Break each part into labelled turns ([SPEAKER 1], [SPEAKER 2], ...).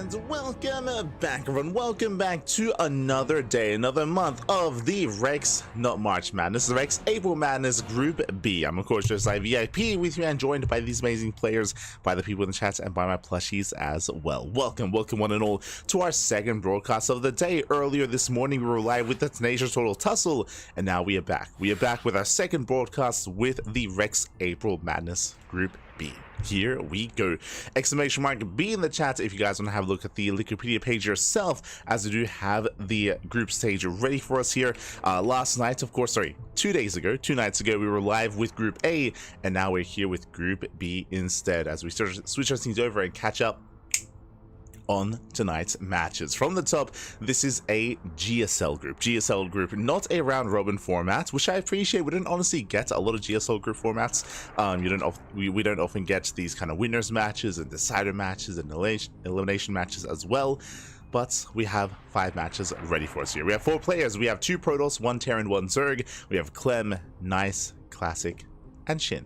[SPEAKER 1] And welcome back, everyone. Welcome back to another day, another month of the Rex, not March Madness, the Rex April Madness Group B. I'm of course just VIP with you and joined by these amazing players, by the people in the chat, and by my plushies as well. Welcome one and all to our second broadcast of the day. Earlier this morning we were live with the Tenacious Total Tussle, and now we are back. We are back with our second broadcast with the Rex April Madness Group B. Here we go. Exclamation mark B in the chat if you guys want to have a look at the Wikipedia page yourself, as we do have the group stage ready for us here. Last night, of course, sorry, 2 nights ago, we were live with Group A, and now we're here with Group B instead, as we switch our things over and catch up on tonight's matches. From the top, this is a GSL group, not a round robin format, which I appreciate. We don't honestly get a lot of GSL group formats. We don't often get these kind of winners matches and decider matches and elimination matches as well, but we have 5 matches ready for us here. We have 4 players. We have 2 Protoss, 1 Terran, 1 Zerg. We have Clem, Nice, Classic, and Shin.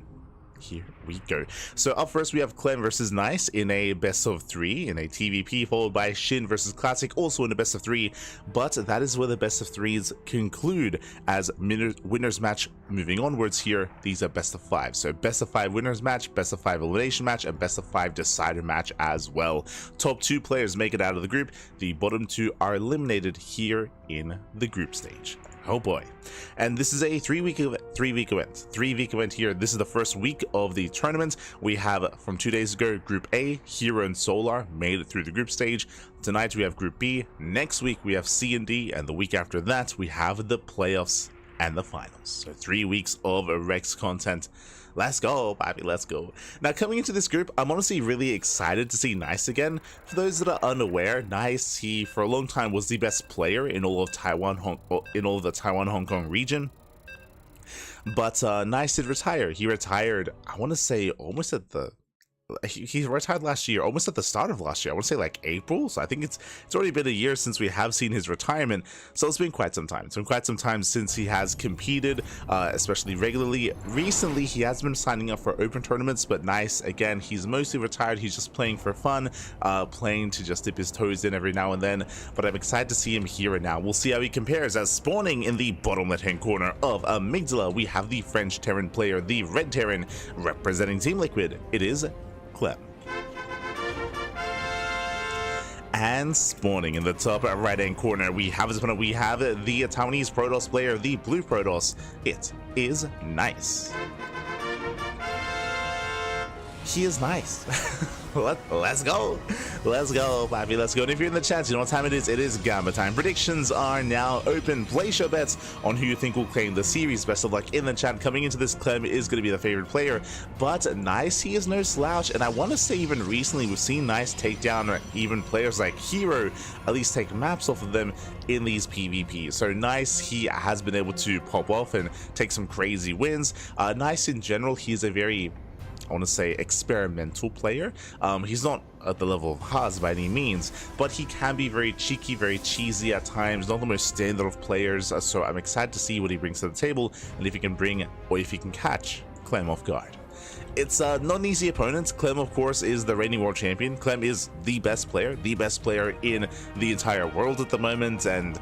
[SPEAKER 1] Here we go. So up first we have Clem versus Nice in a best of 3 in a TVP, followed by Shin versus Classic also in a best of 3, but that is where the best of 3s conclude. As winners match moving onwards here, these are best of 5. So best of 5 winners match, best of 5 elimination match, and best of 5 decider match as well. Top 2 players make it out of the group. The bottom 2 are eliminated here in the group stage. Oh boy. And this is a 3-week event here. This is the first week of the tournament. We have, from 2 days ago, Group A, Hero and Solar made it through the group stage. Tonight we have Group B. Next week we have C and D, and the week after that we have the playoffs and the finals. So 3 weeks of Rex content. Let's go, baby, let's go. Now, coming into this group, I'm honestly really excited to see Nice again. For those that are unaware, Nice, he for a long time was the best player in all of the Taiwan Hong Kong region. But Nice did retire. He retired, I want to say, almost at the he retired last year, almost at the start of last year. I want to say like April, so I think it's already been a year since we have seen his retirement. So it's been quite some time. It's been quite some time since he has competed, especially regularly. Recently he has been signing up for open tournaments, but Nice, again, he's mostly retired. He's just playing for fun, playing to just dip his toes in every now and then. But I'm excited to see him here and now. We'll see how he compares. As spawning in the bottom left hand corner of Amygdala, we have the French Terran player, the Red Terran, representing Team Liquid. It is Clem. And spawning in the top right hand corner, we have the Taiwanese Protoss player, the Blue Protoss. It is Nice. He is nice. Let's go, baby, let's go. And if you're in the chat, you know what time it is Gamma time. Predictions are now open. Place your bets on who you think will claim the series. Best of luck in the chat. Coming into this, Clem is going to be the favorite player, but Nice, he is no slouch, and I want to say even recently we've seen Nice take down even players like Hero, at least take maps off of them in these PvPs. So Nice, he has been able to pop off and take some crazy wins. Nice in general, he's a very, I want to say, experimental player. He's not at the level of Haas by any means, but he can be very cheeky, very cheesy at times, not the most standard of players. So I'm excited to see what he brings to the table, and if he can bring, or if he can catch Clem off guard. It's not an easy opponent. Clem, of course, is the reigning world champion. Clem is the best player in the entire world at the moment, and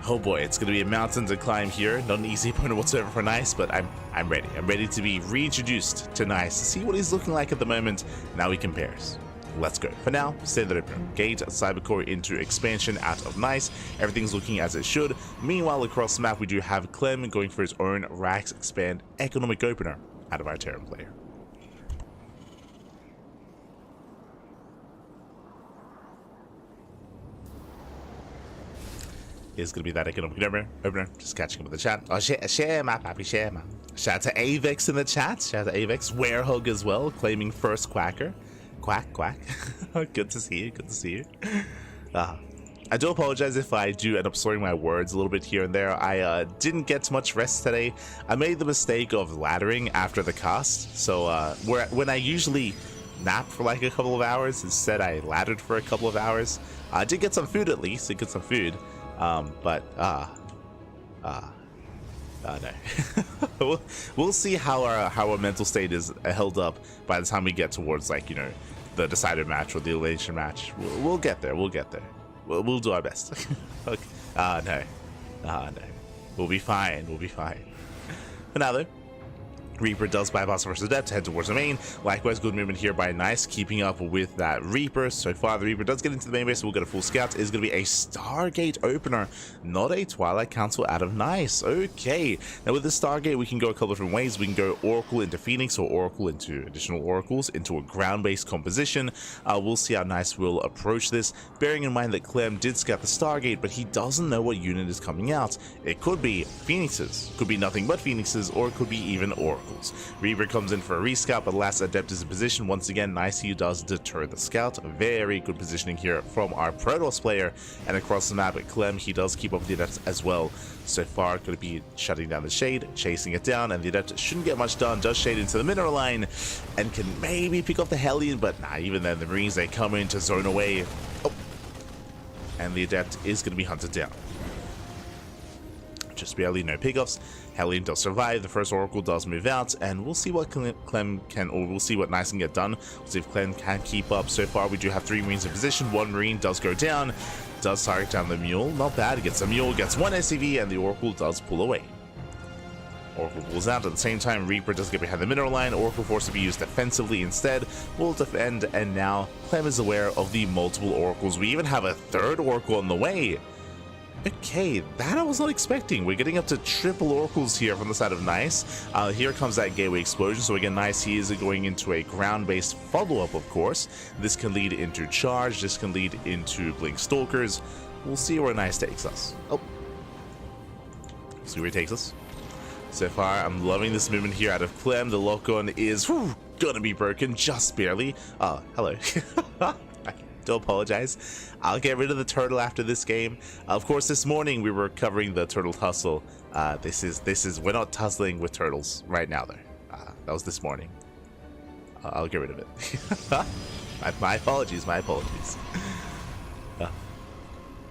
[SPEAKER 1] oh boy, it's going to be a mountain to climb here. Not an easy opponent whatsoever for Nice, but I'm ready. I'm ready to be reintroduced to Nice, to see what he's looking like at the moment. Now he compares. Let's go. For now, standard opener. Gate Cybercore into expansion out of Nice. Everything's looking as it should. Meanwhile, across the map, we do have Clem going for his own Rax Expand economic opener out of our Terran player. Is going to be that economic opener. Just catching up with the chat. Oh, share my pappy, share my. Shout out to Avex in the chat. Shout out to Avex. Werehug as well, claiming first quacker. Quack, quack. Good to see you. Good to see you. I do apologize if I do end up slurring my words a little bit here and there. I didn't get much rest today. I made the mistake of laddering after the cast. So when I usually nap for like a couple of hours, instead I laddered for a couple of hours. I did get some food at least. But no. We'll see how our mental state is held up by the time we get towards, like, you know, the decider match or the elimination match. We'll get there. We'll get there. We'll do our best. Okay. No. No. We'll be fine. We'll be fine. But now though, Reaper does bypass the first adept, head towards the main. Likewise, good movement here by Nice, keeping up with that Reaper. So far, the Reaper does get into the main base, so we'll get a full scout. It is going to be a Stargate opener, not a Twilight Council out of Nice. Okay, now with the Stargate, we can go a couple different ways. We can go Oracle into Phoenix, or Oracle into additional Oracles, into a ground-based composition. We'll see how Nice will approach this, bearing in mind that Clem did scout the Stargate, but he doesn't know what unit is coming out. It could be Phoenixes, could be nothing but Phoenixes, or it could be even Oracles. Reaper comes in for a rescout, but the last adept is in position. Once again, Nice does deter the scout. Very good positioning here from our Protoss player, and across the map at Clem, he does keep up with the adept as well. So far, going to be shutting down the shade, chasing it down, and the adept shouldn't get much done. Does shade into the mineral line, and can maybe pick off the Hellion, but nah, even then, the Marines, they come in to zone away. Oh. And the adept is going to be hunted down. Just barely, no pickoffs. Hellion does survive, the first Oracle does move out, and we'll see what Clem can, or we'll see what Nice can get done. We'll see if Clem can keep up. So far, we do have 3 Marines in position. 1 Marine does go down, does target down the Mule. Not bad, gets a Mule, gets 1 SCV, and the Oracle does pull away. Oracle pulls out. At the same time, Reaper does get behind the mineral line. Oracle forced to be used defensively instead. Will defend, and now Clem is aware of the multiple Oracles. We even have a 3rd Oracle on the way. Okay, that I was not expecting. We're getting up to triple Oracles here from the side of Nice. Here comes that Gateway Explosion. So again, Nice, he is going into a ground-based follow-up, of course. This can lead into Charge. This can lead into Blink Stalkers. We'll see where Nice takes us. Oh. See where he takes us. So far, I'm loving this movement here out of Clem. The lock-on is gonna be broken, just barely. Oh, hello. I do apologize. I'll get rid of the turtle after this game. Of course, this morning we were covering the turtle tussle. We're not tussling with turtles right now, though. That was this morning. I'll get rid of it. my apologies. My apologies.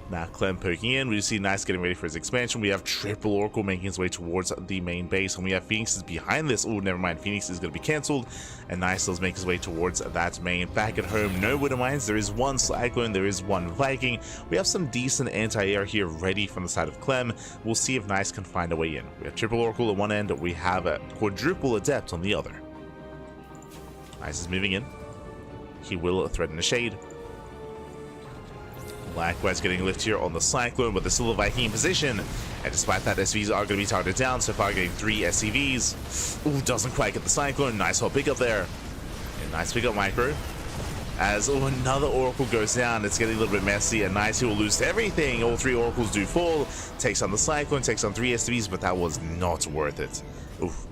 [SPEAKER 1] Now Clem poking in. We see Nice getting ready for his expansion. We have triple Oracle making his way towards the main base, and we have Phoenixes behind this. Oh, never mind. Phoenix is going to be cancelled, and Nice does make his way towards that main. Back at home, no Widow Mines. There is 1 Cyclone. There is 1 Viking. We have some decent anti-air here ready from the side of Clem. We'll see if Nice can find a way in. We have triple Oracle at one end. We have a quadruple Adept on the other. Nice is moving in. He will threaten a shade. Likewise, getting a lift here on the Cyclone, but there's still a Viking in position. And despite that, SCVs are going to be targeted down. So far, getting 3 SCVs. Ooh, doesn't quite get the Cyclone. Nice hot pick up there. And nice pick up micro. As another Oracle goes down, it's getting a little bit messy. And Nice, he will lose everything. All 3 Oracles do fall. Takes on the Cyclone, takes on 3 SCVs, but that was not worth it. Oof.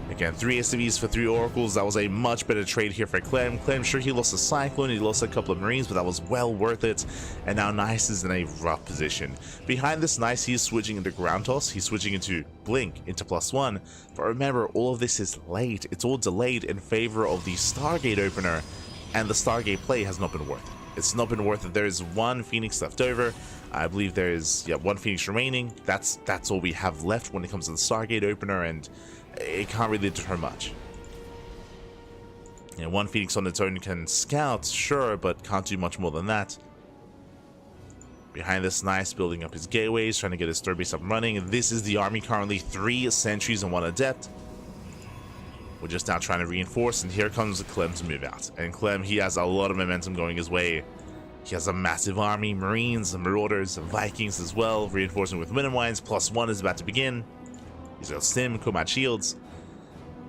[SPEAKER 1] Again, 3 SCVs for 3 Oracles. That was a much better trade here for Clem. Clem, sure, he lost a Cyclone, he lost a couple of Marines, but that was well worth it. And now Nice is in a rough position. Behind this, Nice, he is switching into Ground Toss. He's switching into Blink, into +1. But remember, all of this is late. It's all delayed in favor of the Stargate opener. And the Stargate play has not been worth it. It's not been worth it. There is 1 Phoenix left over. I believe there is 1 Phoenix remaining. That's all we have left when it comes to the Stargate opener, and it can't really deter much. You know, 1 Phoenix on its own can scout, sure, but can't do much more than that. Behind this, Nice building up his gateways, trying to get his 3rd base up and running. This is the army currently, 3 sentries and 1 adept. We're just now trying to reinforce, and here comes Clem's move out. And Clem, he has a lot of momentum going his way. He has a massive army, Marines, Marauders, Vikings as well, reinforcing with Widow Mines. +1 is about to begin. He's got Stim, Combat Shields.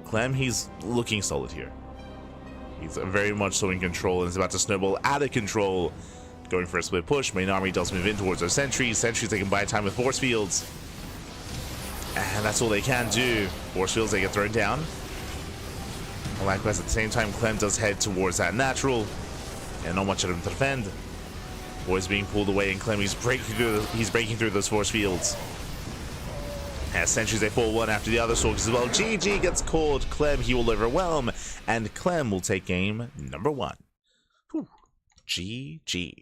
[SPEAKER 1] Clem, he's looking solid here. He's very much so in control, and is about to snowball out of control. Going for a split push. Main army does move in towards our sentries. Sentries, they can buy time with force fields. And that's all they can do. Force fields, they get thrown down. And likewise, at the same time, Clem does head towards that natural. And not much of him to defend. Boys being pulled away, and Clem, he's breaking through those force fields. As sentries, they fall 1 after the other. Stalkers as well. GG gets called. Clem, he will overwhelm. And Clem will take game number 1. Whew. GG.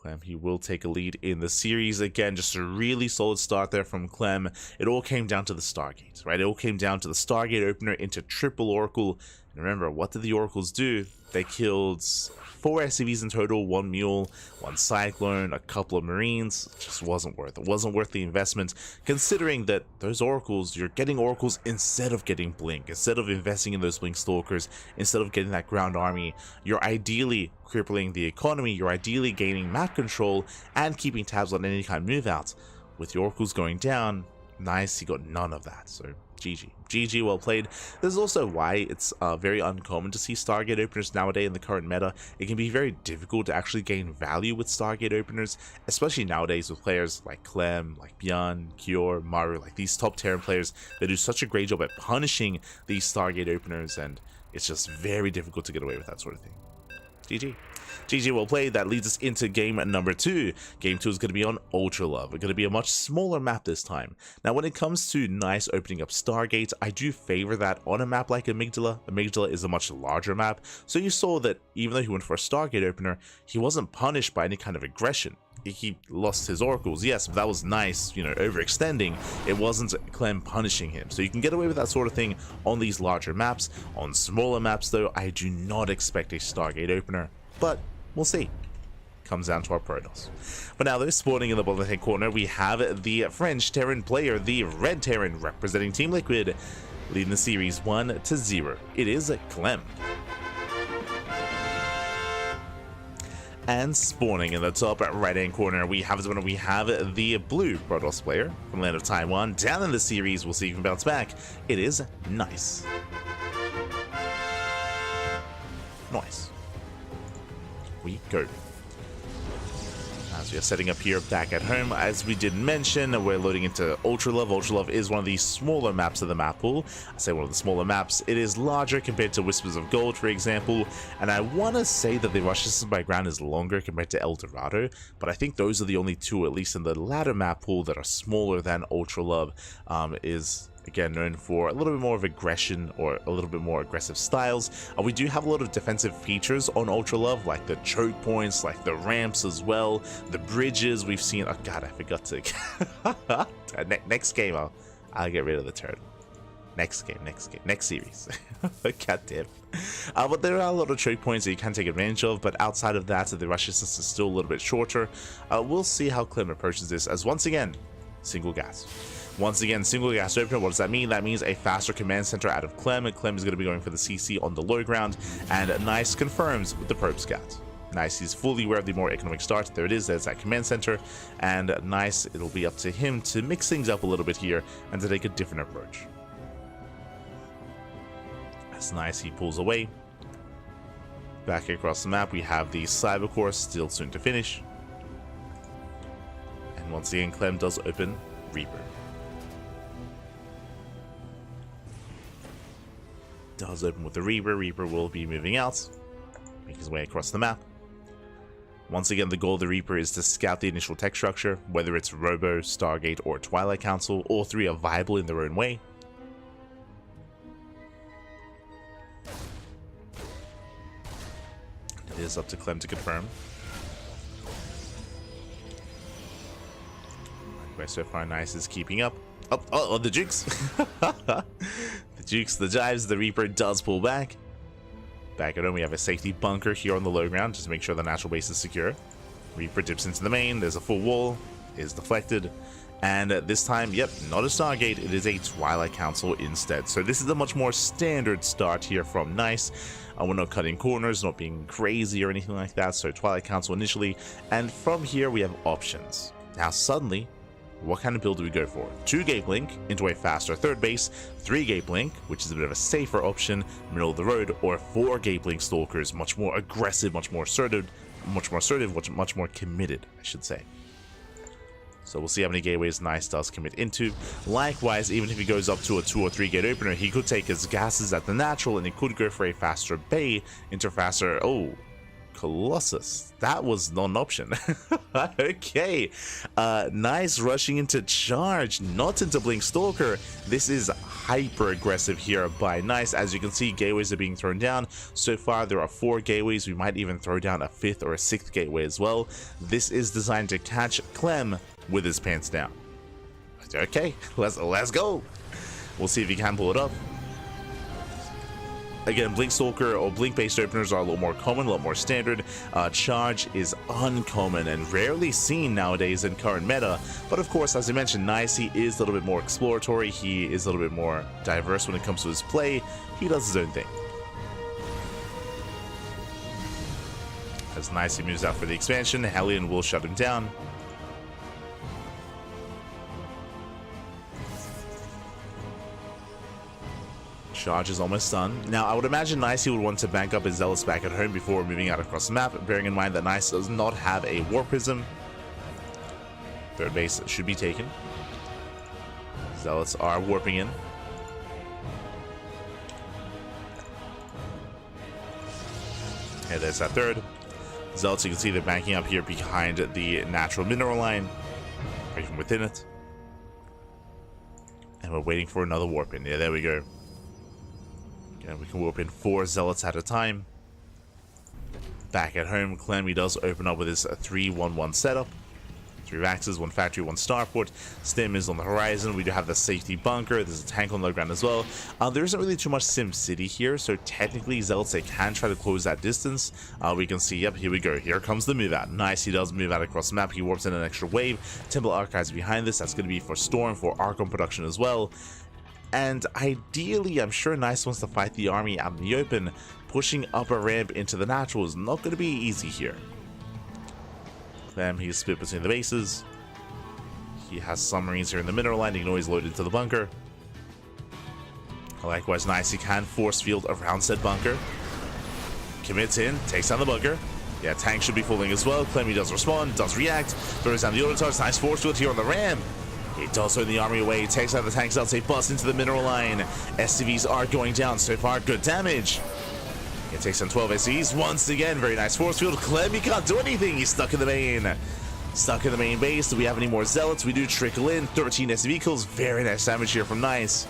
[SPEAKER 1] Clem, he will take a lead in the series. Again, just a really solid start there from Clem. It all came down to the Stargate, right? It all came down to the Stargate opener into triple Oracle. And remember, what did the Oracles do? They killed 4 SCVs in total, 1 Mule, 1 Cyclone, a couple of Marines. It just wasn't worth it. It wasn't worth the investment, considering that those Oracles, you're getting Oracles instead of getting Blink. Instead of investing in those Blink Stalkers, instead of getting that ground army, you're ideally crippling the economy, you're ideally gaining map control, and keeping tabs on any kind of move out. With the Oracles going down, nice, he got none of that, so GG. GG, well played. This is also why it's very uncommon to see Stargate openers nowadays in the current meta. It can be very difficult to actually gain value with Stargate openers, especially nowadays with players like Clem, like Bjorn, Kior, Maru, like these top Terran players that do such a great job at punishing these Stargate openers, and it's just very difficult to get away with that sort of thing. GG. GG, well played. That leads us into game number 2. Game 2 is going to be on Ultra Love. It's going to be a much smaller map this time. Now, when it comes to nice opening up Stargate, I do favor that on a map like Amygdala. Amygdala is a much larger map, so you saw that even though he went for a Stargate opener, he wasn't punished by any kind of aggression. He lost his Oracles, yes, but that was nice, you know, overextending. It wasn't Clem punishing him. So you can get away with that sort of thing on these larger maps. On smaller maps, though, I do not expect a Stargate opener, but we'll see. Comes down to our Protoss. But now, though, spawning in the bottom right corner, we have the French Terran player, the Red Terran, representing Team Liquid, leading the series 1-0. It is Clem. And spawning in the top right-hand corner, we have the blue Protoss player from the land of Taiwan. Down in the series, we'll see if he can bounce back. It is Nice. Nice. We go. As we are setting up here back at home, as we did mention, we're loading into Ultra Love. Ultra Love is one of the smaller maps of the map pool. I say one of the smaller maps. It is larger compared to Whispers of Gold, for example, and I want to say that the rush distance by ground is longer compared to El Dorado, but I think those are the only two, at least in the latter map pool, that are smaller than Ultra Love. Is again known for a little bit more of aggression or a little bit more aggressive styles. We do have a lot of defensive features on Ultra Love, like the choke points, like the ramps as well, the bridges we've seen. Oh god, I forgot to next game I'll get rid of the turtle. Next series. God damn. But there are a lot of choke points that you can take advantage of, but outside of that, the rush distance is still a little bit shorter. We'll see how Clem approaches this, as once again, single gas. Once again, single gas opener. What does that mean? That means a faster command center out of Clem, and Clem is going to be going for the CC on the low ground, and Nice confirms with the probe scout. Nice, he's fully aware of the more economic start. There it is, there's that command center, and Nice, it'll be up to him to mix things up a little bit here and to take a different approach. That's Nice, he pulls away. Back across the map, we have the Cyber Core, still soon to finish. And once again, Clem does open Reaper. Does open with the Reaper. Reaper will be moving out, make his way across the map. Once again, the goal of the Reaper is to scout the initial tech structure, whether it's Robo, Stargate, or Twilight Council. All three are viable in their own way. It is up to Clem to confirm. Anyway, so far, Nice is keeping up. Oh, the Jukes. The jives, the Reaper does pull back. Back at home, we have a safety bunker here on the low ground, just to make sure the natural base is secure. Reaper dips into the main, there's a full wall, is deflected, and this time, yep, not a Stargate, it is a Twilight Council instead. So this is a much more standard start here from Nice. We're not cutting corners, not being crazy or anything like that, so Twilight Council initially, and from here we have options. Now suddenly, what kind of build do we go for? 2-gate Blink into a faster third base, 3-gate Blink, which is a bit of a safer option, middle of the road, or 4-gate Blink Stalkers, much more aggressive, much more assertive, much more committed, I should say. So we'll see how many gateways Nice does commit into. Likewise, even if he goes up to a 2 or 3-gate opener, he could take his gases at the natural, and he could go for a faster bay into faster. Oh, Colossus, that was not an option. Okay, Nice rushing into charge, not into Blink Stalker. This is hyper aggressive here by Nice. As you can see, gateways are being thrown down. So far, there are 4 gateways. We might even throw down a 5th or a 6th gateway as well. This is designed to catch Clem with his pants down. Okay, let's go. We'll see if he can pull it up. Again, Blink Stalker or Blink-based openers are a little more common, a lot more standard. Charge is uncommon and rarely seen nowadays in current meta. But of course, as I mentioned, Nice, he is a little bit more exploratory. He is a little bit more diverse when it comes to his play. He does his own thing. As Nice, he moves out for the expansion, Hellion will shut him down. Charge is almost done. Now, I would imagine Nice, he would want to bank up his Zealots back at home before moving out across the map, bearing in mind that Nice does not have a War Prism. Third base should be taken. Zealots are warping in. And there's that third. Zealots, you can see they're banking up here behind the natural mineral line, right from within it. And we're waiting for another warp in. Yeah, there we go. And we can warp in 4 Zealots at a time. Back at home, Clem, he does open up with his 3-1-1 setup. 3 Vaxes, 1 Factory, 1 Starport. Stim is on the horizon. We do have the safety bunker. There's a tank on the ground as well. There isn't really too much Sim City here, so technically Zealots, they can try to close that distance. We can see, yep, here we go. Here comes the move out. Nice, he does move out across the map. He warps in an extra wave. Temple Archives behind this. That's going to be for Storm, for Archon production as well. And ideally, I'm sure Nice wants to fight the army out in the open. Pushing up a ramp into the natural is not going to be easy here. Clem, he's split between the bases. He has submarines here in the mineral line. He can always load into the bunker. Likewise, Nice, he can force field around said bunker. Commits in, takes down the bunker. Yeah, tank should be falling as well. Clem, he does respond, does react. Throws down the auto charge. Nice force field here on the ramp. He does turn the army away, takes out the tanks out, they bust into the mineral line. SCVs are going down so far, good damage. He takes down 12 SCVs once again, very nice force field. Clem, he can't do anything, he's stuck in the main. Stuck in the main base. Do we have any more Zealots? We do trickle in, 13 SCV kills, very nice damage here from Nice.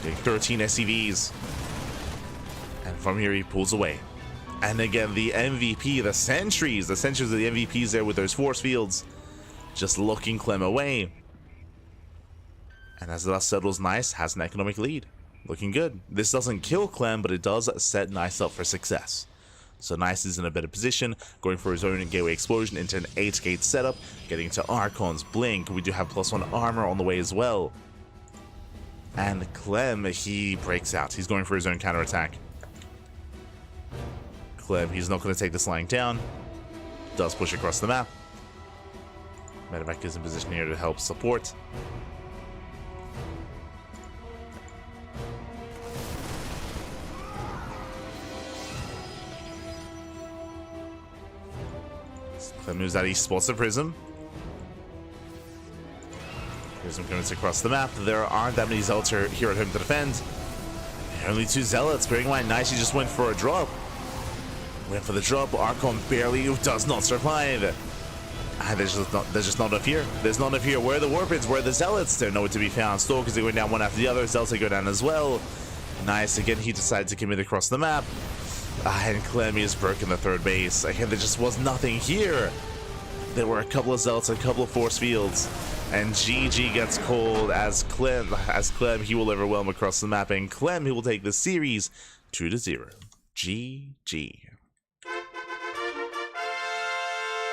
[SPEAKER 1] Getting 13 SCVs. And from here he pulls away. And again, the MVP, the sentries of the MVPs there with those force fields. Just looking Clem away. And as the dust settles, Nice has an economic lead. Looking good. This doesn't kill Clem, but it does set Nice up for success. So Nice is in a better position, going for his own gateway explosion into an 8-gate setup, getting to Archons, Blink. We do have +1 armor on the way as well. And Clem, he breaks out. He's going for his own counterattack. Clem, he's not going to take this lying down. Does push across the map. Medevac is in position here to help support. Clem moves out, he spots the Prism. Prism commits across the map. There aren't that many Zealots here at home to defend. Only 2 Zealots. Bearing in mind, Nice, he just went for a drop. Went for the drop. Archon barely does not survive. There's just not enough here. There's not enough here. Where are the Warpids? Where are the Zealots? They're nowhere to be found. Stalkers are going down one after the other. Zealots go down as well. Nice. Again, he decides to commit across the map. And Clem is broken the third base. Again, there just was nothing here. There were a couple of Zealots, a couple of force fields. And GG gets called as Clem, he will overwhelm across the map. And Clem, he will take the series 2-0. GG.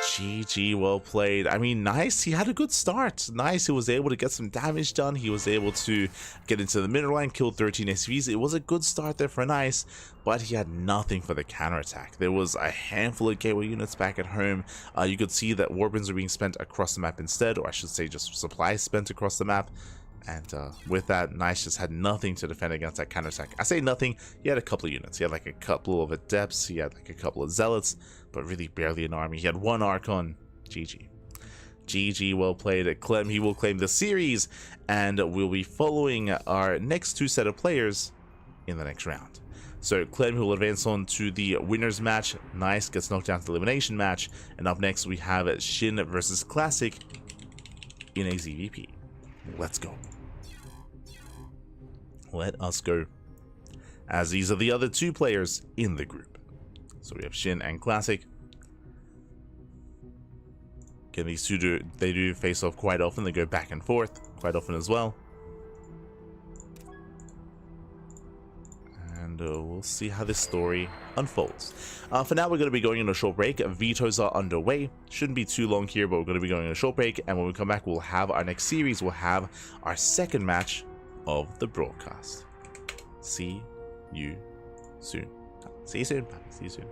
[SPEAKER 1] GG, well played. I mean, Nice, he had a good start. Nice, he was able to get some damage done. He was able to get into the middle line, kill 13 SCVs. It was a good start there for Nice, but he had nothing for the counterattack. There was a handful of gateway units back at home. You could see that warbins are being spent across the map instead, or I should say just supplies spent across the map. And with that, Nice just had nothing to defend against that counterattack. I say nothing, he had a couple of units. He had like a couple of Adepts, he had like a couple of Zealots, but really barely an army. He had 1 Archon. GG. GG, well played. Clem, he will claim the series, and we'll be following our next 2 set of players in the next round. So Clem, who will advance on to the winners match. Nice gets knocked down to the elimination match. And up next, we have SHIN versus Classic in a ZVP. Let's go. let us go, as these are the other two players in the group. So we have SHIN and Classic. Again, these two do face off quite often. They go back and forth quite often as well. And we'll see how this story unfolds. For now, we're going to be going on a short break. Vetoes are underway. Shouldn't be too long here, but we're going to be going on a short break. And when we come back, we'll have our next series. We'll have our second match of the broadcast. See you soon. See you soon. See you soon.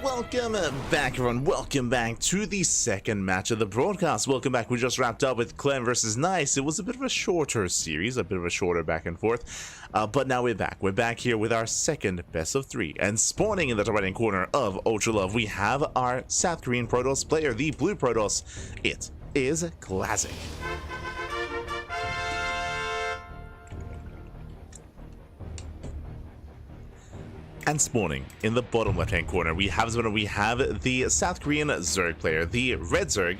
[SPEAKER 1] Welcome back, everyone. Welcome back to the second match of the broadcast. Welcome back. We just wrapped up with Clem versus Nice. It was a bit of a shorter series, a bit of a shorter back and forth, but now we're back. We're back here with our second best of 3, and spawning in the top right-hand corner of Ultra Love, we have our South Korean Protoss player, the Blue Protoss. It is Classic. And spawning in the bottom left-hand corner, we have the South Korean Zerg player, the Red Zerg.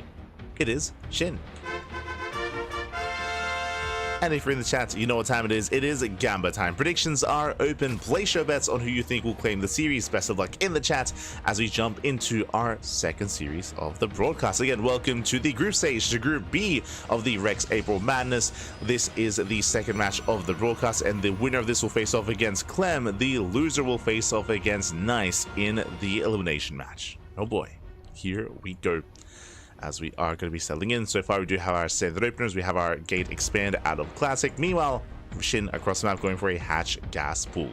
[SPEAKER 1] It is SHIN. And if you're in the chat, you know what time it is. It is Gamba time. Predictions are open. Place your bets on who you think will claim the series. Best of luck in the chat as we jump into our second series of the broadcast. Again, welcome to the group stage, to Group B of the Rex April Madness. This is the second match of the broadcast, and the winner of this will face off against Clem. The loser will face off against Nice in the elimination match. Oh boy, here we go. As we are going to be settling in. So far, we do have our standard openers. We have our gate expand out of Classic. Meanwhile, SHIN across the map going for a hatch gas pool.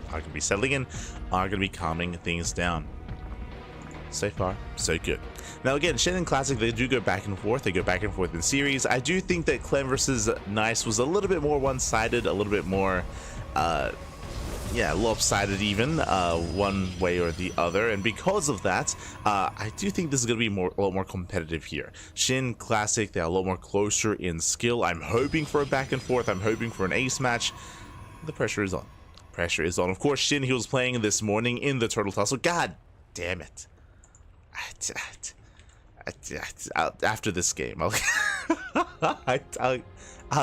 [SPEAKER 1] Are going to be settling in, are going to be calming things down. So far, so good. Now again, SHIN and Classic, they do go back and forth. They go back and forth in series. I do think that Clem versus Nice was a little bit more one-sided, a little bit more yeah, lopsided even, one way or the other, and because of that, I do think this is going to be a lot more competitive here. SHIN, Classic, they're a lot more closer in skill. I'm hoping for a back and forth. I'm hoping for an ace match. The pressure is on. Pressure is on. Of course, SHIN, he was playing this morning in the Turtle Tussle. God damn it. After this game, I'll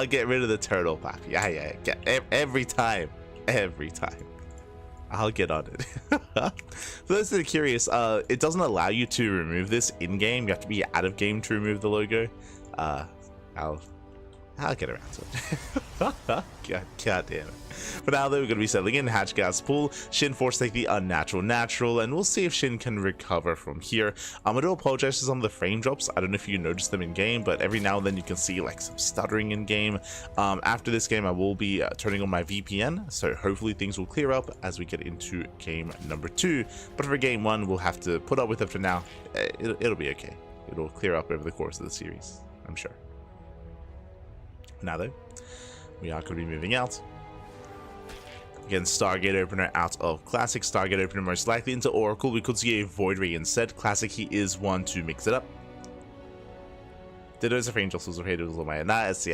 [SPEAKER 1] get rid of the turtle, Papi. Yeah, every time. I'll get on it. For those that are curious, it doesn't allow you to remove this in-game. You have to be out of game to remove the logo. I'll get around to it. God damn it. For now, though, we're going to be settling in. Hatch gas pool. SHIN force take the unnatural natural, and we'll see if SHIN can recover from here. I'm going to apologize for some of the frame drops. I don't know if you noticed them in game, but every now and then you can see like some stuttering in game. After this game, I will be turning on my VPN, so hopefully things will clear up as we get into game number 2. But for game 1, we'll have to put up with it for now. It'll be okay. It'll clear up over the course of the series, I'm sure. Now though, we are going to be moving out. Again, Stargate opener out of Classic. Stargate opener most likely into Oracle. We could see a Void Ray instead. Classic, he is one to mix it up. Ditto's a frame just was okay to my nah, it's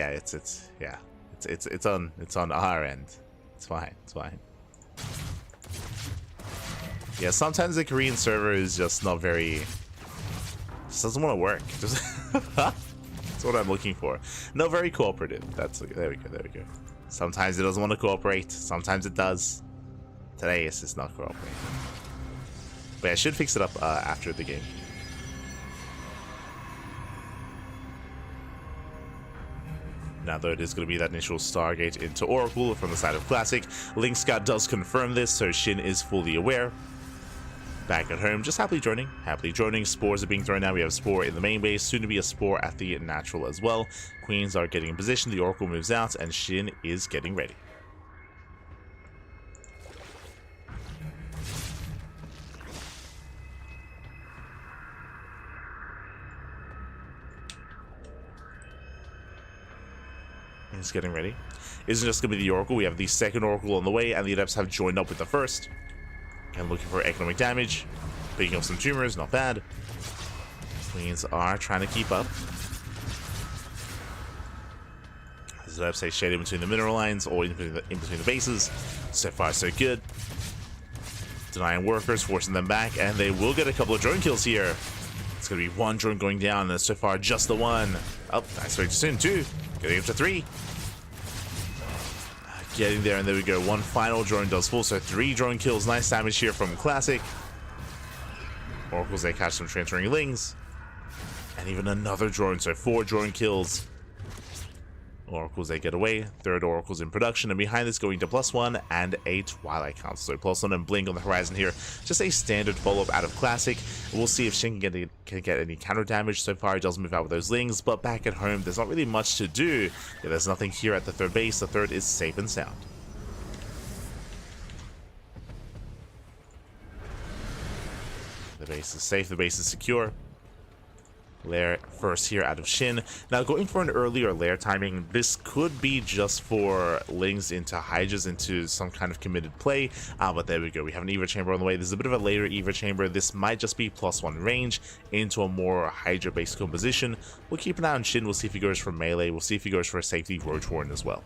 [SPEAKER 1] on our end. It's fine. Yeah, sometimes the Korean server is just not very, just doesn't want to work. Just that's what I'm looking for. No, very cooperative. There we go. Sometimes it doesn't want to cooperate. Sometimes it does. Today it's just not cooperating. But yeah, I should fix it up after the game. Now though, it is going to be that initial Stargate into Oracle from the side of Classic. Link Scout does confirm this, so SHIN is fully aware. Back at home, just happily joining. Spores are being thrown now. We have a Spore in the main base, soon to be a Spore at the natural as well. Queens are getting in position, the Oracle moves out, and SHIN is getting ready. He's getting ready. Isn't just going to be the Oracle, we have the second Oracle on the way, and the Adepts have joined up with the first. And looking for economic damage, picking up some tumors, not bad. Queens are trying to keep up. There's no say shade in between the mineral lines or in between the bases. So far, so good. Denying workers, forcing them back, and they will get a couple of drone kills here. It's going to be one drone going down, and so far, just the one. Oh, nice way to soon, two. Getting up to three. Getting there, and there we go. One final drone does full, so 3 drone kills. Nice damage here from Classic. Oracles, they catch some transferring lings. And even another drone, so 4 drone kills. Oracles, they get away. 3rd Oracles in production, and behind this going to +1 and a Twilight Council. So +1 and Blink on the horizon here. Just a standard follow-up out of Classic. We'll see if Shin can get any counter damage. So far, he does move out with those lings, but back at home, there's not really much to do. Yeah, there's nothing here at the 3rd base. The 3rd is safe and sound. The base is safe. The base is secure. Lair first here out of Shin. Now going for an earlier lair timing, this could be just for lings into Hydras into some kind of committed play, but there we go. We have an Eva chamber on the way. This is a bit of a later Eva chamber. This might just be +1 range into a more Hydra based composition. We'll keep an eye on Shin. We'll see if he goes for melee. We'll see if he goes for a safety Roach Warren as well.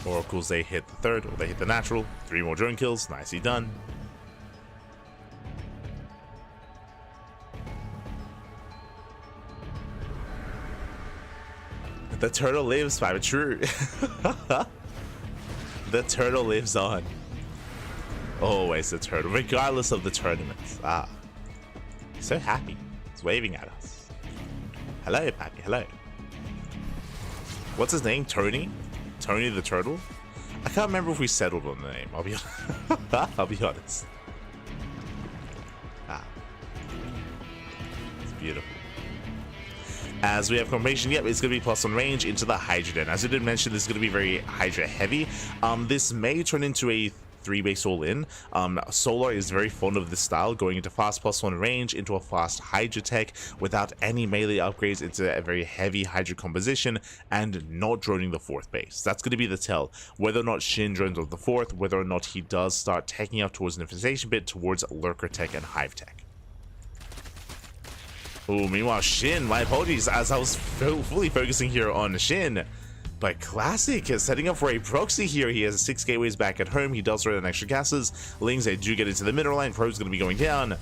[SPEAKER 1] Oracles, they hit the 3rd, or they hit the natural. 3 more drone kills. Nicely done. The turtle lives, Five True. The turtle lives on. Always the turtle, regardless of the tournaments. Ah. So happy. He's waving at us. Hello, Pappy. Hello. What's his name? Tony? Tony the turtle? I can't remember if we settled on the name. I'll be I'll be honest. Ah. It's beautiful. As we have confirmation, yep, it's going to be +1 range into the Hydra Den. As I did mention, this is going to be very Hydra heavy. This may turn into a 3-base all-in. Solar is very fond of this style, going into fast +1 range into a fast Hydra tech without any melee upgrades into a very heavy Hydra composition and not droning the 4th base. That's going to be the tell. Whether or not Shin drones on the 4th, whether or not he does start teching up towards an Invitation bit towards Lurker tech and Hive tech. Oh, meanwhile, Shin, my apologies, as I was fully focusing here on Shin. But Classic is setting up for a proxy here. He has 6 gateways back at home. He does run extra gases. Lings, they do get into the mineral line. Pro's going to be going down.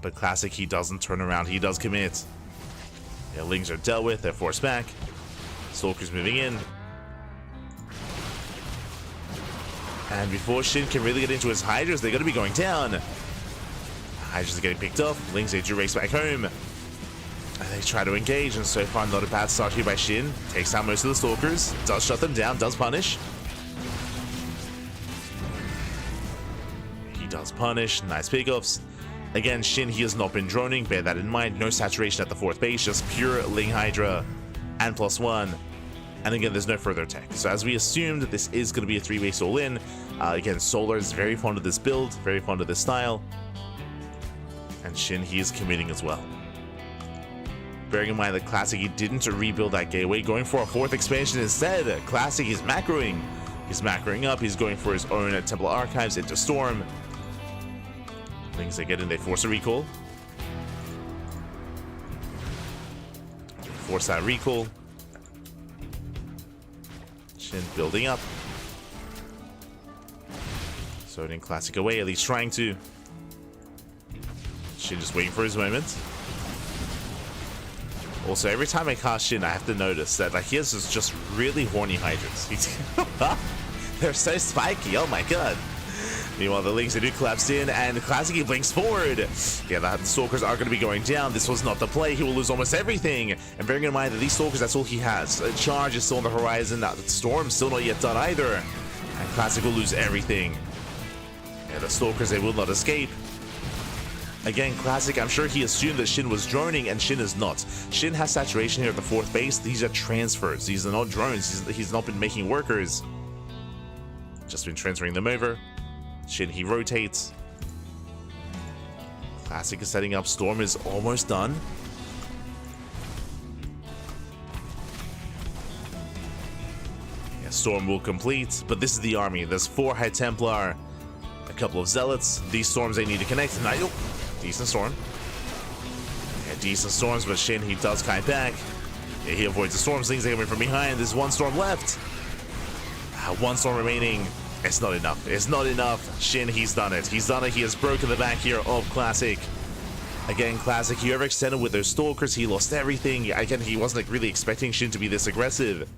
[SPEAKER 1] But Classic, he doesn't turn around. He does commit. Yeah, Lings are dealt with. They're forced back. Stalker's moving in. And before Shin can really get into his Hydras, they're going to be going down. Hydras are getting picked up. Lings, they do race back home. And they try to engage, and so far not a bad start here by Shin. Takes out most of the Stalkers. Does shut them down, does punish. He does punish. Nice pickups. Again, Shin, he has not been droning. Bear that in mind. No saturation at the 4th base. Just pure Ling Hydra and +1. And again, there's no further tech. So as we assumed, this is going to be a 3-base all-in. Again, Solar is very fond of this build. Very fond of this style. And Shin, he is committing as well. Bearing in mind that Classic, he didn't rebuild that gateway, going for a 4th expansion instead. Classic is macroing. He's macroing up. He's going for his own Templar Archives into Storm. Things they get in, they force a recall. Force that recall. Shin building up. Sodium Classic away, at least trying to. Shin just waiting for his moment. Also, every time I cast Shin, I have to notice that he has this just really horny Hydras. They're so spiky, oh my god. Meanwhile, the Lings, they do collapse in, and Classic, he blinks forward. Yeah, the Stalkers are going to be going down. This was not the play. He will lose almost everything. And bearing in mind that these Stalkers, that's all he has. A charge is still on the horizon. The Storm's still not yet done either. And Classic will lose everything. Yeah, the Stalkers, they will not escape. Again, Classic, I'm sure he assumed that Shin was droning, and Shin is not. Shin has saturation here at the 4th base. These are transfers. These are not drones. He's not been making workers. Just been transferring them over. Shin, he rotates. Classic is setting up. Storm is almost done. Yeah, Storm will complete, but this is the army. There's 4 High Templar, a couple of Zealots. These Storms, they need to connect. And decent Storm. Yeah, Decent storms, but SHIN, he does kite back. Yeah, he avoids the storms. Things are coming from behind. There's one storm left. One storm remaining. It's not enough. It's not enough. SHIN, he's done it. He's done it. He has broken the back here of Classic. Again, Classic, he overextended with those Stalkers. He lost everything. Again, he wasn't really expecting SHIN to be this aggressive.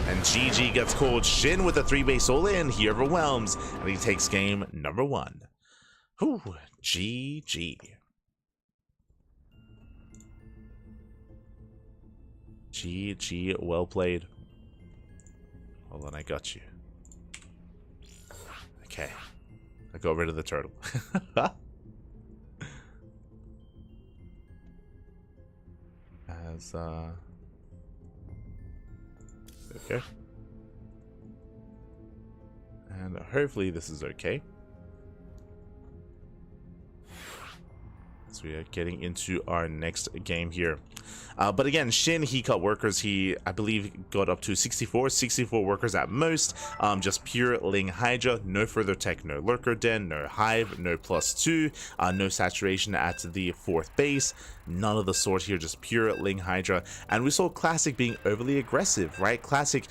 [SPEAKER 1] And GG gets called. SHIN with a 3-base all-in. He overwhelms, and he takes game number 1. Whew, GG. GG, well played. Hold on, I got you. Okay. I got rid of the turtle. Okay. And hopefully this is okay. So we are getting into our next game here. But again, SHIN, he cut workers. He, I believe, got up to 64 workers at most. Just pure Ling Hydra, no further tech, no Lurker Den, no Hive, no +2, no saturation at the 4th base. None of the sort here, just pure Ling Hydra. And we saw Classic being overly aggressive, right? Classic,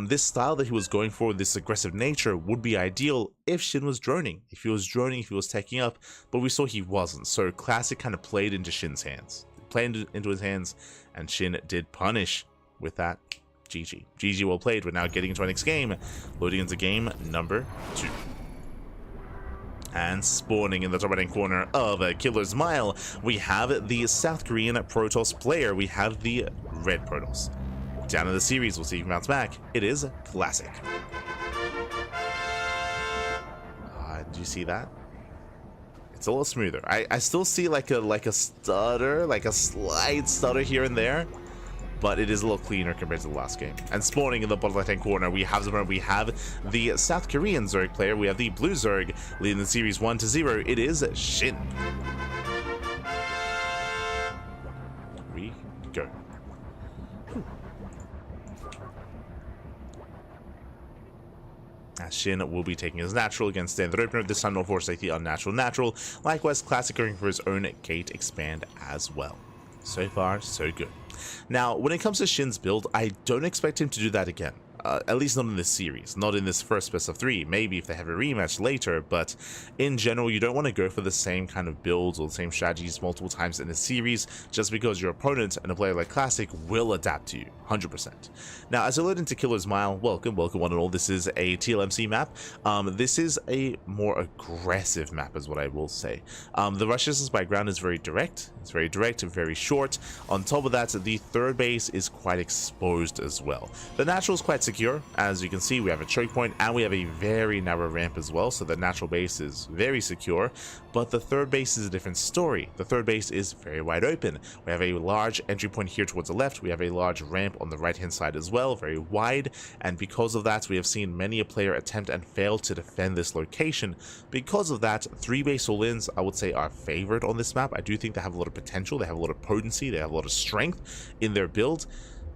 [SPEAKER 1] this style that he was going for, this aggressive nature, would be ideal if SHIN was droning. If he was droning, if he was teching up, but we saw he wasn't. So Classic kind of played into SHIN's hands. Played into his hands, and SHIN did punish with that. GG. GG, well played. We're now getting into our next game. Loading into game number 2. And spawning in the top right-hand corner of Killer's Mile, we have the South Korean Protoss player. We have the red Protoss. Down in the series, we'll see if he bounce back. It is Classic. Do you see that? It's a little smoother. I still see like a stutter, like a slight stutter here and there, but it is a little cleaner compared to the last game. And spawning in the bottom left-hand corner, we have the South Korean Zerg player. We have the blue Zerg leading the series 1-0. It is SHIN. We go. SHIN will be taking his natural against standard opener. This time, no force safety, unnatural, natural. Likewise, Classic going for his own gate expand as well. So far, so good. Now, when it comes to SHIN's build, I don't expect him to do that again. At least not in this series, not in this first best of 3. Maybe if they have a rematch later, but in general, you don't want to go for the same kind of builds or the same strategies multiple times in a series, just because your opponent and a player like Classic will adapt to you, 100%. Now, as I load into Killer's Mile, welcome one and all. This is a TLMC map. This is a more aggressive map, is what I will say. The rush distance by ground is very direct. It's very direct and very short. On top of that, the 3rd base is quite exposed as well. The natural is quite secure. As you can see, we have a choke point and we have a very narrow ramp as well, so the natural base is very secure. But the 3rd base is a different story. The 3rd base is very wide open. We have a large entry point here towards the left. We have a large ramp on the right-hand side as well, very wide, and because of that, we have seen many a player attempt and fail to defend this location. Because of that, 3-base all-ins, I would say, are favored on this map. I do think they have a lot of potential, they have a lot of potency, they have a lot of strength in their build.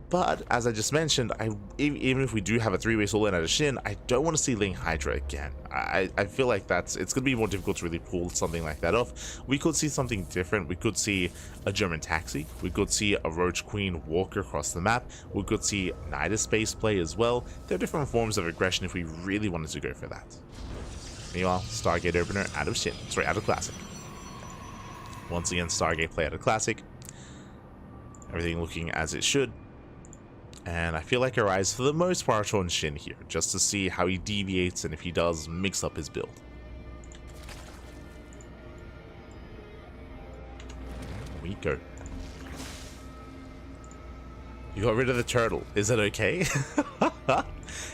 [SPEAKER 1] But as I just mentioned, even if we do have a 3-base all-in at a SHIN, I don't want to see Ling Hydra again. I feel like it's going to be more difficult to really pull something like that off. We could see something different. We could see a German taxi. We could see a Roach Queen walk across the map. We could see Nidus base play as well. There are different forms of aggression if we really wanted to go for that. Meanwhile, Stargate opener out of SHIN. Sorry, out of Classic. Once again, Stargate play out of Classic. Everything looking as it should. And I feel like our eyes for the most part on SHIN here, just to see how he deviates and if he does mix up his build. Here we go. You got rid of the turtle. Is it okay?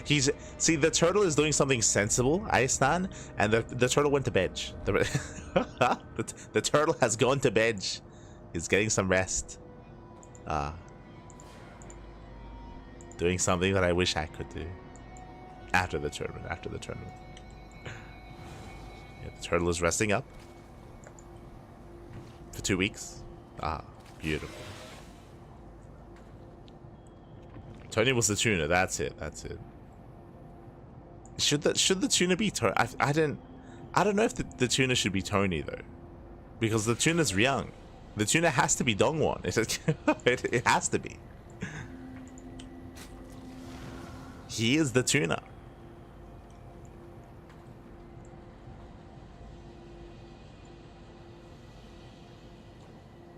[SPEAKER 1] See, the turtle is doing something sensible, I stand, and the turtle went to bed. The turtle has gone to bed. He's getting some rest. Doing something that I wish I could do. After the tournament, Yeah, the turtle is resting up. For 2 weeks. Beautiful. Tony was the tuna, that's it. Should the tuna be Tony? I don't know if the tuna should be Tony though. Because the tuna's young. The tuna has to be Dongwon. It has to be. He is the tuna.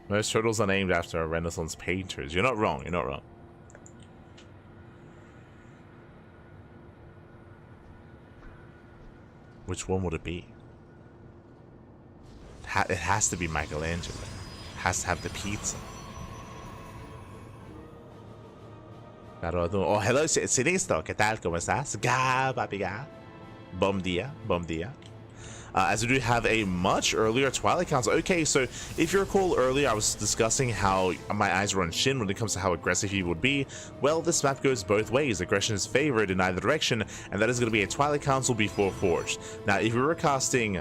[SPEAKER 1] Most turtles are named after Renaissance painters. You're not wrong. You're not wrong. Which one would it be? It has to be Michelangelo. It has to have the pizza. Oh, hello, Sinistro. ¿Qué tal? ¿Cómo estás? Ga, papi, ga. Bom dia, bom dia. As we do have a much earlier Twilight Council. Okay, so if you recall earlier, I was discussing how my eyes were on Shin when it comes to how aggressive he would be. Well, this map goes both ways. Aggression is favored in either direction, and that is going to be a Twilight Council before Forged. Now, if we were casting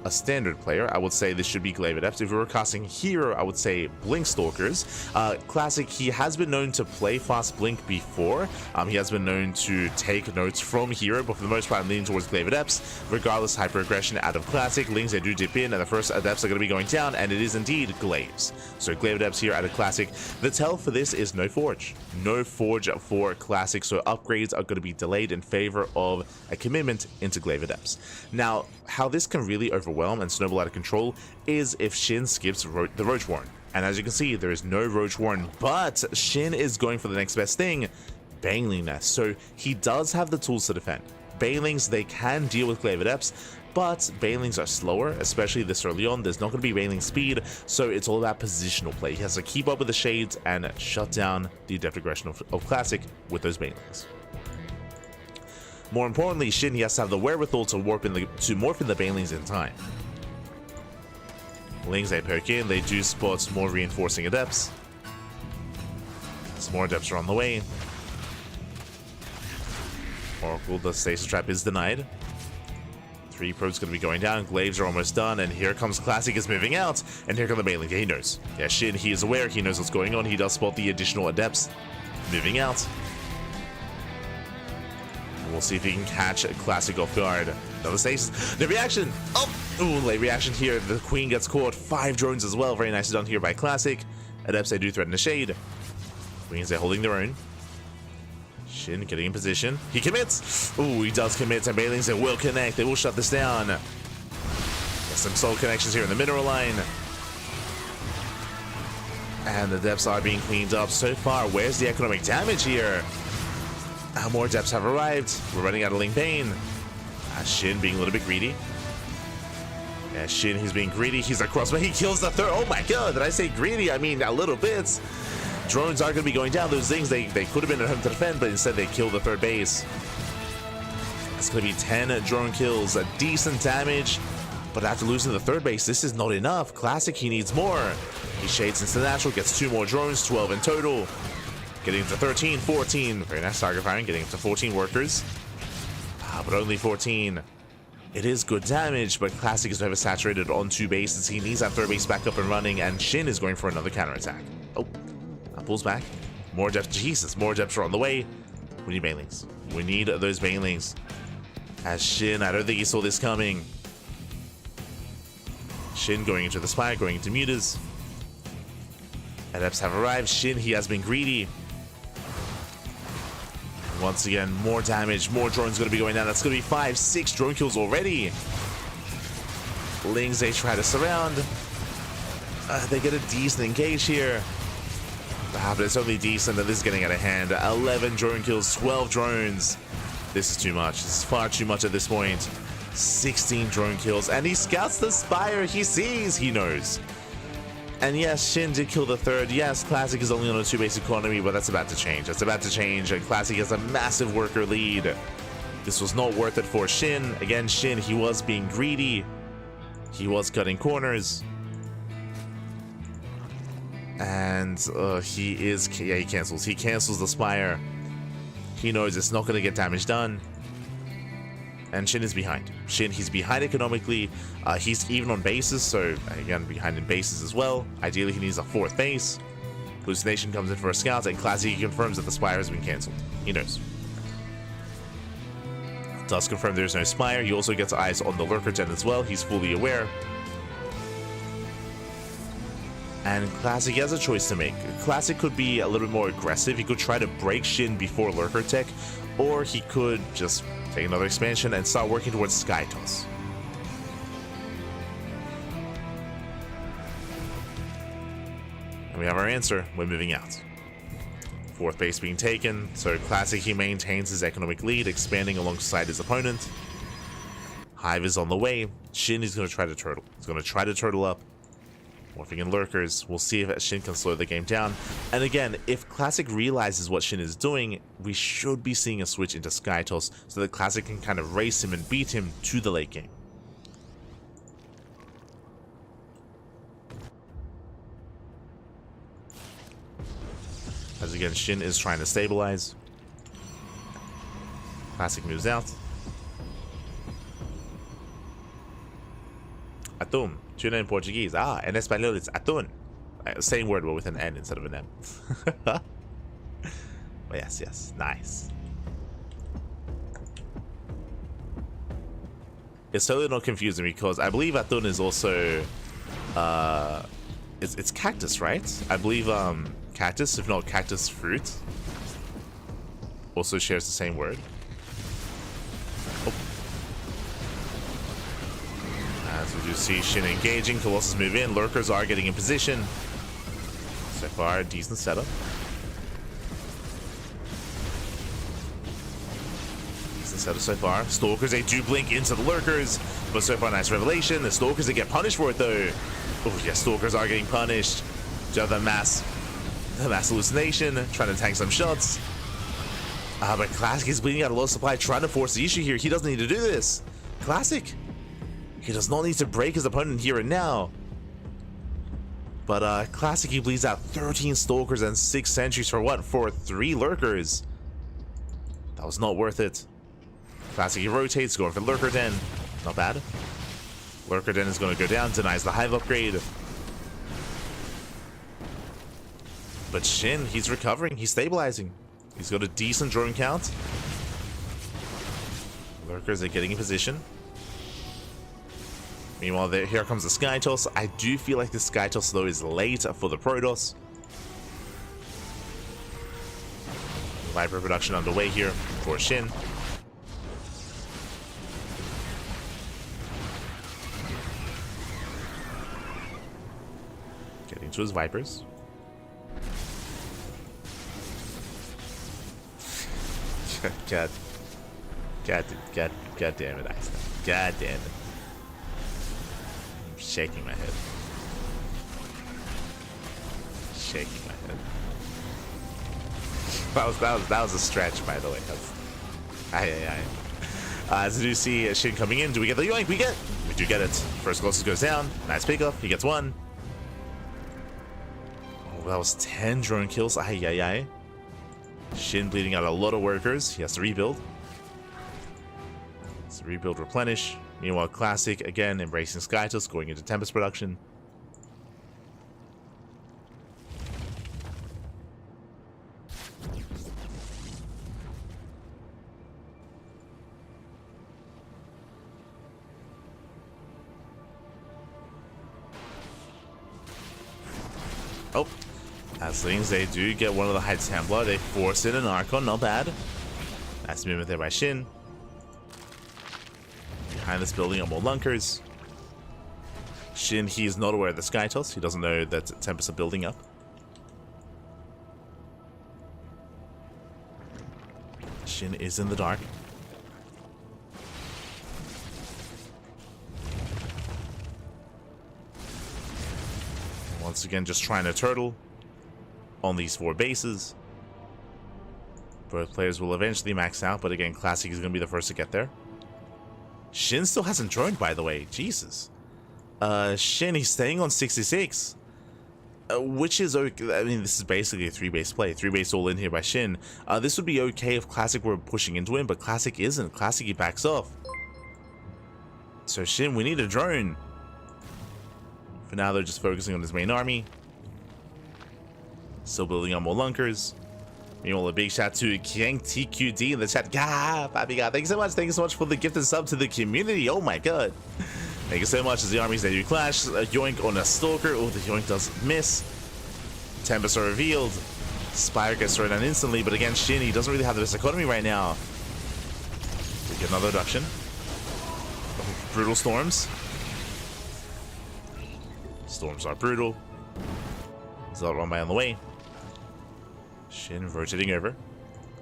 [SPEAKER 1] a standard player, I would say this should be Glaive Adepts. If we were casting Hero, I would say Blink Stalkers. Classic, he has been known to play fast Blink before. He has been known to take notes from Hero, but for the most part, I'm leaning towards Glaive Adepts. Regardless, Hyper Aggression out of Classic. Lings, they do dip in, and the first Adepts are going to be going down, and it is indeed Glaives. So Glaive Adepts here out of Classic. The tell for this is no Forge. No Forge for Classic, so upgrades are going to be delayed in favor of a commitment into Glaive Adepts. Now, how this can really overwhelm and snowball out of control is if Shin skips the Roach Warren. And as you can see, there is no Roach Warren, but Shin is going for the next best thing, Baneling Nest. So he does have the tools to defend. Banelings, they can deal with Glaive Adepts, but Banelings are slower, especially this early on. There's not going to be Baneling speed, so it's all about positional play. He has to keep up with the shades and shut down the Adept Aggression of Classic with those Banelings. More importantly, Shin, he has to have the wherewithal to morph in the Banelings in time. Lings, they poke in, they do spot more reinforcing Adepts. Some more Adepts are on the way. Oracle, the Stasis Trap is denied. 3 probes going to be going down, Glaives are almost done, and here comes Classic is moving out, and here come the Banelings. Yeah, he knows. Yeah, Shin, he is aware, he knows what's going on, he does spot the additional Adepts moving out. We'll see if he can catch a Classic off guard. Another Stasis. The reaction! Oh! Ooh, late reaction here. The Queen gets caught. 5 drones as well. Very nicely done here by Classic. Adepts, they do threaten the shade. Queens, they're holding their own. Shin getting in position. He commits! Ooh, he does commit. And Banelings, they will connect. They will shut this down. There's some soul connections here in the mineral line. And the Adepts are being cleaned up so far. Where's the economic damage here? More Adepts have arrived. We're running out of Ling Bane. Shin being a little bit greedy. Yeah, Shin, he's being greedy. He's across, but he kills the third. Oh my god, did I say greedy? I mean, a little bit. Drones are going to be going down. Those things, they could have been at home to defend, but instead they kill the third base. It's going to be 10 drone kills, a decent damage. But after losing the third base, this is not enough. Classic, he needs more. He shades into the natural, gets 2 more drones, 12 in total. Getting to 13, 14. Very nice target firing, getting up to 14 workers. But only 14. It is good damage, but Classic is oversaturated on 2 bases. He needs that third base back up and running, and Shin is going for another counterattack. Oh, pulls back. More Adepts. Jesus, more Adepts are on the way. We need Banelings. We need those Banelings. As Shin, I don't think he saw this coming. Shin going into the Spire, going into Mutas. Adepts have arrived. Shin, he has been greedy. Once again, more damage, more drones going to be going down. That's going to be 5, 6 drone kills already. Lings, they try to surround. They get a decent engage here. But it's only decent, and this is getting out of hand. 11 drone kills, 12 drones. This is too much. This is far too much at this point. 16 drone kills, and he scouts the Spire. He sees, he knows. And yes, Shin did kill the third. Yes, Classic is only on a 2-base economy, but that's about to change. That's about to change, and Classic has a massive worker lead. This was not worth it for Shin. Again, Shin, he was being greedy. He was cutting corners. And he cancels. He cancels the Spire. He knows it's not going to get damage done. And Shin is behind. Shin, he's behind economically. He's even on bases, so again, behind in bases as well. Ideally, he needs a 4th base. Hallucination comes in for a scout, and Classic, he confirms that the Spire has been cancelled. He knows. Does confirm there's no Spire. He also gets eyes on the Lurker Gen as well. He's fully aware. And Classic has a choice to make. Classic could be a little bit more aggressive. He could try to break Shin before Lurker Tech, or he could just take another expansion and start working towards Sky Toss. And we have our answer. We're moving out. Fourth base being taken, so Classic, he maintains his economic lead, expanding alongside his opponent. Hive is on the way. Shin is going to try to turtle. He's going to try to turtle up. Morphing in Lurkers. We'll see if Shin can slow the game down. And again, if Classic realizes what Shin is doing, we should be seeing a switch into Sky Toss so that Classic can kind of race him and beat him to the late game. As again, Shin is trying to stabilize. Classic moves out. Atum. Tuna in Portuguese. Ah, en español it's atún. Same word but with an N instead of an M. But yes, yes. Nice. It's totally not confusing because I believe atún is also it's cactus, right? I believe cactus, if not cactus fruit, also shares the same word. Oh. As we do see Shin engaging, Colossus move in, Lurkers are getting in position. So far, decent setup. Decent setup so far. Stalkers, they do blink into the Lurkers, but so far, nice revelation. The Stalkers, they get punished for it though. Oh yes, Stalkers are getting punished. Do you have the mass hallucination, trying to tank some shots. But Classic is bleeding out a low supply, trying to force the issue here. He doesn't need to do this. Classic, he does not need to break his opponent here and now. But Classic, he bleeds out 13 Stalkers and 6 Sentries for what? For 3 Lurkers. That was not worth it. Classic, he rotates, going for Lurker Den. Not bad. Lurker Den is going to go down, denies the Hive upgrade. But Shin, he's recovering, he's stabilizing. He's got a decent drone count. Lurkers are getting in position. Meanwhile, here comes the Sky Toss. I do feel like the Sky Toss, though, is late for the Protoss. Viper production underway here for Shin. Getting to his Vipers. God damn it, Iceland. God damn it. I'm shaking my head. Shaking my head. That was a stretch, by the way. As you see Shin coming in, do we get the yoink? We do get it. First Colossus goes down. Nice pickup. He gets 1. Oh, that was 10 drone kills. Shin bleeding out a lot of workers. He has to rebuild. So rebuild, replenish. Meanwhile, Classic, again, embracing Sky Toss, going into Tempest production. Oh. As things, they do get one of the High Templar. They force in an Archon, not bad. Nice movement there by Shin. Behind this building are more Lunkers. Shin, he is not aware of the Sky Toss. He doesn't know that Tempests are building up. Shin is in the dark. Once again, just trying to turtle on these 4 bases. Both players will eventually max out, but again, Classic is going to be the first to get there. Shin still hasn't joined, by the way. Jesus. Shin, he's staying on 66. Which is okay. I mean, this is basically a 3-base play. 3-base all in here by Shin. This would be okay if Classic were pushing into him, but Classic isn't. Classic, he backs off. So Shin, we need a drone. For now, they're just focusing on his main army. Still building on more Lunkers. Meanwhile, a big shout to Kiang TQD in the chat. God, Papi God, thank you so much. Thank you so much for the gift and sub to the community. Oh my god. Thank you so much as the armies they do clash. A yoink on a stalker. Oh, the yoink does miss. Tempests are revealed. Spire gets thrown down instantly, but again, SHIN, he doesn't really have the best economy right now. We get another reduction. Oh, brutal storms. Storms are brutal. Zealot runby on the way. SHIN rotating over.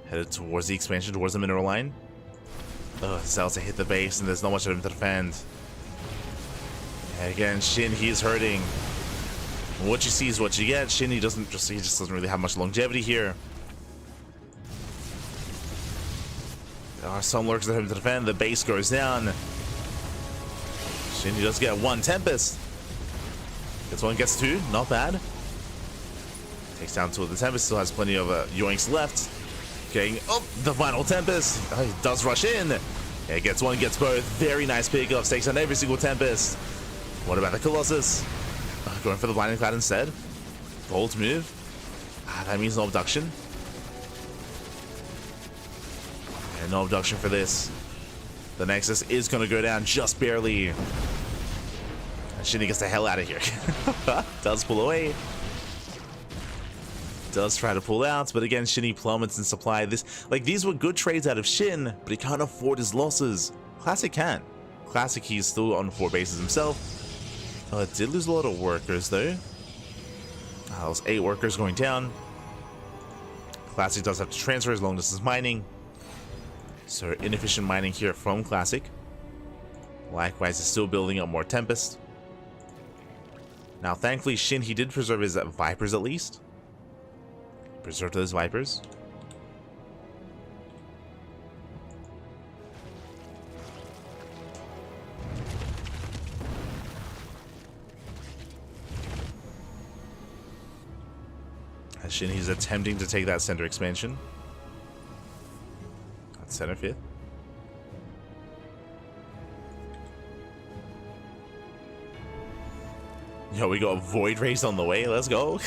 [SPEAKER 1] Headed towards the expansion, towards the mineral line. Zealots hit the base, and there's not much of him to defend. And again, SHIN, he's hurting. What you see is what you get. SHIN, he just doesn't really have much longevity here. There are some lurkers that have to defend. The base goes down. SHIN, he does get one Tempest. Gets one, gets two. Not bad. Takes down two of the Tempest. Still has plenty of yoinks left. Getting the final Tempest. He does rush in. Yeah, gets one, gets both. Very nice pickups. Takes down every single Tempest. What about the Colossus? Going for the Blinding Cloud instead. Bold move. That means no abduction. And no abduction for this. The Nexus is going to go down just barely. And SHIN gets the hell out of here. Does pull away. Does try to pull out, but again, SHIN plummets in supply. These were good trades out of SHIN, but he can't afford his losses. Classic can. Classic, he's still on 4 bases himself. Did lose a lot of workers though. Those 8 workers going down. Classic does have to transfer as long as it's mining. So inefficient mining here from Classic. Likewise, is still building up more Tempest. Now, thankfully, SHIN, he did preserve his Vipers at least. Preserve those Vipers. As SHIN, he's attempting to take that center expansion. That's center 5th. Yo, we got a Void Race on the way. Let's go.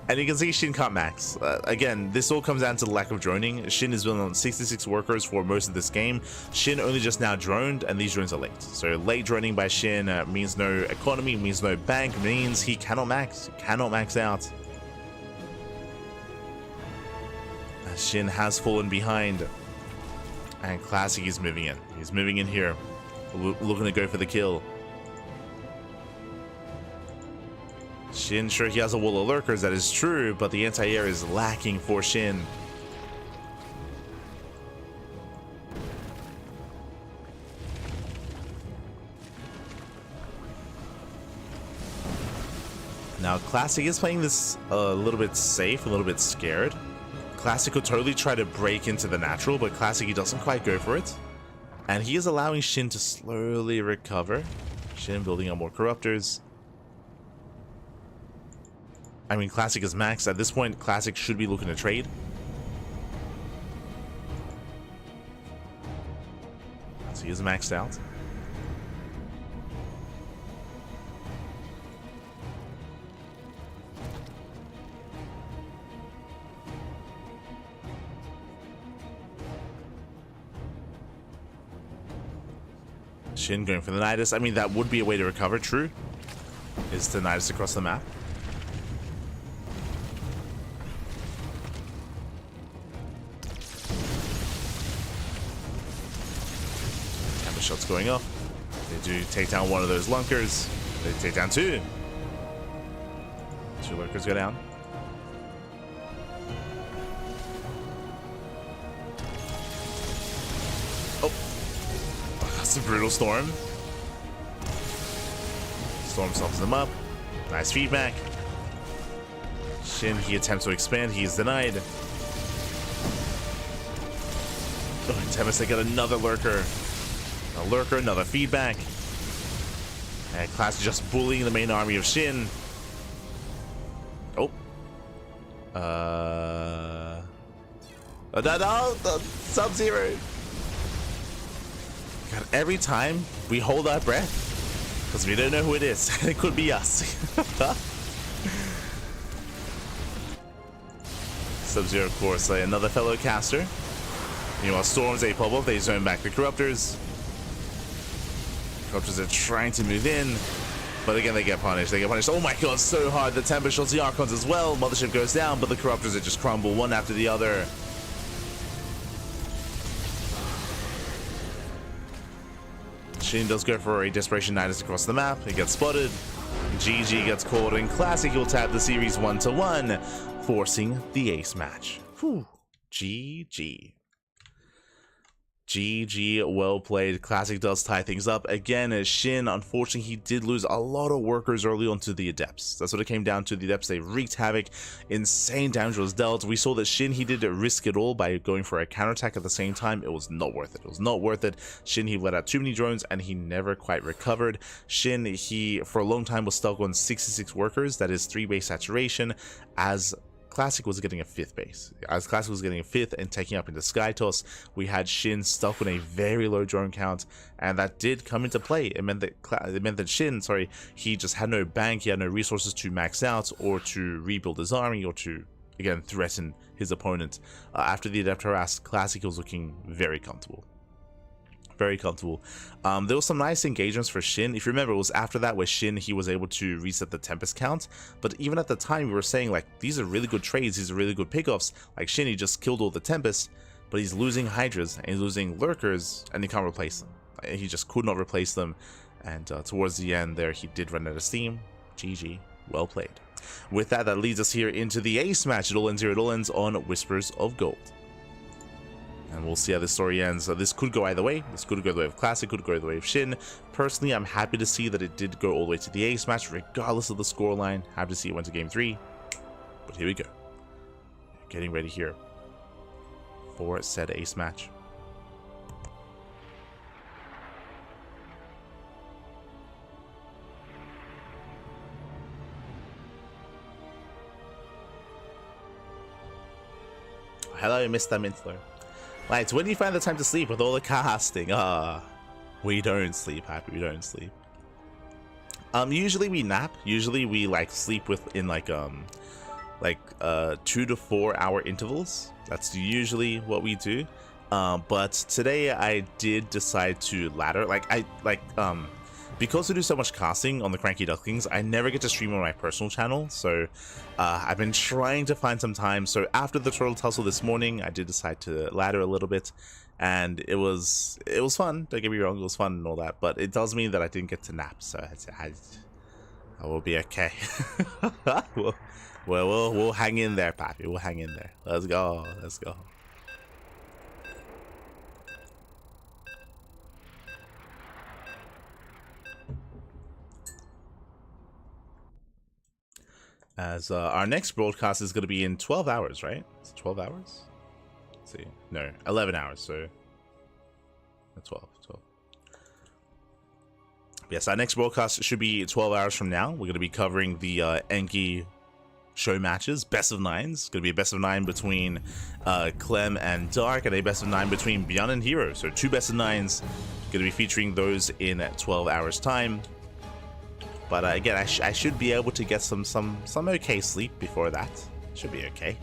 [SPEAKER 1] And you can see SHIN can't max. Again, this all comes down to the lack of droning. SHIN is building on 66 workers for most of this game. SHIN only just now droned, and these drones are late. So late droning by SHIN means no economy, means no bank, means he cannot max. He cannot max out. SHIN has fallen behind. And Classic is moving in. He's moving in here. Looking to go for the kill. SHIN, sure, he has a wall of lurkers, that is true, but the anti-air is lacking for SHIN. Now, Classic is playing this a little bit safe, a little bit scared. Classic could totally try to break into the natural, but Classic, he doesn't quite go for it. And he is allowing SHIN to slowly recover. SHIN building up more Corruptors. I mean, Classic is maxed. At this point, Classic should be looking to trade. So he is maxed out. SHIN going for the Nidus. I mean, that would be a way to recover, true. Is to Nidus across the map. Shots going off. They do take down one of those lunkers. They take down 2. 2 lurkers go down. Oh, that's a brutal storm. Storm stops them up. Nice feedback. SHIN, he attempts to expand. He is denied. Oh, Tempest, they got another lurker. A lurker, another feedback. And Classic just bullying the main army of SHIN. Oh. No, Sub-Zero. God, every time we hold our breath, because we don't know who it is. It could be us. Sub-Zero, of course, another fellow caster. Meanwhile, Storms, they pop up, they zone back the Corruptors. Corruptors are trying to move in, but again they get punished. They get punished. Oh my god, so hard. The temper shots the Archons as well. Mothership goes down, but the Corruptors are just crumble one after the other. SHIN does go for a Desperation Nidus across the map. It gets spotted. GG gets called, and Classic will tap the series 1-1, forcing the ace match. Whew. GG. GG, well played. Classic does tie things up. Again, as SHIN, unfortunately, he did lose a lot of workers early on to the Adepts. That's what it came down to. The Adepts, they wreaked havoc. Insane damage was dealt. We saw that SHIN, he did risk it all by going for a counterattack at the same time. It was not worth it. It was not worth it. SHIN, he let out too many drones, and he never quite recovered. SHIN, he, for a long time, was stuck on 66 workers. That is 3 base saturation, as Classic was getting a 5th base. As Classic was getting a 5th and taking up into Sky Toss, we had SHIN stuck on a very low drone count, and that did come into play. It meant that SHIN, sorry, he just had no bank, he had no resources to max out or to rebuild his army or to, again, threaten his opponent. After the Adept harass, Classic was looking very comfortable. Very comfortable. There was some nice engagements for SHIN. If you remember, it was after that where SHIN, he was able to reset the Tempest count. But even at the time, we were saying, like, these are really good trades, these are really good pickoffs. Like, SHIN, he just killed all the Tempests, but he's losing Hydras and he's losing Lurkers, and he can't replace them. He just could not replace them. And towards the end there, he did run out of steam. GG, well played. With that, that leads us here into the ace match. It all ends here. It all ends on Whispers of Gold. And we'll see how this story ends. This could go either way. This could go the way of Classic, could go the way of SHIN. Personally, I'm happy to see that it did go all the way to the ace match, regardless of the scoreline. Happy to see it went to game 3. But here we go. Getting ready here for said ace match. Hello, Mr. Mintler. Right, when do you find the time to sleep with all the casting? We don't sleep, Happy, we don't sleep. Usually we nap. Usually we like sleep within like 2 to 4 hour intervals. That's usually what we do. But today I did decide to ladder. Because we do so much casting on the CranKy Ducklings, I never get to stream on my personal channel, so I've been trying to find some time. So after the Turtle Tussle this morning, I did decide to ladder a little bit, and it was fun. Don't get me wrong, it was fun and all that, but it does mean that I didn't get to nap, so I will be okay. we'll hang in there, Pappy. We'll hang in there. Let's go. Let's go. As our next broadcast is going to be in 12 hours, right? It's 12 hours? Let's see. No, 11 hours, so 12. Yes, our next broadcast should be 12 hours from now. We're going to be covering the Enki show matches, best of 9s. It's going to be a best of 9 between Clem and Dark, and a best of 9 between Beyond and Hero. So 2 best of 9s. Going to be featuring those in 12 hours time. But again, I should be able to get some okay sleep before that. Should be okay.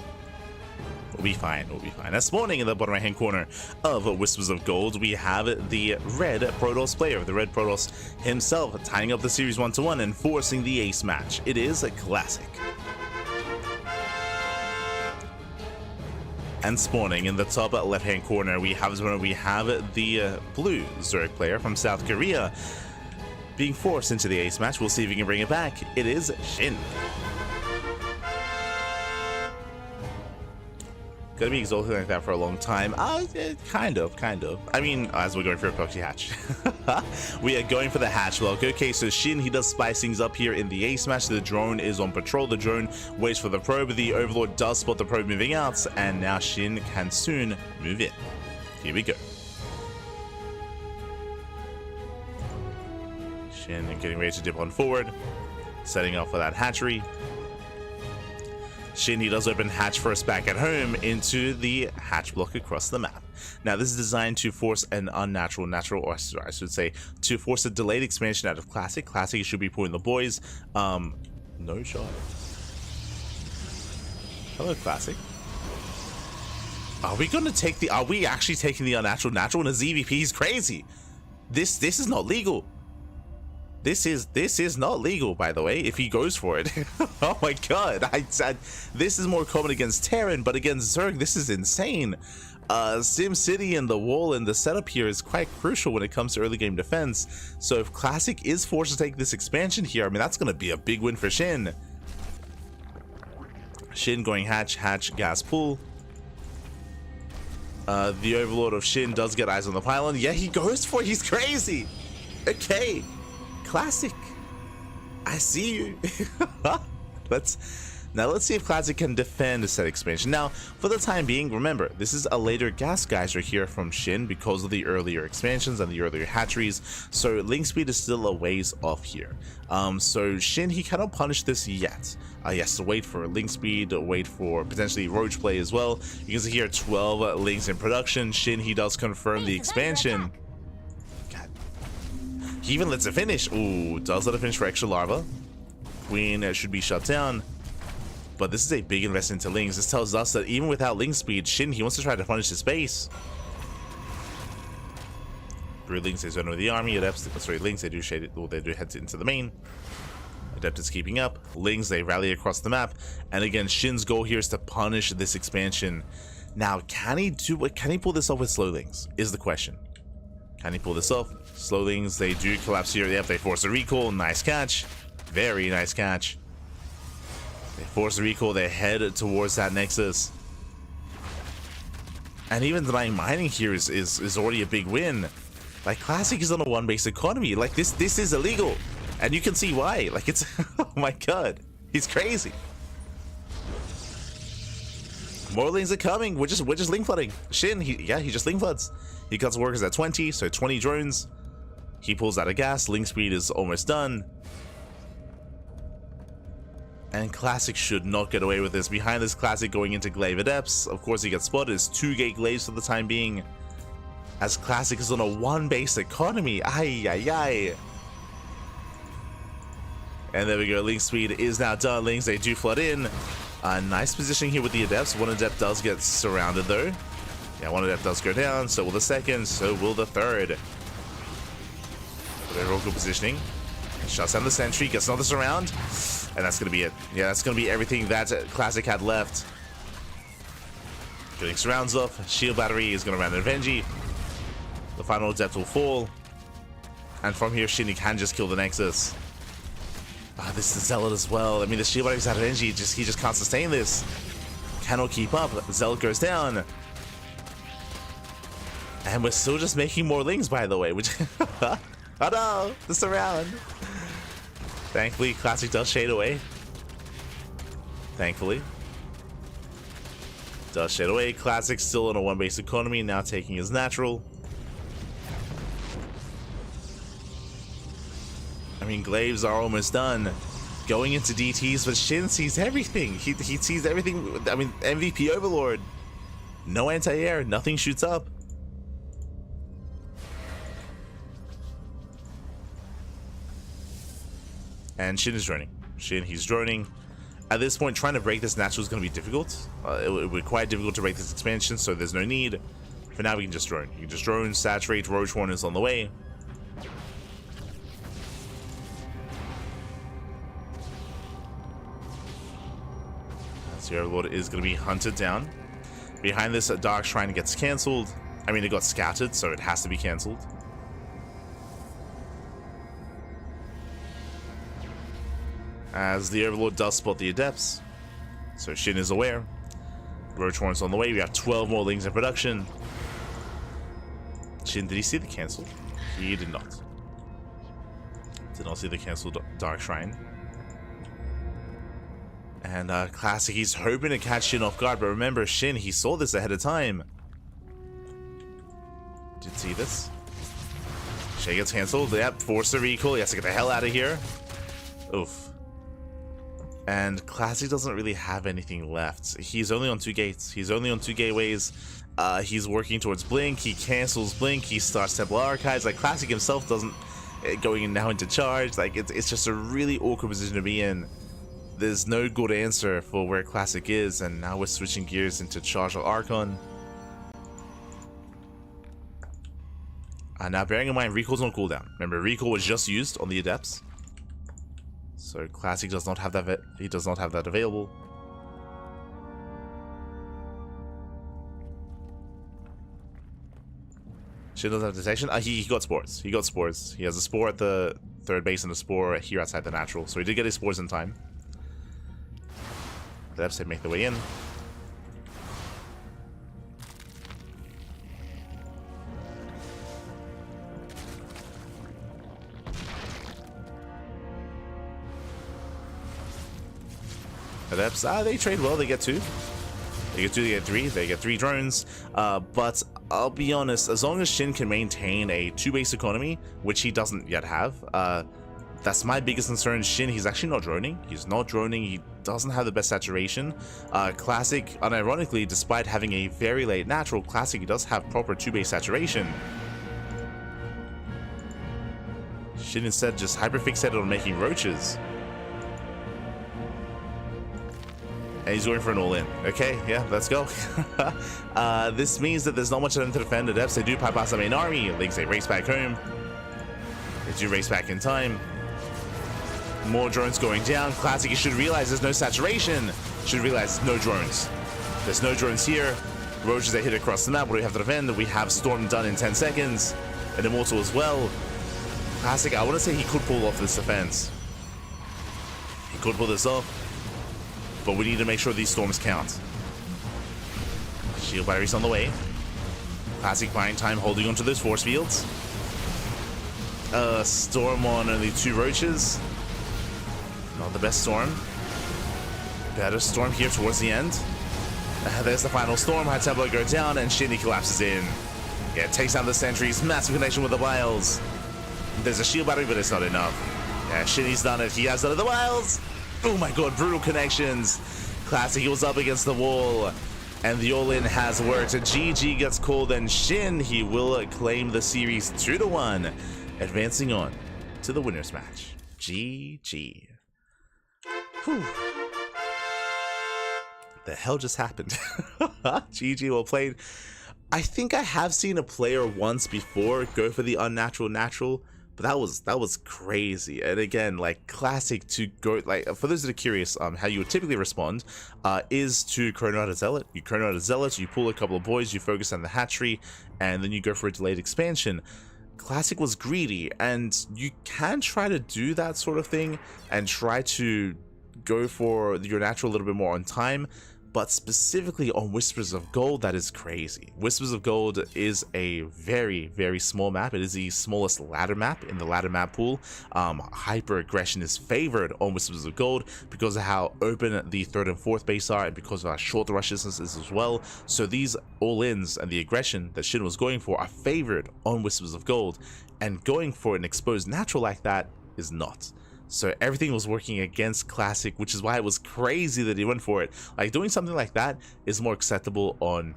[SPEAKER 1] We'll be fine. We'll be fine. This morning, in the bottom right-hand corner of Whispers of Gold, we have the red Protoss player, the red Protoss himself, tying up the series 1-1 and forcing the ace match. It is a Classic. And spawning in the top left-hand corner, we have the blue Zerg player from South Korea, being forced into the ace match. We'll see if we can bring it back. It is SHIN. Gonna be exalted like that for a long time. Kind of. I mean, as we're going for a proxy hatch. We are going for the hatch block. Okay, so SHIN, he does spice things up here in the ace match. The drone is on patrol. The drone waits for the probe. The Overlord does spot the probe moving out, and now SHIN can soon move in. Here we go. SHIN getting ready to dip on forward, setting up for that hatchery. SHIN, he does open hatch first back at home into the hatch block across the map. Now this is designed to force an unnatural, or I should say, to force a delayed expansion out of Classic. Classic should be pulling the boys. No shot. Hello, Classic. Are we actually taking the unnatural natural? And a ZVP is crazy. This is not legal. This is not legal, by the way, if he goes for it. Oh my god, I said this is more common against Terran, but against Zerg, this is insane. Sim City and the wall and the setup here is quite crucial when it comes to early game defense. So if Classic is forced to take this expansion here, I mean, that's going to be a big win for Shin. Shin going hatch, gas pool. The Overlord of Shin does get eyes on the pylon. Yeah, he goes for it. He's crazy. Okay. Classic. I see you. Let's see if Classic can defend the set expansion. Now, for the time being, remember, this is a later gas geyser here from Shin because of the earlier expansions and the earlier hatcheries, so link speed is still a ways off here. So Shin, he cannot punish this yet. He has to wait for link speed, wait for potentially roach play as well. You can see here 12 links in production. Shin, he does confirm the expansion. God. He even lets it finish. Ooh, does let it finish for extra larva. Queen should be shut down. But this is a big investment into links. This tells us that even without link speed, Shin, he wants to try to punish his base. Broodlings, they zone over the army. Adepts, sorry, Links, they do shade it, or they do head into the main. Adept is keeping up. Lings, they rally across the map. And again, Shin's goal here is to punish this expansion. Now, can he pull this off with slow Lings? Is the question. Can he pull this off? Slow Lings, they do collapse here. Yep, they force a recall. Nice catch. Very nice catch. They force the recall, they head towards that Nexus. And even denying mining here is already a big win. Like, Classic is on a one base economy. Like, this is illegal. And you can see why. Like, it's oh my god. He's crazy. More links are coming. We're just link flooding. Shin, he just link floods. He cuts workers at 20, so 20 drones. He pulls out of gas, link speed is almost done. And Classic should not get away with this. Behind this, Classic going into Glaive Adepts. Of course, he gets spotted. It's 2 gate Glaives for the time being. As Classic is on a one base economy. Ay, ay, ay. And there we go. Link speed is now done. Links, they do flood in. Nice positioning here with the Adepts. One Adept does get surrounded, though. Yeah, one Adept does go down. So will the second. So will the third. Very good positioning. Shuts down the sentry. Gets another surround. And that's going to be it. Yeah, that's going to be everything that Classic had left. Getting surrounds off. Shield battery is going to round an Avengi. The final Adept will fall. And from here, Shin can just kill the Nexus. This is Zealot as well. I mean, the shield battery's out of energy. He just can't sustain this. Cannot keep up. Zealot goes down. And we're still just making more links, by the way. Which oh no, the surround. Thankfully, Classic does shade away. Thankfully. Does shade away. Classic still on a one base economy, now taking his natural. I mean, Glaives are almost done. Going into DTs, but Shin sees everything. He sees everything. I mean, MVP Overlord. No anti-air, nothing shoots up. And Shin is droning. Shin, he's droning. At this point, trying to break this natural is going to be difficult. It would be quite difficult to break this expansion, so there's no need. For now, we can just drone. You can just drone, saturate, Roach Horn is on the way. So Overlord is going to be hunted down. Behind this, a Dark Shrine gets cancelled. I mean, it got scouted, so it has to be cancelled. As the Overlord does spot the Adepts. So Shin is aware. Roach Horn's on the way. We have 12 more links in production. Shin, did he see the cancel? He did not. Did not see the cancelled Dark Shrine. And Classic, he's hoping to catch Shin off guard, but remember, Shin, he saw this ahead of time. Did see this. Shay gets cancelled. Yep, force the recall. He has to get the hell out of here. Oof. And Classic doesn't really have anything left. He's only on 2 gates. He's only on 2 gateways. He's working towards Blink. He cancels Blink. He starts Templar Archives. Like, Classic himself doesn't going in now into charge. Like, it's just a really awkward position to be in. There's no good answer for where Classic is, and now we're switching gears into Charge of Archon. Now, bearing in mind, recall's on cooldown. Remember, recall was just used on the Adepts. So, Classic does not have that. He does not have that available. Shin doesn't have detection. He got spores. He got spores. He has a spore at the third base and a spore here outside the natural. So he did get his spores in time. The Adepts, they make their way in. Adepts, they trade well. They get 2. They get 2, they get 3. They get 3 drones. But I'll be honest, as long as Shin can maintain a 2-base economy, which he doesn't yet have, that's my biggest concern. Shin, he's actually not droning. He's not droning. He doesn't have the best saturation. Classic, unironically, despite having a very late natural, Classic, he does have proper 2-base saturation. Shin instead just hyperfixated on making roaches. And he's going for an all-in. Okay, yeah, let's go. This means that there's not much of them to defend. Adepts, they do bypass the main army. Lynx, they race back home. They do race back in time. More drones going down. Classic, you should realize there's no saturation. Should realize no drones. There's no drones here. Roaches, they hit across the map. What do we have to defend? We have Storm done in 10 seconds. An Immortal as well. Classic, I want to say he could pull off this defense. He could pull this off. But we need to make sure these storms count. Shield batteries on the way. Classic buying time, holding onto those force fields. Storm on only 2 roaches. Not the best storm. Better storm here towards the end. There's the final storm. High tempo go down and Shinny collapses in. Yeah, takes down the sentries. Massive connection with the vials. There's a shield battery, but it's not enough. Yeah, Shinny's done it. He has done it. The vials. Oh my god, brutal connections. Classic, he was up against the wall. And the all-in has worked. GG gets called, and Shin, he will claim the series 2-1. Advancing on to the winner's match. GG. Whew. The hell just happened? GG, well played. I think I have seen a player once before go for the unnatural natural. But that was crazy. And again, like, Classic to go, like, for those that are curious, how you would typically respond is to chrono out a zealot. You chrono out a zealot, you pull a couple of boys, you focus on the hatchery, and then you go for a delayed expansion. Classic was greedy, and you can try to do that sort of thing and try to go for your natural a little bit more on time. But specifically on Whispers of Gold, that is crazy. Whispers of Gold is a very, very small map. It is the smallest ladder map in the ladder map pool. Hyper aggression is favored on Whispers of Gold because of how open the 3rd and 4th base are, and because of our short rush distances as well. So these all-ins and the aggression that Shin was going for are favored on Whispers of Gold, and going for an exposed natural like that is not. So everything was working against Classic, which is why it was crazy that he went for it. Like, doing something like that is more acceptable on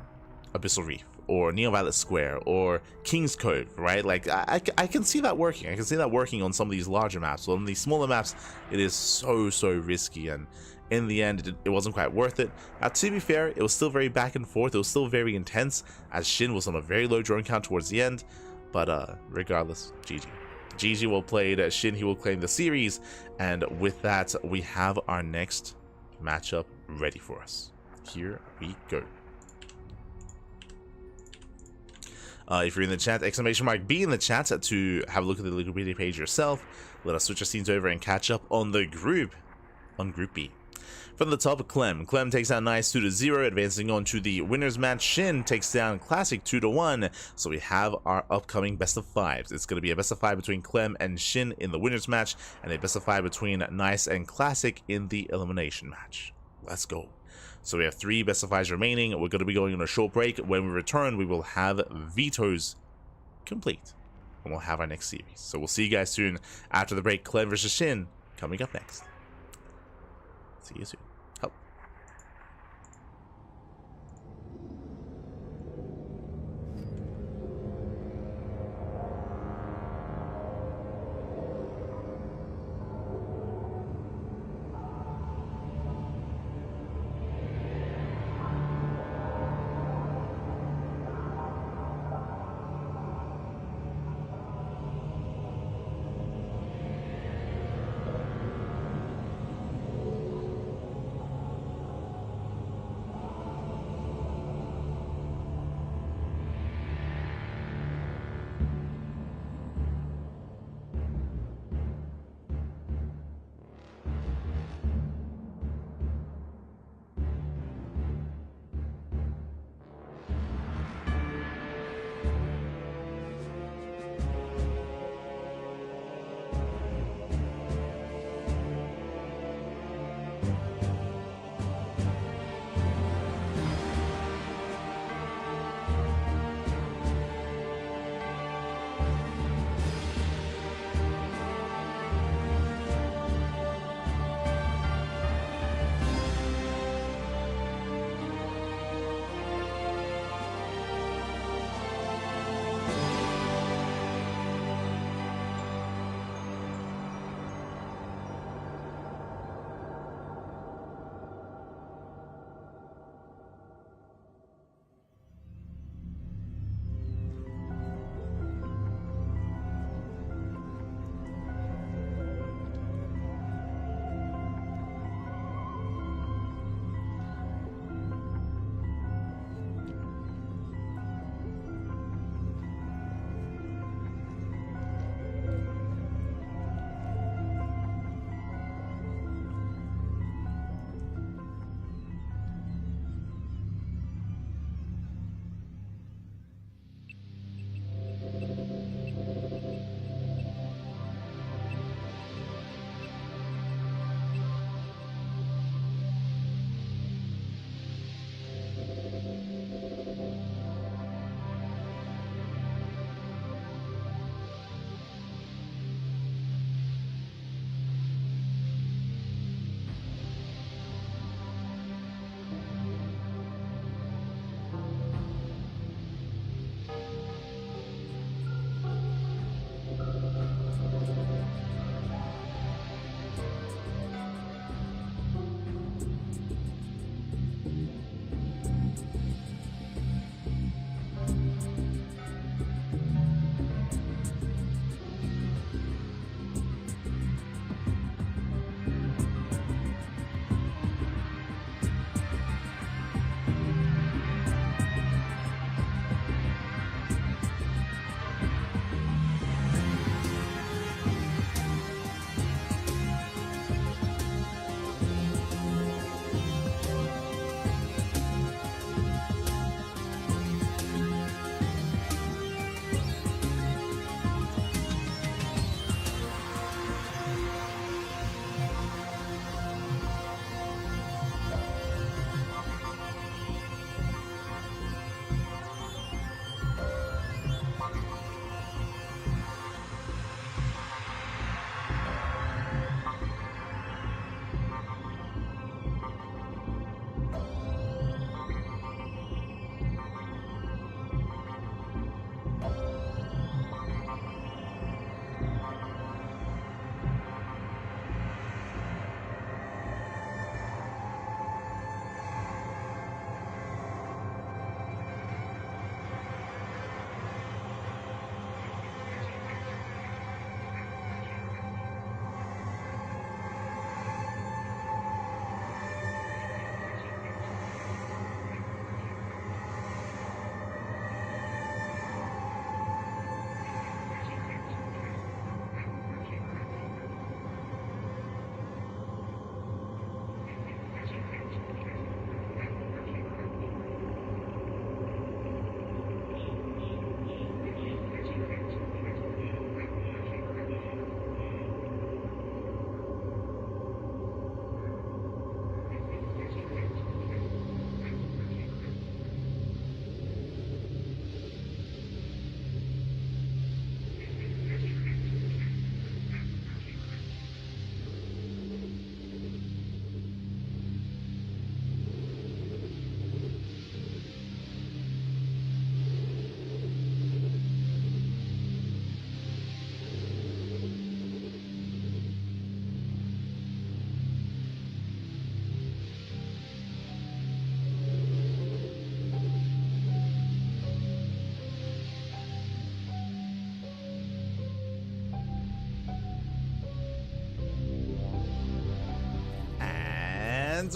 [SPEAKER 1] Abyssal Reef or Neo-Violet Square or King's Cove, right? Like, I can see that working. I can see that working on some of these larger maps. So on these smaller maps, it is so risky, and in the end, it wasn't quite worth it. Now, to be fair, it was still very back and forth. It was still very intense, as Shin was on a very low drone count towards the end. But regardless, GG. GG well played. Shin, he will claim the series, and with that, we have our next matchup ready for us. Here we go. If you're in the chat, !B in the chat to have a look at the Wikipedia page yourself. Let us switch our scenes over and catch up on the group, on Group B. From the top, Clem. Clem takes down Nice 2-0, advancing on to the winner's match. Shin takes down Classic 2-1. So we have our upcoming best of 5s. It's going to be a best of 5 between Clem and Shin in the winner's match, and a best of 5 between Nice and Classic in the elimination match. Let's go. So we have 3 best of 5s remaining. We're going to be going on a short break. When we return, we will have vetoes complete, and we'll have our next series. So we'll see you guys soon after the break. Clem versus Shin coming up next. See you soon.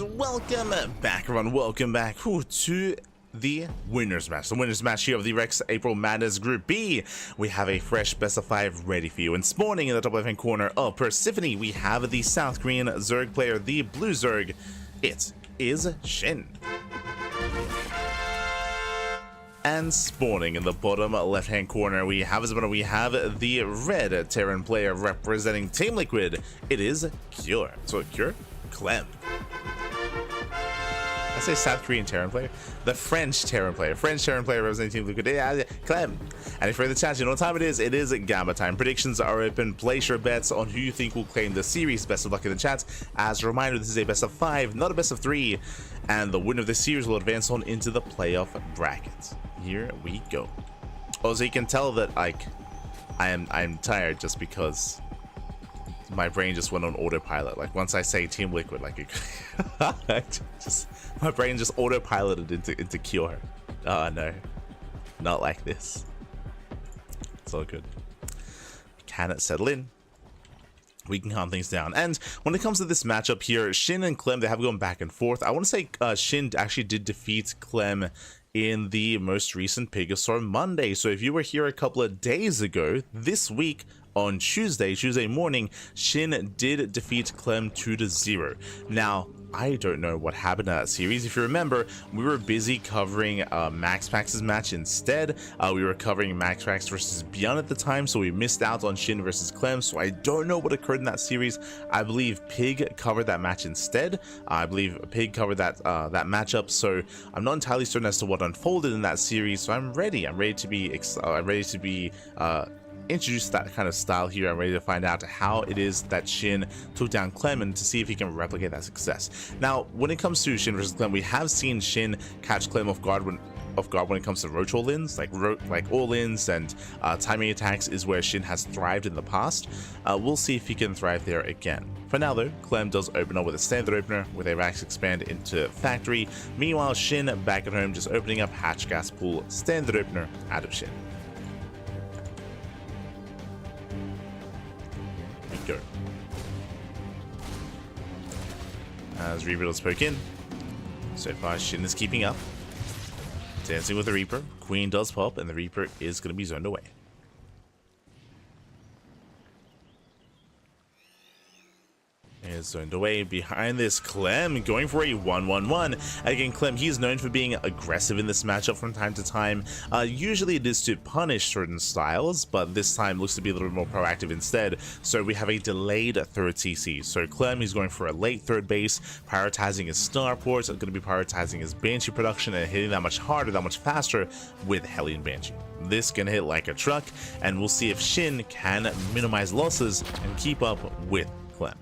[SPEAKER 1] and welcome back, everyone. Welcome back to the winners match. The winners match here of the Rex April Madness Group B. We have a fresh best of 5 ready for you. And spawning in the top left hand corner of Persephone, we have the South Korean Zerg player, the Blue Zerg. It is SHIN. And spawning in the bottom left hand corner, we have the red Terran player representing Team Liquid. It is Clem. I say South Korean Terran player, the French Terran player representing Team Liquid. Yeah, Clem. And if you're in the chat, you know what time it is. It is Gamma time. Predictions are open. Place your bets on who you think will claim the series. Best of luck in the chat. As a reminder, this is a best of 5, not a best of 3, and the winner of this series will advance on into the playoff bracket. Here we go. Oh, so you can tell that I'm tired just because my brain just went on autopilot. Like once I say Team Liquid, like my brain just autopiloted into Cure. Oh no, not like this. It's all good. Can it settle in? We can calm things down. And when it comes to this matchup here, SHIN and Clem, they have gone back and forth. I want to say SHIN actually did defeat Clem in the most recent Pegasaur Monday. So if you were here a couple of days ago, this week on Tuesday morning, SHIN did defeat Clem 2-0. Now, I don't know what happened in that series. If you remember, we were busy covering MaxPax's match instead. We were covering MaxPax versus Beyond at the time, so we missed out on SHIN versus Clem. So I don't know what occurred in that series. I believe Pig covered that match instead. I believe Pig covered that matchup. So I'm not entirely certain as to what unfolded in that series. So I'm ready. I'm ready to be introduce that kind of style here. I'm ready to find out how it is that SHIN took down Clem and to see if he can replicate that success. Now, when it comes to SHIN versus Clem, we have seen SHIN catch Clem off guard when it comes to roach all-ins, like all-ins and timing attacks is where SHIN has thrived in the past. We'll see if he can thrive there again. For now though, Clem does open up with a standard opener with a Rax expand into factory. Meanwhile, SHIN back at home just opening up hatch gas pool, standard opener out of SHIN. Go. As Reaper does poke in. So far, SHIN is keeping up. Dancing with the Reaper. Queen does pop, and the Reaper is going to be zoned away. Is zoned away. Behind this, Clem going for a 1-1-1. Again, Clem, he's known for being aggressive in this matchup from time to time. Usually it is to punish certain styles, but this time looks to be a little bit more proactive instead. So we have a delayed third CC. So Clem, he's going for a late third base, prioritizing his starports, going to be prioritizing his Banshee production and hitting that much harder, that much faster with Hellion Banshee. This can hit like a truck, and we'll see if SHIN can minimize losses and keep up with Clem.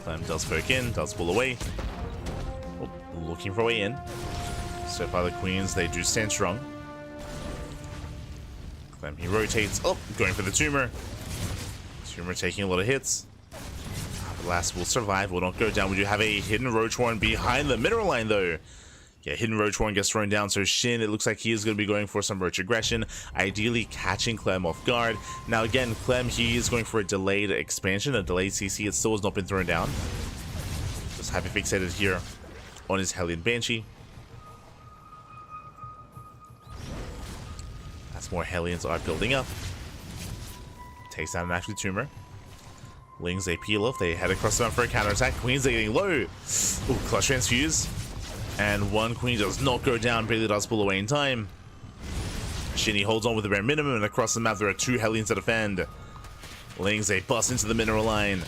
[SPEAKER 1] Clem does poke in, does pull away. Oh, looking for a way in. So far the Queens, they do stand strong. Clem, he rotates. Oh, going for the tumor. Tumor taking a lot of hits. The last will survive, will not go down. We do have a hidden Roach Warren behind the mineral line though. Yeah, hidden Roach Warren gets thrown down, so SHIN, it looks like he is going to be going for some Roach aggression, ideally catching Clem off guard. Now again, Clem, he is going for a delayed expansion, a delayed CC. It still has not been thrown down. Just hyperfixated here on his Hellion Banshee. As more Hellions are building up. Takes down an actual tumor. Lings, they peel off, they head across the map for a counterattack. Queens, they're getting low. Ooh, clutch transfuse. And one Queen does not go down, barely does pull away in time. SHIN holds on with the bare minimum, and across the map there are 2 Hellions to defend. Lings, they bust into the mineral line.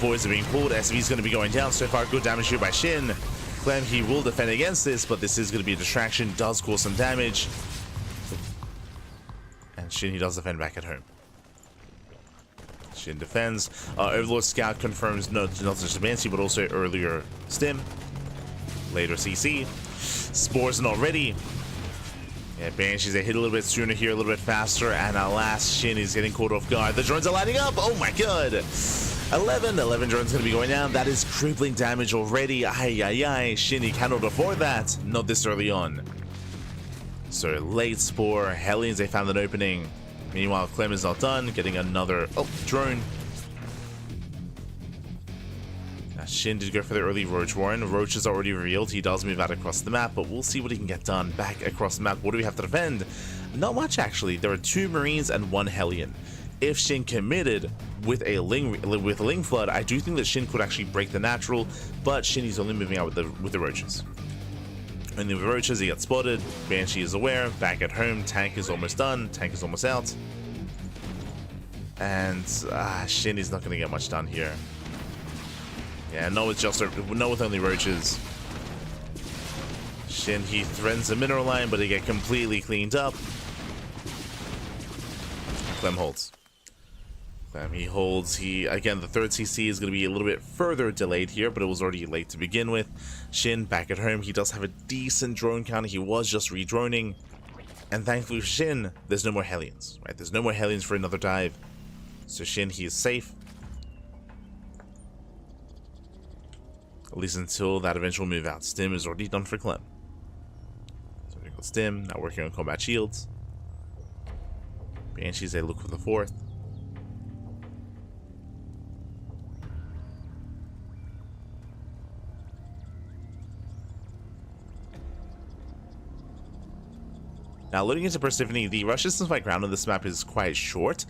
[SPEAKER 1] Boys are being pulled, SV's going to be going down. So far, good damage here by SHIN. Clem, he will defend against this, but this is going to be a distraction, does cause some damage. And SHIN, he does defend back at home. SHIN defends. Overlord Scout confirms not just the Banshee, but also earlier Stim. Later CC. Spores not ready. Yeah, Banshees, they hit a little bit sooner here, a little bit faster, and alas, SHIN is getting caught off guard. The drones are lighting up. Oh my god. 11 drones gonna be going down. That is crippling damage already. Ay. SHIN, he cannot afford that. Not this early on. So late spore. Hellions, they found an opening. Meanwhile, Clem is not done. Getting another drone. Now, SHIN did go for the early Roach Warren. Roach is already revealed. He does move out across the map, but we'll see what he can get done. Back across the map. What do we have to defend? Not much, actually. There are 2 Marines and 1 Hellion. If SHIN committed with a Ling Flood, I do think that SHIN could actually break the natural, but SHIN is only moving out with the Roaches. And the Roaches, he gets spotted. Banshee is aware. Back at home, tank is almost done. Tank is almost out. And SHIN is not going to get much done here. Yeah, no, with only Roaches. SHIN, he threatens the mineral line, but they get completely cleaned up. Clem holds. He holds. Again, the 3rd CC is going to be a little bit further delayed here, but it was already late to begin with. SHIN back at home. He does have a decent drone count. He was just redroning. And thankfully for SHIN, there's no more Hellions, right? There's no more Hellions for another dive. So SHIN, he is safe. At least until that eventual move out. Stim is already done for Clem. So we got Stim, now working on combat shields. Banshees, they look for the 4th. Now, loading into Persephone, the rush distance by ground on this map is quite short.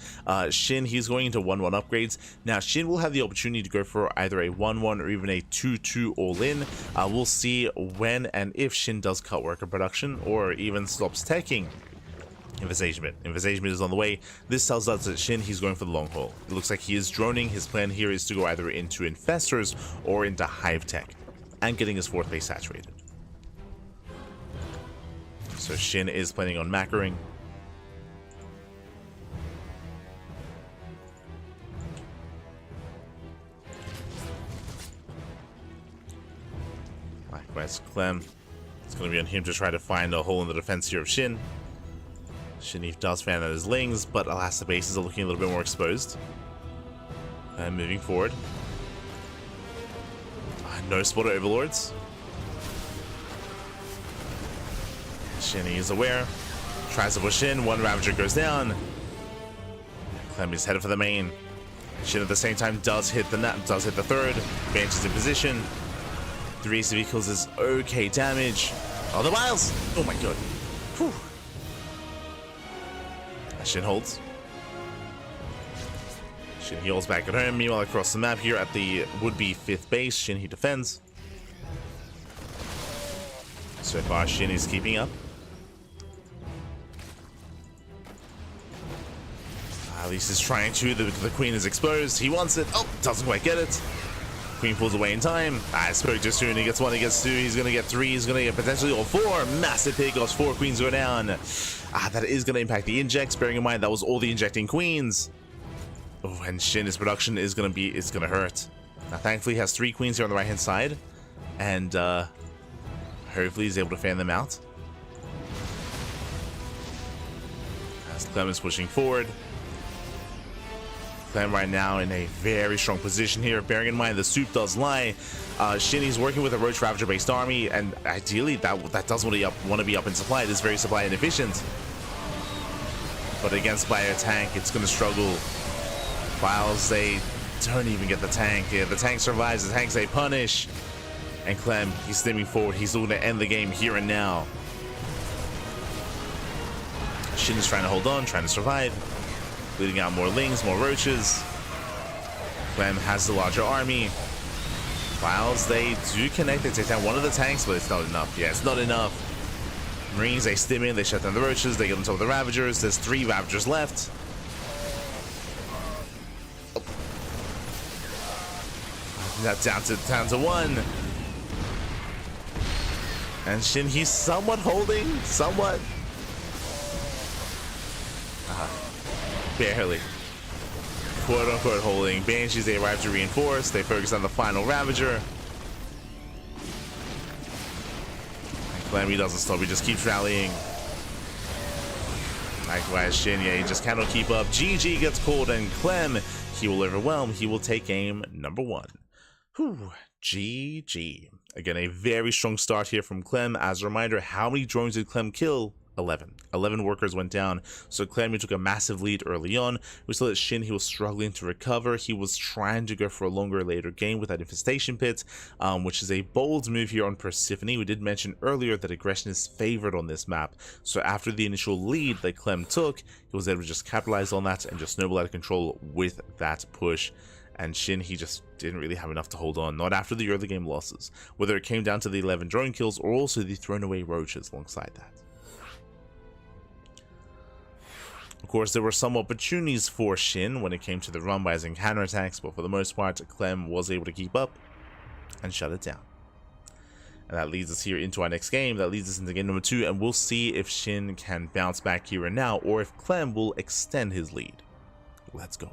[SPEAKER 1] SHIN, he's going into 1-1 upgrades. Now, SHIN will have the opportunity to go for either a 1-1 or even a 2-2 all-in. We'll see when and if SHIN does cut worker production or even stops taking Invitational. Invitational is on the way. This tells us that SHIN, he's going for the long haul. It looks like he is droning. His plan here is to go either into Infestors or into Hive Tech and getting his 4th base saturated. So SHIN is planning on macroing. Likewise, Clem. It's going to be on him to try to find a hole in the defense here of SHIN. SHIN does fan at his Lings, but alas, the bases are looking a little bit more exposed. And moving forward. No spotter overlords. SHIN is aware. Tries to push in. 1 Ravager goes down. Clem is headed for the main. SHIN at the same time does hit the 3rd. Banshee's in position. 3 vehicles is okay damage. Oh, the miles! Oh my god. Whew. SHIN holds. SHIN heals back at home. Meanwhile, across the map here at the would-be 5th base, SHIN, he defends. So far, SHIN is keeping up. At least he's trying to. The queen is exposed. He wants it. Oh, doesn't quite get it. Queen pulls away in time. I spoke too soon. He gets 1, he gets 2. He's going to get 3. He's going to get potentially all 4. Massive pig goes 4 queens go down. That is going to impact the injects. Bearing in mind that was all the injecting queens. Oh, and SHIN, his production is going to hurt. Now, thankfully, he has 3 queens here on the right hand side, and hopefully he's able to fan them out. As Clem is pushing forward. Clem right now in a very strong position here. Bearing in mind the soup does lie. SHIN is working with a Roach Ravager based army, and ideally that does want to be up in supply. It is very supply inefficient. But against Bio Tank, it's going to struggle. Files, they don't even get the tank. Yeah, the tank survives. The tanks, they punish. And Clem, he's steaming forward. He's looking to end the game here and now. SHIN is trying to hold on, trying to survive. Leading out more Lings, more Roaches. Clem has the larger army. Files, they do connect. They take down one of the tanks, but it's not enough. Yeah, it's not enough. Marines, they stim in. They shut down the Roaches. They get on top of the Ravagers. There's 3 Ravagers left. Oh. That's down to 1. And SHIN, he's somewhat holding. Somewhat. Barely. Quote-unquote holding. Banshees, they arrive to reinforce. They focus on the final Ravager. And Clem, he doesn't stop. He just keeps rallying. Likewise, Shin, yeah, he just cannot keep up. GG gets called, and Clem, he will overwhelm. He will take game number 1. Whew, GG. Again, a very strong start here from Clem. As a reminder, how many drones did Clem kill? 11. 11 workers went down. So Clem, he took a massive lead early on. We saw that Shin, he was struggling to recover. He was trying to go for a longer later game with that infestation pit, which is a bold move here on Persephone. We did mention earlier that aggression is favored on this map. So after the initial lead that Clem took, he was able to just capitalize on that and just snowball out of control with that push. And Shin, he just didn't really have enough to hold on, not after the early game losses, whether it came down to the 11 drone kills or also the thrown away roaches alongside that. Of course, there were some opportunities for Shin when it came to the run bys and counterattacks, but for the most part, Clem was able to keep up and shut it down. And that leads us here into our next game. That leads us into game number 2, and we'll see if Shin can bounce back here and now, or if Clem will extend his lead. Let's go.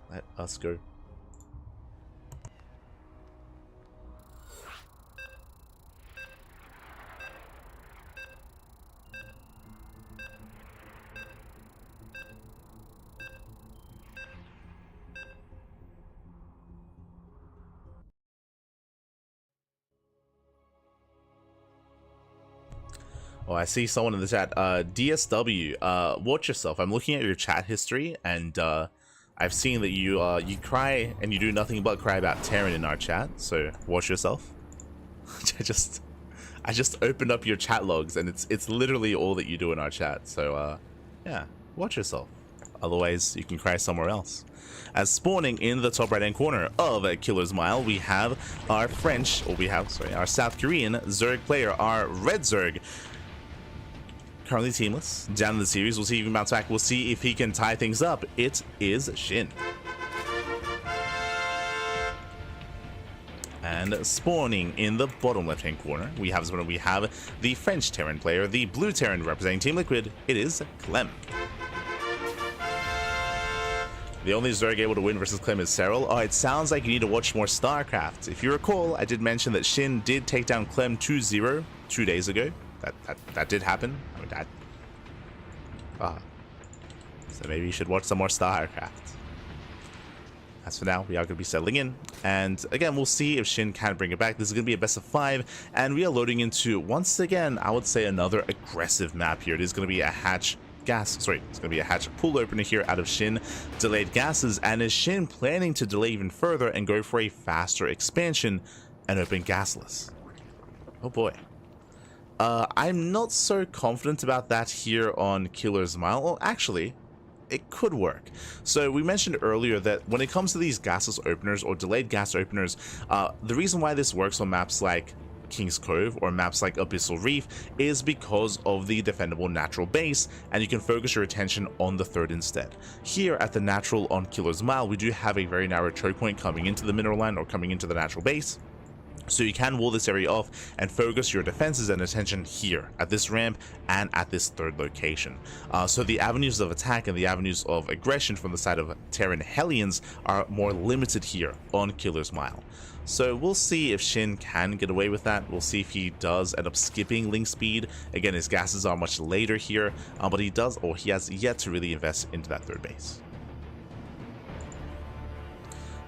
[SPEAKER 1] Let us go. Oh, I see someone in the chat. DSW, watch yourself. I'm looking at your chat history, and I've seen that you cry and you do nothing but cry about Terran in our chat. So watch yourself. I just opened up your chat logs, and it's literally all that you do in our chat. So yeah, watch yourself. Otherwise, you can cry somewhere else. As spawning in the top right hand corner of Killer's Mile, we have our our South Korean Zerg player, our Red Zerg. Currently teamless. Down in the series, we'll see if he can bounce back. We'll see if he can tie things up. It is Shin. And spawning in the bottom left-hand corner, we have the French Terran player, the blue Terran representing Team Liquid. It is Clem. The only Zerg able to win versus Clem is Cyril. Oh, it sounds like you need to watch more StarCraft. If you recall, I did mention that Shin did take down Clem 2-0 2 days ago. That did happen. I mean, so maybe you should watch some more StarCraft. As for now, we are going to be settling in, and again, we'll see if Shin can bring it back. This is going to be a best of 5, and we are loading into, once again, I would say another aggressive map here. It is going to be a hatch it's going to be a hatch pool opener here out of Shin delayed gases, and is Shin planning to delay even further and go for a faster expansion and open gasless? Oh boy. I'm not so confident about that here on Killer's Mile. Well, actually, it could work. So we mentioned earlier that when it comes to these gasless openers or delayed gas openers, the reason why this works on maps like King's Cove or maps like Abyssal Reef is because of the defendable natural base, and you can focus your attention on the third instead. Here at the natural on Killer's Mile, we do have a very narrow choke point coming into the mineral line or coming into the natural base. So you can wall this area off and focus your defenses and attention here at this ramp and at this third location. So the avenues of attack and the avenues of aggression from the side of Terran Hellions are more limited here on Killer's Mile. So we'll see if Shin can get away with that. We'll see if he does end up skipping link speed. Again, his gases are much later here, but he has yet to really invest into that third base.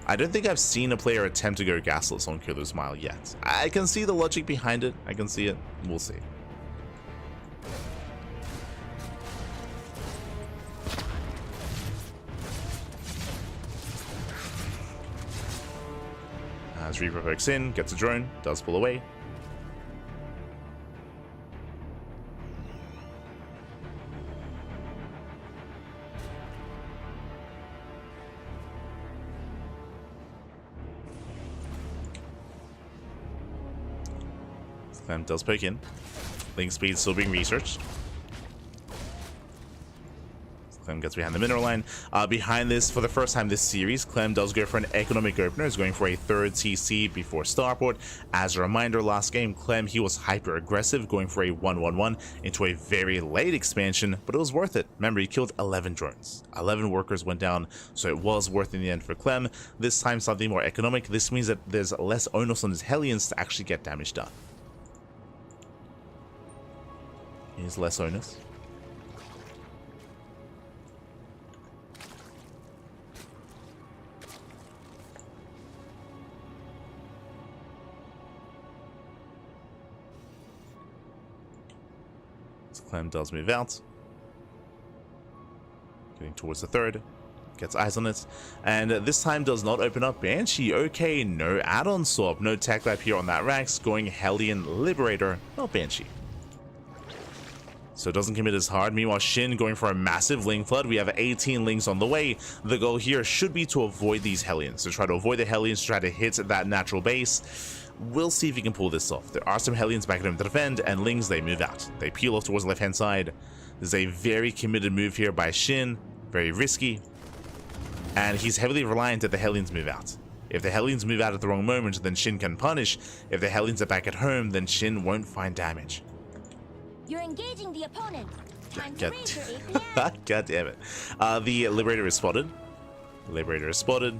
[SPEAKER 1] I don't think I've seen a player attempt to go gasless on Killer's Mile yet. I can see the logic behind it. I can see it. We'll see. As Reaper pokes in, gets a drone, does pull away. Clem does poke in. Link speed still being researched. Clem gets behind the mineral line. Behind this, for the first time this series, Clem does go for an economic opener. He's going for a third TC before starport. As a reminder, last game, Clem, he was hyper aggressive, going for a 1-1-1 into a very late expansion, but it was worth it. Remember, he killed 11 drones. 11 workers went down, so it was worth in the end for Clem. This time, something more economic. This means that there's less onus on his Hellions to actually get damage done. Here's less onus. Clem does move out. Getting towards the third. Gets eyes on it. And this time does not open up Banshee. Okay, no add-on swap. No tech lab here on that Rax. Going Hellion Liberator, not Banshee. So it doesn't commit as hard. Meanwhile, Shin going for a massive Ling Flood. We have 18 Lings on the way. The goal here should be to avoid these Hellions. So try to avoid the Hellions, try to hit that natural base. We'll see if he can pull this off. There are some Hellions back at him to defend, and Lings, they move out. They peel off towards the left-hand side. This is a very committed move here by Shin. Very risky. And he's heavily reliant that the Hellions move out. If the Hellions move out at the wrong moment, then Shin can punish. If the Hellions are back at home, then Shin won't find damage.
[SPEAKER 2] You're engaging the opponent. Time to raise your APM.
[SPEAKER 1] God damn it. The Liberator is spotted. Liberator is spotted.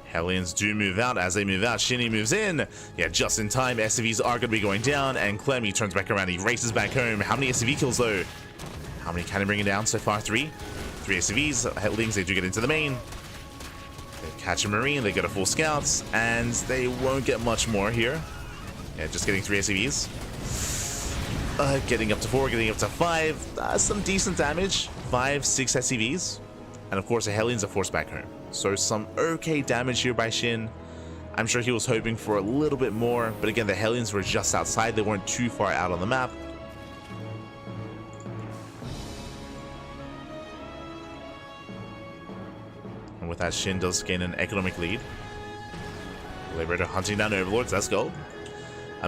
[SPEAKER 1] Hellions do move out. As they move out, Shinny moves in. Yeah, just in time. SCVs are going to be going down, and Clem, he turns back around. He races back home. How many SCV kills, though? How many can he bring it down so far? 3? 3 SCVs. Hellions, they do get into the main. They catch a Marine. They get a full Scouts, and they won't get much more here. Yeah, just getting 3 SCVs. Getting up to 4, getting up to 5. Some decent damage. 5, 6 SCVs. And of course, the Hellions are forced back home. So some okay damage here by Shin. I'm sure he was hoping for a little bit more, but again, the Hellions were just outside. They weren't too far out on the map. And with that, Shin does gain an economic lead. Liberator hunting down Overlords. Let's go.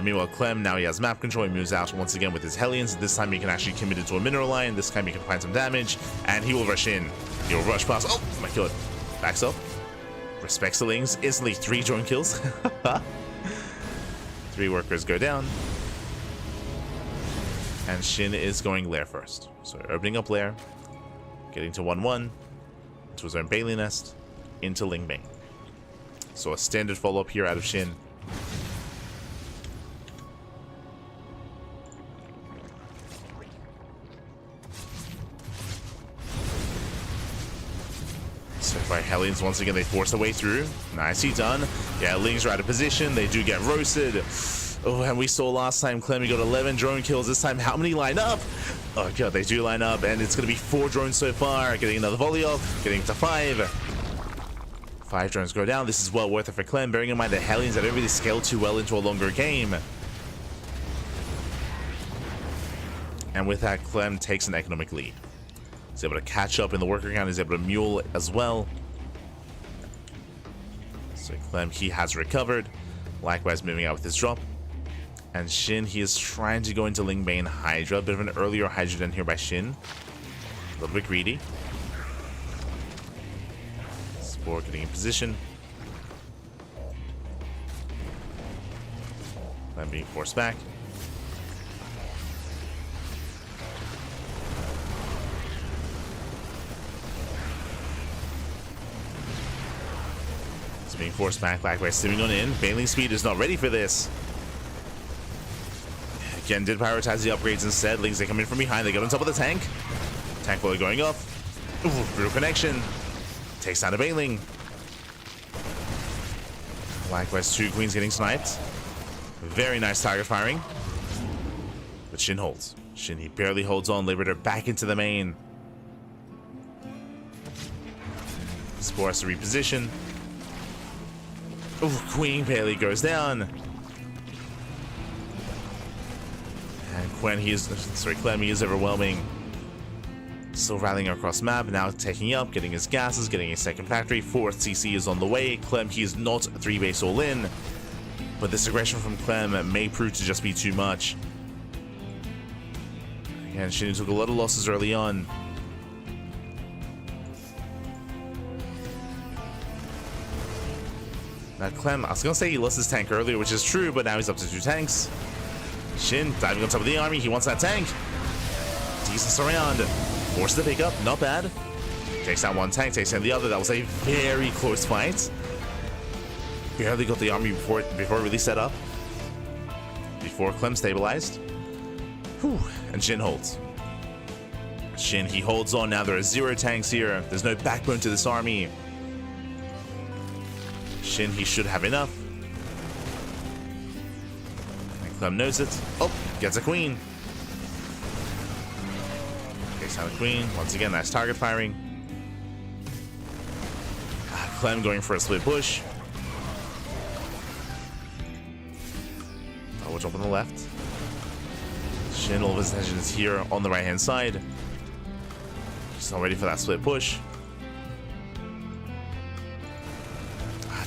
[SPEAKER 1] Meanwhile, Clem, now he has map control. He moves out once again with his Hellions. This time he can actually commit it to a mineral line. This time he can find some damage, and he will rush in. He'll rush past. Oh my god. Backs up. Respects the Lings. Instantly 3 drone kills. 3 workers go down. And Shin is going Lair first. So opening up Lair. Getting to 1-1. To his own Bailey Nest. Into Ling Bane. So a standard follow-up here out of Shin. By Hellions, once again, they force their way through. Nicely done. Yeah, Lings are out of position. They do get roasted. Oh, and we saw last time Clem, he got 11 drone kills. This time, how many line up? Oh, God, they do line up, and it's going to be 4 drones so far. Getting another volley off, getting to 5. 5 drones go down. This is well worth it for Clem, bearing in mind the Hellions that don't really scale too well into a longer game. And with that, Clem takes an economic lead. He's able to catch up in the worker count. He's able to mule as well. So Clem, he has recovered. Likewise, moving out with his drop. And Shin, he is trying to go into Ling Bane Hydra. A bit of an earlier Hydra than here by Shin. A little bit greedy. Spore getting in position. Clem being forced back. Being forced back, likewise simming on in. Bailing speed is not ready for this. Again, did prioritize the upgrades instead. Lings, they come in from behind. They get on top of the tank. Tank volley going up. Ooh, brutal connection. Takes down a Bailing. Likewise, 2 Queens getting sniped. Very nice target firing. But Shin holds. Shin, he barely holds on. Liberator back into the main. Spore has to reposition. Oh, Queen barely goes down. And Clem, he is overwhelming. Still rallying across map, now taking up, getting his gases, getting a second factory. 4th CC is on the way. Clem, he is not 3 base all in. But this aggression from Clem may prove to just be too much. Again, Shin took a lot of losses early on. Now Clem, I was going to say he lost his tank earlier, which is true, but now he's up to 2 tanks. Shin diving on top of the army. He wants that tank. Decent surround. Forces the pickup. Not bad. Takes down 1 tank, takes down the other. That was a very close fight. Barely got the army before it really set up. before Clem stabilized. Whew. And Shin holds. Shin, he holds on now. There are 0 tanks here. There's no backbone to this army. Shin, he should have enough. And Clem knows it. Oh, gets a queen. Takes down the queen. Once again, nice target firing. Clem going for a split push. We'll jump on the left. Shin, all of his attention is here on the right-hand side. He's not ready for that split push.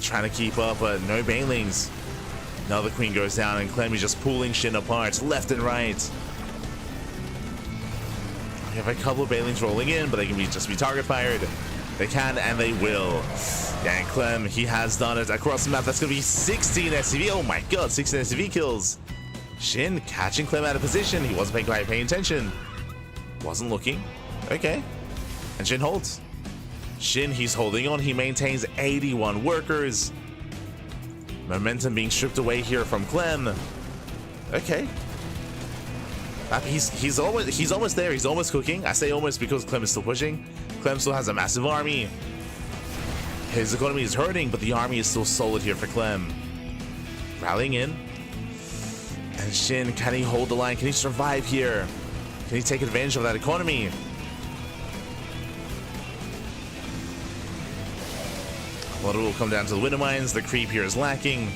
[SPEAKER 1] Trying to keep up, but no banelings. Now the queen goes down, and Clem is just pulling Shin apart left and right. We have a couple of banelings rolling in, but they can just be target fired. They can, and they will. Yeah, and Clem, he has done it across the map. That's going to be 16 SCV. Oh my god, 16 SCV kills. Shin catching Clem out of position. He wasn't quite paying attention. Wasn't looking. Okay. And Shin holds. Shin, he's holding on. He maintains 81 workers. Momentum being stripped away here from Clem. Okay. He's almost there. He's almost cooking. I say almost because Clem is still pushing. Clem still has a massive army. His economy is hurting, but the army is still solid here for Clem. Rallying in. And Shin, can he hold the line? Can he survive here? Can he take advantage of that economy? A lot of it will come down to the window mines. The creep here is lacking.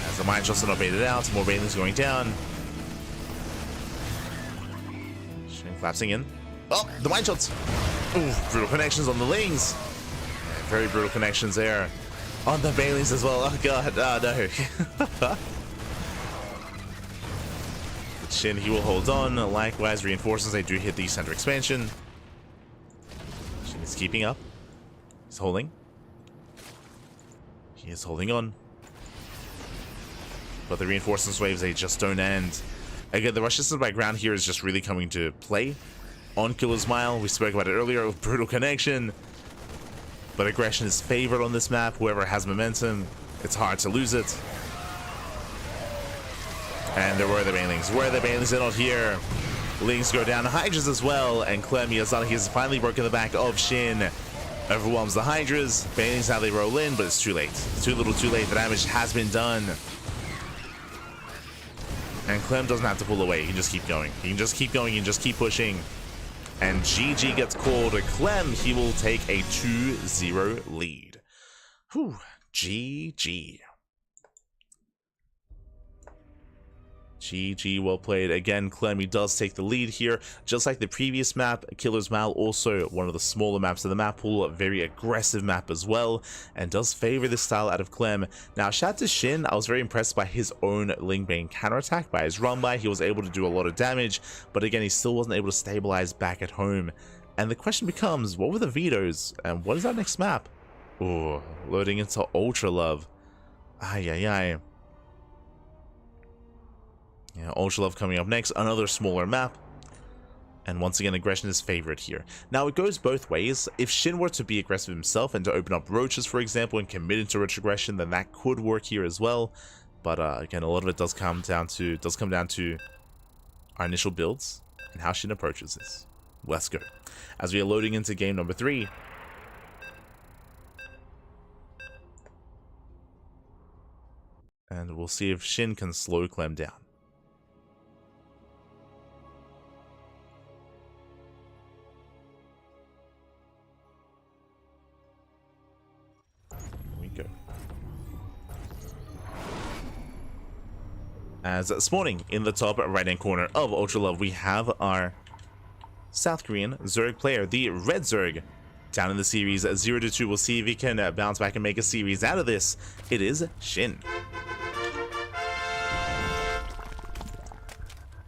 [SPEAKER 1] As the mine shots are not baited out, more banelings going down. Shin collapsing in. Oh, the mine shots! Ooh, brutal connections on the lings. Yeah, very brutal connections there. On the banelings as well. Oh god, oh no. Shin, he will hold on. Likewise, reinforcements, they do hit the center expansion. Shin is keeping up. He's holding. He is holding on. But the reinforcements waves, they just don't end. Again, the rush distance by ground here is just really coming to play. On Killer's Mile, we spoke about it earlier with brutal connection. But aggression is favored on this map. Whoever has momentum, it's hard to lose it. And there were the banelings. Where are the banelings? They're not here. Lings go down. Hydras as well. And Clem, he has finally broken the back of Shin. Overwhelms the Hydras. Banelings, now they roll in, but it's too late. It's too little too late. The damage has been done. And Clem doesn't have to pull away. He can just keep going. He can just keep going. He can just keep pushing. And GG gets called. Clem, he will take a 2-0 lead. Whew. GG. GG, well played. Again, Clem, he does take the lead here. Just like the previous map, Killer's Mile, also one of the smaller maps of the map pool, a very aggressive map as well, and does favor this style out of Clem. Now, shout out to Shin. I was very impressed by his own Lingbane counterattack, by his run by. He was able to do a lot of damage, but again, he still wasn't able to stabilize back at home. And the question becomes, what were the vetoes, and what is our next map? Ooh, loading into Ultra Love. Ay, ay, ay. Yeah, Ultra Love coming up next, another smaller map. And once again, aggression is favored here. Now, it goes both ways. If Shin were to be aggressive himself and to open up roaches, for example, and commit into roach aggression, then that could work here as well. But again, a lot of it does come down to our initial builds and how Shin approaches this. Let's go. As we are loading into game number 3. And we'll see if Shin can slow Clem down. As spawning in the top right-hand corner of Ultra Love, we have our South Korean Zerg player, the Red Zerg, down in the series 0-2. We'll see if he can bounce back and make a series out of this. It is Shin.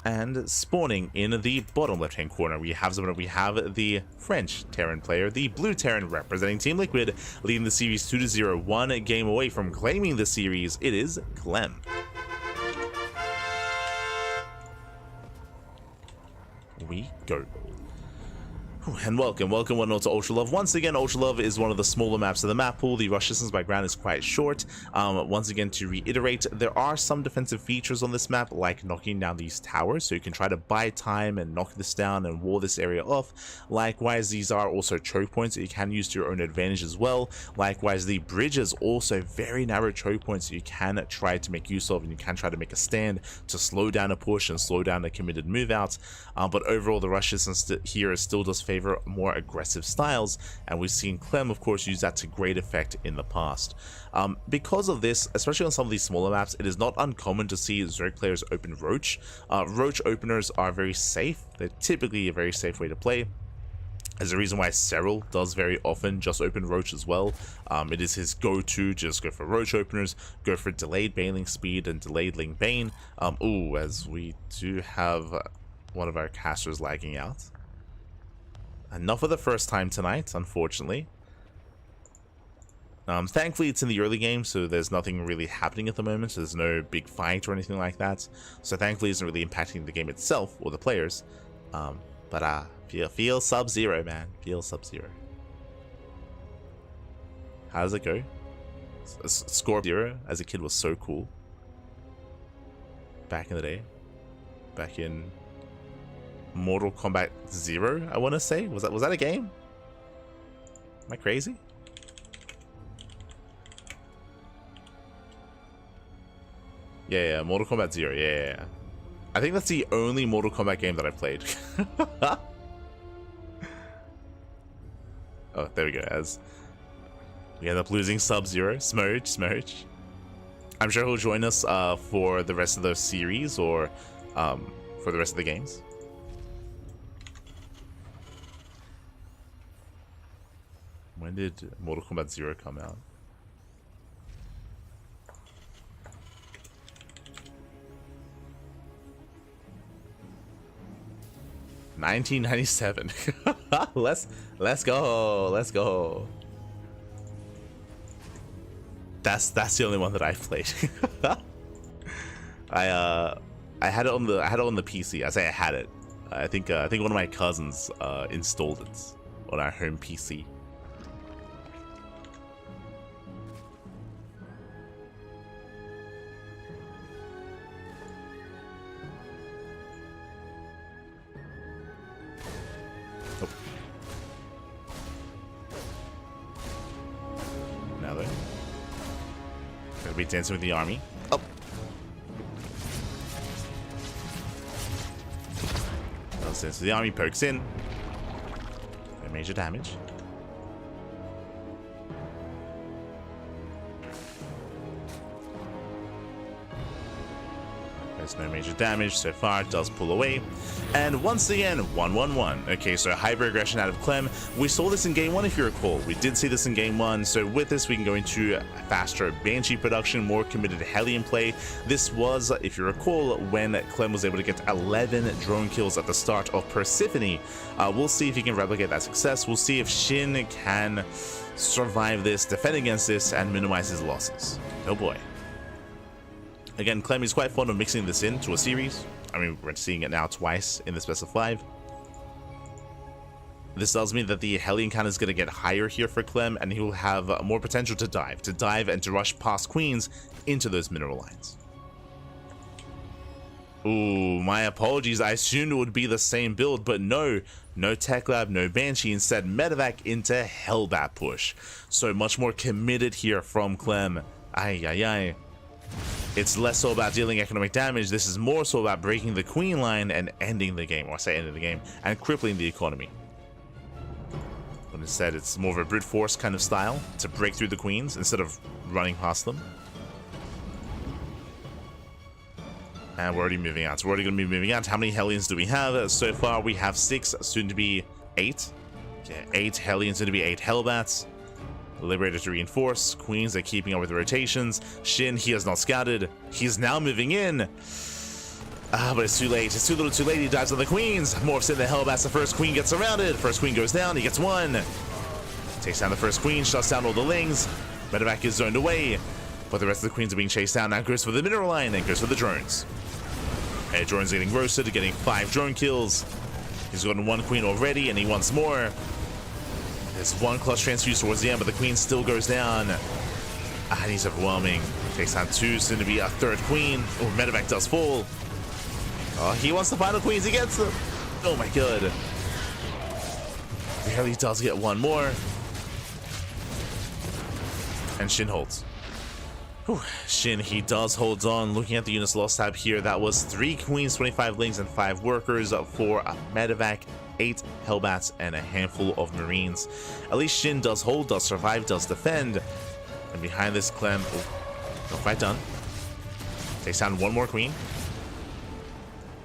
[SPEAKER 1] And spawning in the bottom left-hand corner, we have the French Terran player, the Blue Terran representing Team Liquid, leading the series 2-0, one game away from claiming the series. It is Clem. We go. And welcome one all to Ultra Love. Once again, Ultra Love is one of the smaller maps of the map pool. The rush distance by ground is quite short. Once again, to reiterate, there are some defensive features on this map, like knocking down these towers, so you can try to buy time and knock this down and wall this area off. Likewise, these are also choke points that you can use to your own advantage as well. Likewise, the bridge is also very narrow choke points that you can try to make use of, and you can try to make a stand to slow down a push and slow down a committed move out. But overall, the rush distance here still does favor more aggressive styles, and we've seen Clem, of course, use that to great effect in the past. Because of this, especially on some of these smaller maps, it is not uncommon to see Zerg players open Roach. Roach openers are very safe. They're typically a very safe way to play. There's a reason why Cyril does very often just open Roach as well. It is his go-to, just go for Roach openers, go for delayed bailing speed and delayed Ling Bane. Ooh, as we do have one of our casters lagging out. Enough for the first time tonight, unfortunately. Thankfully, it's in the early game, so there's nothing really happening at the moment. So there's no big fight or anything like that. So thankfully, it isn't really impacting the game itself or the players. But feel Sub-Zero, man. Feel Sub-Zero. How does it go? Score 0 as a kid was so cool. Back in the day. Back in Mortal Kombat 0, I want to say. Was that a game? Am I crazy? Yeah, Mortal Kombat 0. Yeah. I think that's the only Mortal Kombat game that I played. Oh, there we go. As we end up losing Sub-Zero, Smerge. I'm sure he'll join us for the rest of the series or for the rest of the games. When did Mortal Kombat 0 come out? $1997. Let's go. That's the only one that I've played. I had it on the PC. I say I had it. I think one of my cousins installed it on our home PC. Be dancing with the army. Oh. Dance with the army, pokes in. No major damage. There's no major damage so far. It does pull away. And once again, 1-1-1. Okay, so hyper aggression out of Clem. We saw this in game 1, if you recall. We did see this in game 1. So with this, we can go into faster Banshee production, more committed Hellion play. This was, if you recall, when Clem was able to get 11 drone kills at the start of Persephone. We'll see if he can replicate that success. We'll see if SHIN can survive this, defend against this, and minimize his losses. Oh boy. Again, Clem is quite fond of mixing this into a series. I mean, we're seeing it now twice in the best of 5. This tells me that the Hellion count is going to get higher here for Clem, and he will have more potential to dive and to rush past queens into those mineral lines. Ooh, my apologies. I assumed it would be the same build, but no Tech Lab, no Banshee. Instead, Medevac into Hellbat push. So much more committed here from Clem. Ay. It's less so about dealing economic damage. This is more so about breaking the queen line and ending the game, or I say ending the game, and crippling the economy. But instead, it's more of a brute force kind of style to break through the queens instead of running past them. And we're already moving out. So we're already going to be moving out. How many Hellions do we have? So far, we have 6, soon to be 8. Yeah, 8 Hellions, soon to be 8 Hellbats. Liberator to reinforce. Queens are keeping up with the rotations. SHIN, he has not scouted. He's now moving in. But it's too late. It's too little too late. He dives on the queens. Morphs in the Hellbats. The first queen gets surrounded. First queen goes down. He gets 1. Takes down the first queen. Shuts down all the lings. Medevac is zoned away. But the rest of the queens are being chased down. Now goes for the mineral line and goes for the drones. Okay, drones getting roasted. Getting 5 drone kills. He's gotten one queen already, and he wants more. There's one clutch transfuse towards the end, but the queen still goes down. And he's overwhelming. Takes down two, soon to be a third queen. Oh, medevac does fall. Oh, he wants the final queens. He gets them. Oh my god. Barely does get one more. And Shin holds. Whew. Shin, he does hold on. Looking at the units lost tab here, that was 3 queens, 25 lings, and 5 workers for a medevac, 8 hellbats, and a handful of marines. At least Shin does hold, does survive, does defend. And behind this, Clem, oh, no fight done. Takes down one more queen.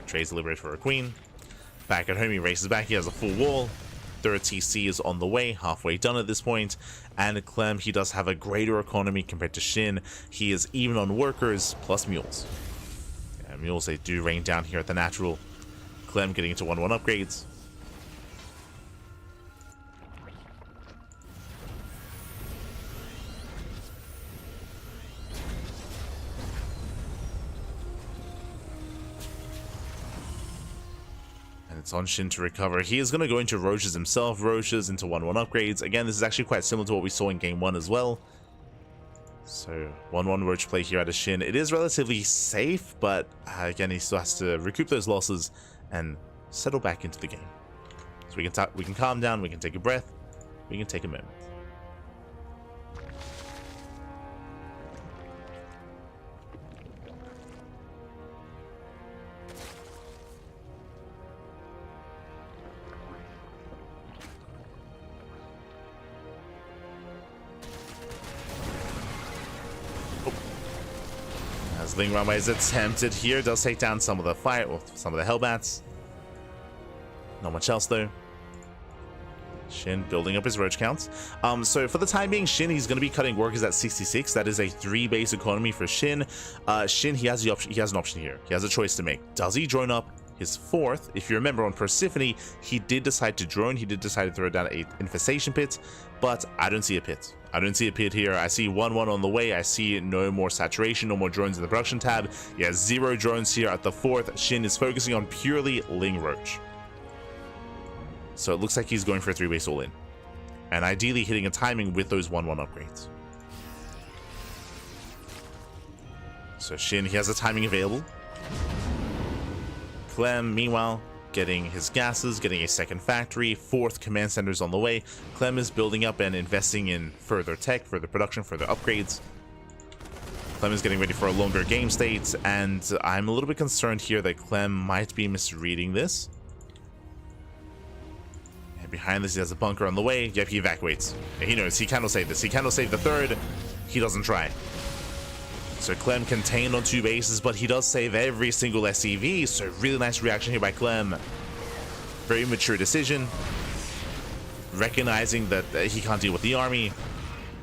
[SPEAKER 1] Trades liberated for a queen. Back at home, he races back. He has a full wall. Third TC is on the way, halfway done at this point. And Clem, he does have a greater economy compared to Shin. He is even on workers plus mules. Yeah, mules, they do rain down here at the natural. Clem getting into 1-1 upgrades. It's on Shin to recover. He is going to go into Roches himself. Roches into 1-1 upgrades. Again, this is actually quite similar to what we saw in game 1 as well. So 1-1 Roach play here out of Shin. It is relatively safe, but again, he still has to recoup those losses and settle back into the game. So we can calm down. We can take a breath. We can take a moment. As Ling Runway is attempted here, does take down some of the fire, or some of the hellbats. Not much else though. Shin building up his roach counts. So for the time being, Shin, he's going to be cutting workers at 66. That is a 3 base economy for Shin. Shin, he has the option. He has an option here. He has a choice to make. Does he drone up his 4th? If you remember on Persephone, he did decide to drone. He did decide to throw down a infestation pit, but I don't see a pit. I don't see a pit here. I see 1-1 on the way. I see no more saturation, no more drones in the production tab. He has 0 drones here at the 4th. Shin is focusing on purely Ling Roach. So it looks like he's going for a 3-base all-in. And ideally hitting a timing with those 1-1 upgrades. So Shin, he has a timing available. Clem, meanwhile, getting his gases, getting a 2nd factory, 4th command centers on the way. Clem is building up and investing in further tech, further production, further upgrades. Clem is getting ready for a longer game state, and I'm a little bit concerned here that Clem might be misreading this. And behind this, he has a bunker on the way. Yep, he evacuates. And he knows he cannot save this. He cannot save the 3rd. He doesn't try. So Clem contained on 2 bases, but he does save every single SCV. So really nice reaction here by Clem. Very mature decision. Recognizing that he can't deal with the army.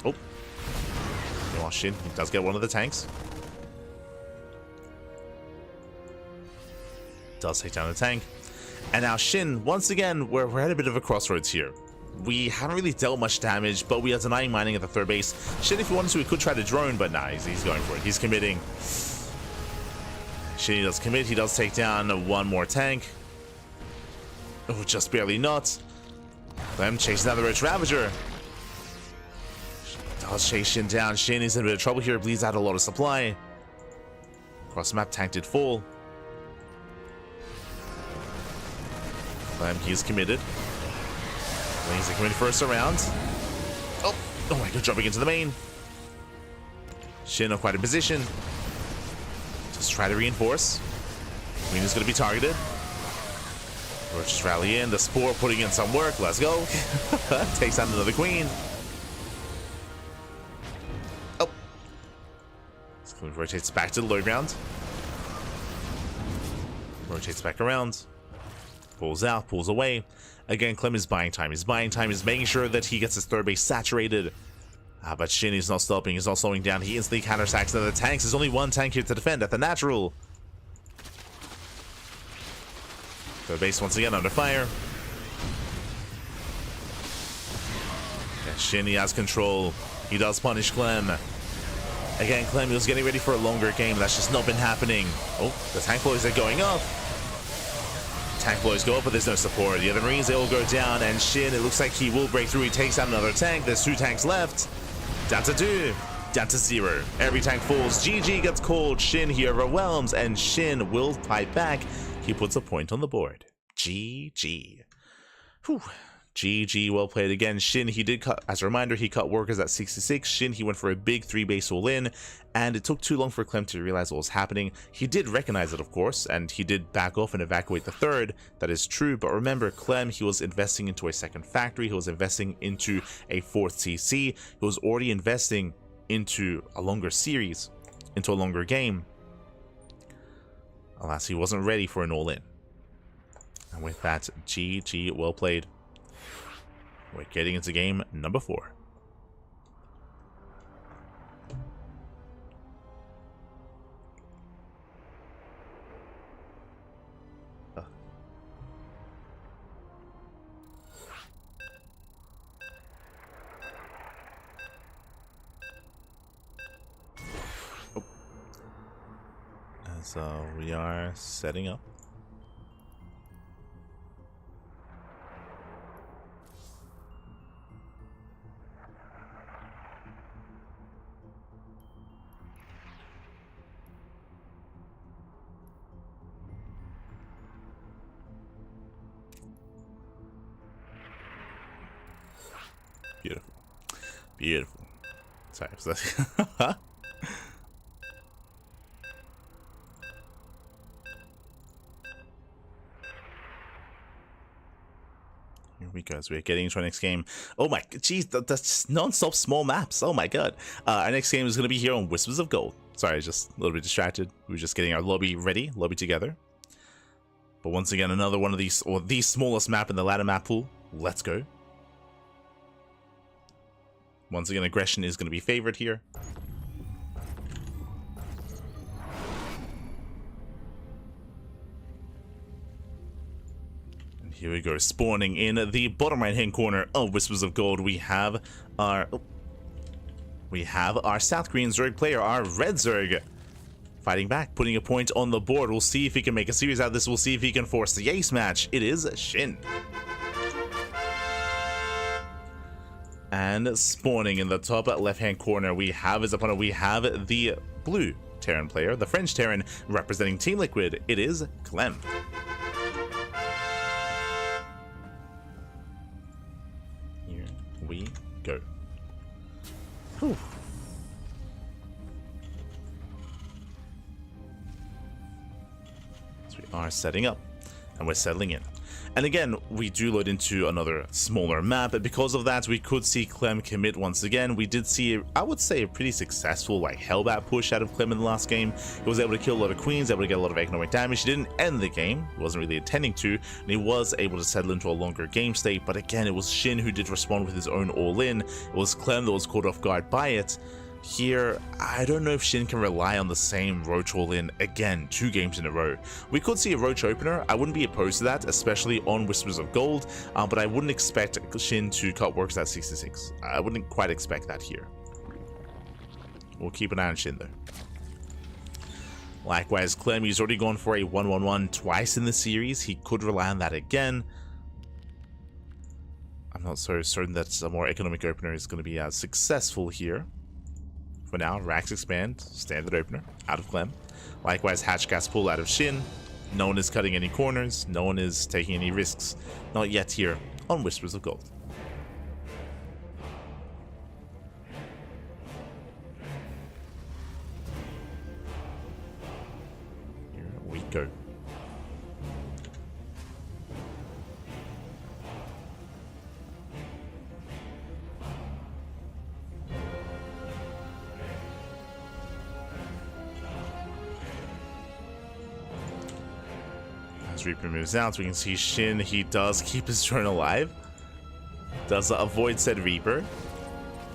[SPEAKER 1] Oh. Oh shit, he does get one of the tanks. Does take down the tank. And now Shin, once again, we're at a bit of a crossroads here. We haven't really dealt much damage, but we are denying mining at the 3rd base. Shin, if he wanted to, he could try to drone, but nah, he's going for it. He's committing. Shin, he does commit. He does take down 1 more tank. Oh, just barely not. Clem chasing down the Roach Ravager. Does chase Shin down. Shin is in a bit of trouble here. Bleeds out a lot of supply. Cross map, tank did fall. Clem, he's committed. He's committed first around. Oh my god, jumping into the main. Shin not quite in position. Just try to reinforce. Queen is going to be targeted. We're just rally in. The Spore putting in some work. Let's go. Takes out another queen. Oh. This queen rotates back to the low ground. Rotates back around. Pulls out, pulls away. Again, Clem is buying time. He's buying time. He's making sure that he gets his 3rd base saturated. But Shin is not stopping. He's not slowing down. He instantly counterattacks the tanks. There's only 1 tank here to defend at the natural. 3rd base once again under fire. Yeah, Shin, he has control. He does punish Clem. Again, Clem was getting ready for a longer game. That's just not been happening. Oh, the tank boys are going up. Tank blows go up, but there's no support. The other Marines, they all go down, and SHIN, it looks like he will break through. He takes out another tank. There's 2 tanks left. Down to 2. Down to 0. Every tank falls. GG gets called. SHIN, he overwhelms, and SHIN will fight back. He puts a point on the board. GG. Whew. GG, well played again. SHIN, he did cut, as a reminder, he cut workers at 66. SHIN, he went for a big 3-base all-in, and it took too long for Clem to realize what was happening. He did recognize it, of course, and he did back off and evacuate the 3rd. That is true, but remember, Clem, he was investing into a 2nd factory. He was investing into a 4th TC. He was already investing into a longer series, into a longer game. Alas, he wasn't ready for an all-in. And with that, GG, well played. We're getting into game number 4. As we are setting up. Beautiful. Beautiful. Sorry. Here we go. So we're getting into our next game. Oh my, geez, that's non-stop small maps. Oh my god. Our next game is going to be here on Whispers of Gold. Sorry, I was just a little bit distracted. We were just getting our lobby ready, lobby together. But once again, another one of these, or the smallest map in the ladder map pool. Let's go. Once again, aggression is going to be favored here. And here we go, spawning in the bottom right-hand corner of Whispers of Gold. We have our South Korean Zerg player, our Red Zerg, fighting back, putting a point on the board. We'll see if he can make a series out of this. We'll see if he can force the ace match. It is SHIN. And spawning in the top left-hand corner, we have his opponent. We have the blue Terran player, the French Terran, representing Team Liquid. It is Clem. Here we go. Whew. So we are setting up, and we're settling in. And again, we do load into another smaller map, but because of that, we could see Clem commit once again. We did see, I would say, a pretty successful Hellbat push out of Clem in the last game. He was able to kill a lot of queens, able to get a lot of economic damage. He didn't end the game, he wasn't really intending to, and he was able to settle into a longer game state. But again, it was SHIN who did respond with his own all-in. It was Clem that was caught off guard by it. Here, I don't know if SHIN can rely on the same Roach all-in again 2 games in a row. We could see a Roach opener. I wouldn't be opposed to that, especially on Whispers of Gold, but I wouldn't expect SHIN to cut works at 66. I wouldn't quite expect that here. We'll keep an eye on SHIN though. Likewise, Clem, he's already gone for a 1-1-1 twice in the series. He could rely on that again. I'm not so certain that a more economic opener is going to be as successful here. For now, Racks Expand, standard opener, out of Clem. Likewise, Hatch Gas Pull out of SHIN. No one is cutting any corners, no one is taking any risks. Not yet here on Whispers of Gold. Here we go. Reaper moves out, so we can see SHIN, he does keep his drone alive. Does avoid said Reaper.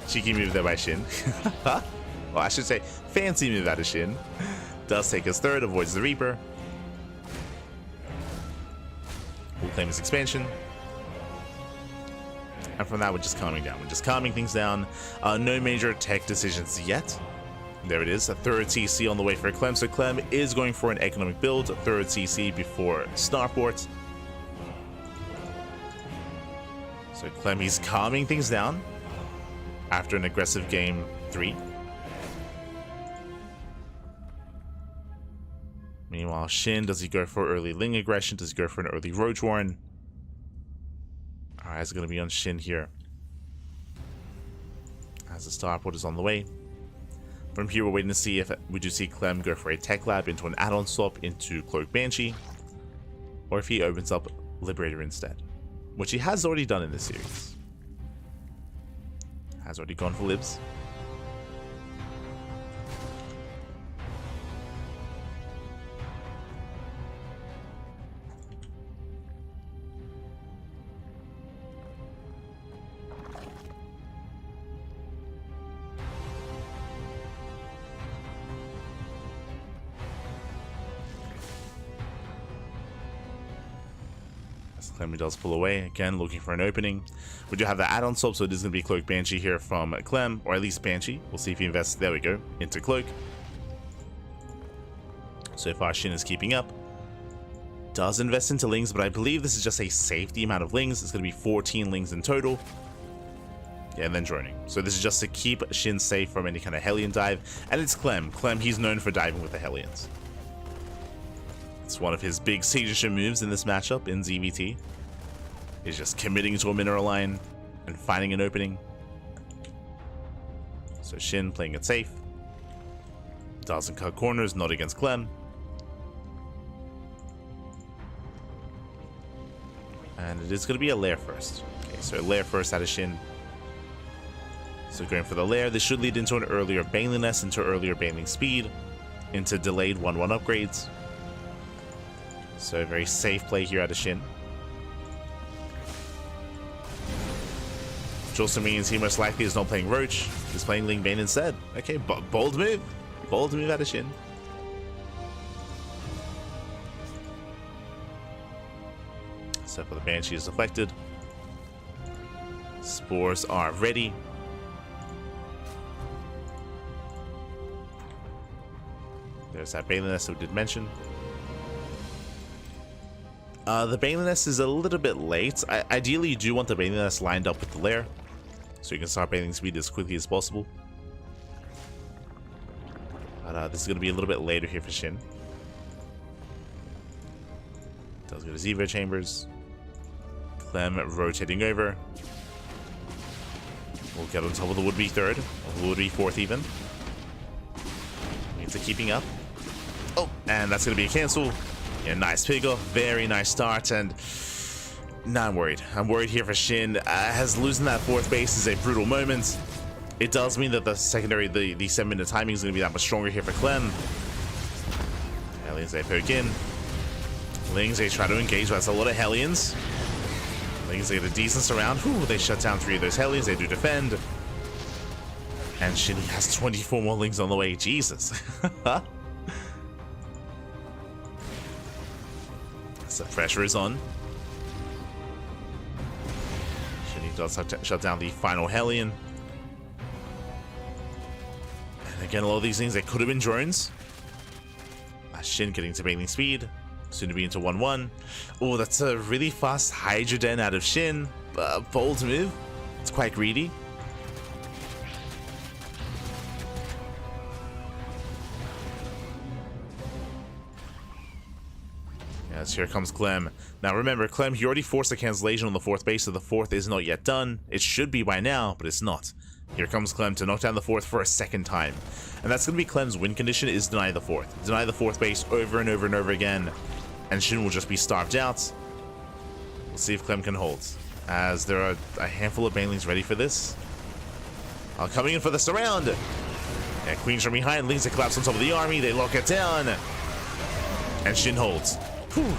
[SPEAKER 1] Cheeky move there by SHIN. Well, I should say, fancy move out of SHIN. Does take his 3rd, avoids the Reaper. Will claim his expansion. And from that, we're just calming down. We're just calming things down. No major tech decisions yet. There it is, a 3rd TC on the way for Clem. So Clem is going for an economic build, a 3rd TC before Starport. So Clem, he's calming things down after an aggressive game 3. Meanwhile, Shin, does he go for early Ling aggression? Does he go for an early Roach Warren? Alright, it's going to be on Shin here. As the starport is on the way. From here, we're waiting to see if we do see Clem go for a Tech Lab into an add-on swap into Cloak Banshee, or if he opens up Liberator instead, which he has already done in this series. Has already gone for Libs. Clem does pull away, again looking for an opening. We do have the add-on swap, so it is going to be Cloak Banshee here from Clem, or at least Banshee. We'll see if he invests, there we go, into Cloak. So far Shin is keeping up. Does invest into Lings, but I believe this is just a safety amount of Lings. It's going to be 14 Lings in total. Yeah, and then droning. So this is just to keep Shin safe from any kind of Hellion dive. And it's Clem. Clem, he's known for diving with the Hellions. It's one of his big signature moves in this matchup in ZVT. He's just committing to a mineral line and finding an opening. So Shin playing it safe. Doesn't cut corners, not against Clem. And it is going to be a lair first. Okay, so lair first out of Shin. So going for the lair, this should lead into an earlier Baneliness, into earlier Baneling speed, into delayed 1-1 upgrades. So very safe play here out of Shin. Which also means he most likely is not playing Roach. He's playing Ling Bane instead. Okay, bold move. Bold move out of Shin. So for the Banshee is deflected. Spores are ready. There's that Baneliness that we did mention. The Baneliness is a little bit late. Ideally, you do want the Baneliness lined up with the lair, so you can start Baneling speed as quickly as possible. But this is going to be a little bit later here for Shin. Does go to Evo Chambers. Clem rotating over. We'll get on top of the would-be third, or would-be fourth even. Means keeping up. Oh, and that's going to be a cancel. Yeah, nice pick off, very nice start, and now I'm worried. I'm worried here for Shin, as losing that fourth base is a brutal moment. It does mean that the secondary, the 7-minute timing is going to be that much stronger here for Clem. Hellions, they poke in. Lings, they try to engage, but that's a lot of Hellions. Lings, they get a decent surround. Whew, they shut down 3 of those Hellions, they do defend. And Shin has 24 more Lings on the way, Jesus. The pressure is on. Shin does have to shut down the final Hellion. And again, a lot of these things, they could have been drones. Shin getting to Baneling speed. Soon to be into 1-1. Oh, that's a really fast Hydra Den out of Shin. Bold move. It's quite greedy. Yes, here comes Clem. Now remember, Clem, he already forced a cancellation on the fourth base, so the fourth is not yet done. It should be by now, but it's not. Here comes Clem to knock down the fourth for a second time. And that's going to be Clem's win condition, is deny the fourth. Deny the fourth base over and over and over again. And Shin will just be starved out. We'll see if Clem can hold, as there are a handful of Banelings ready for this. Coming in for the surround. And Queens from behind, Lings, they collapse on top of the army, they lock it down. And Shin holds. Whew.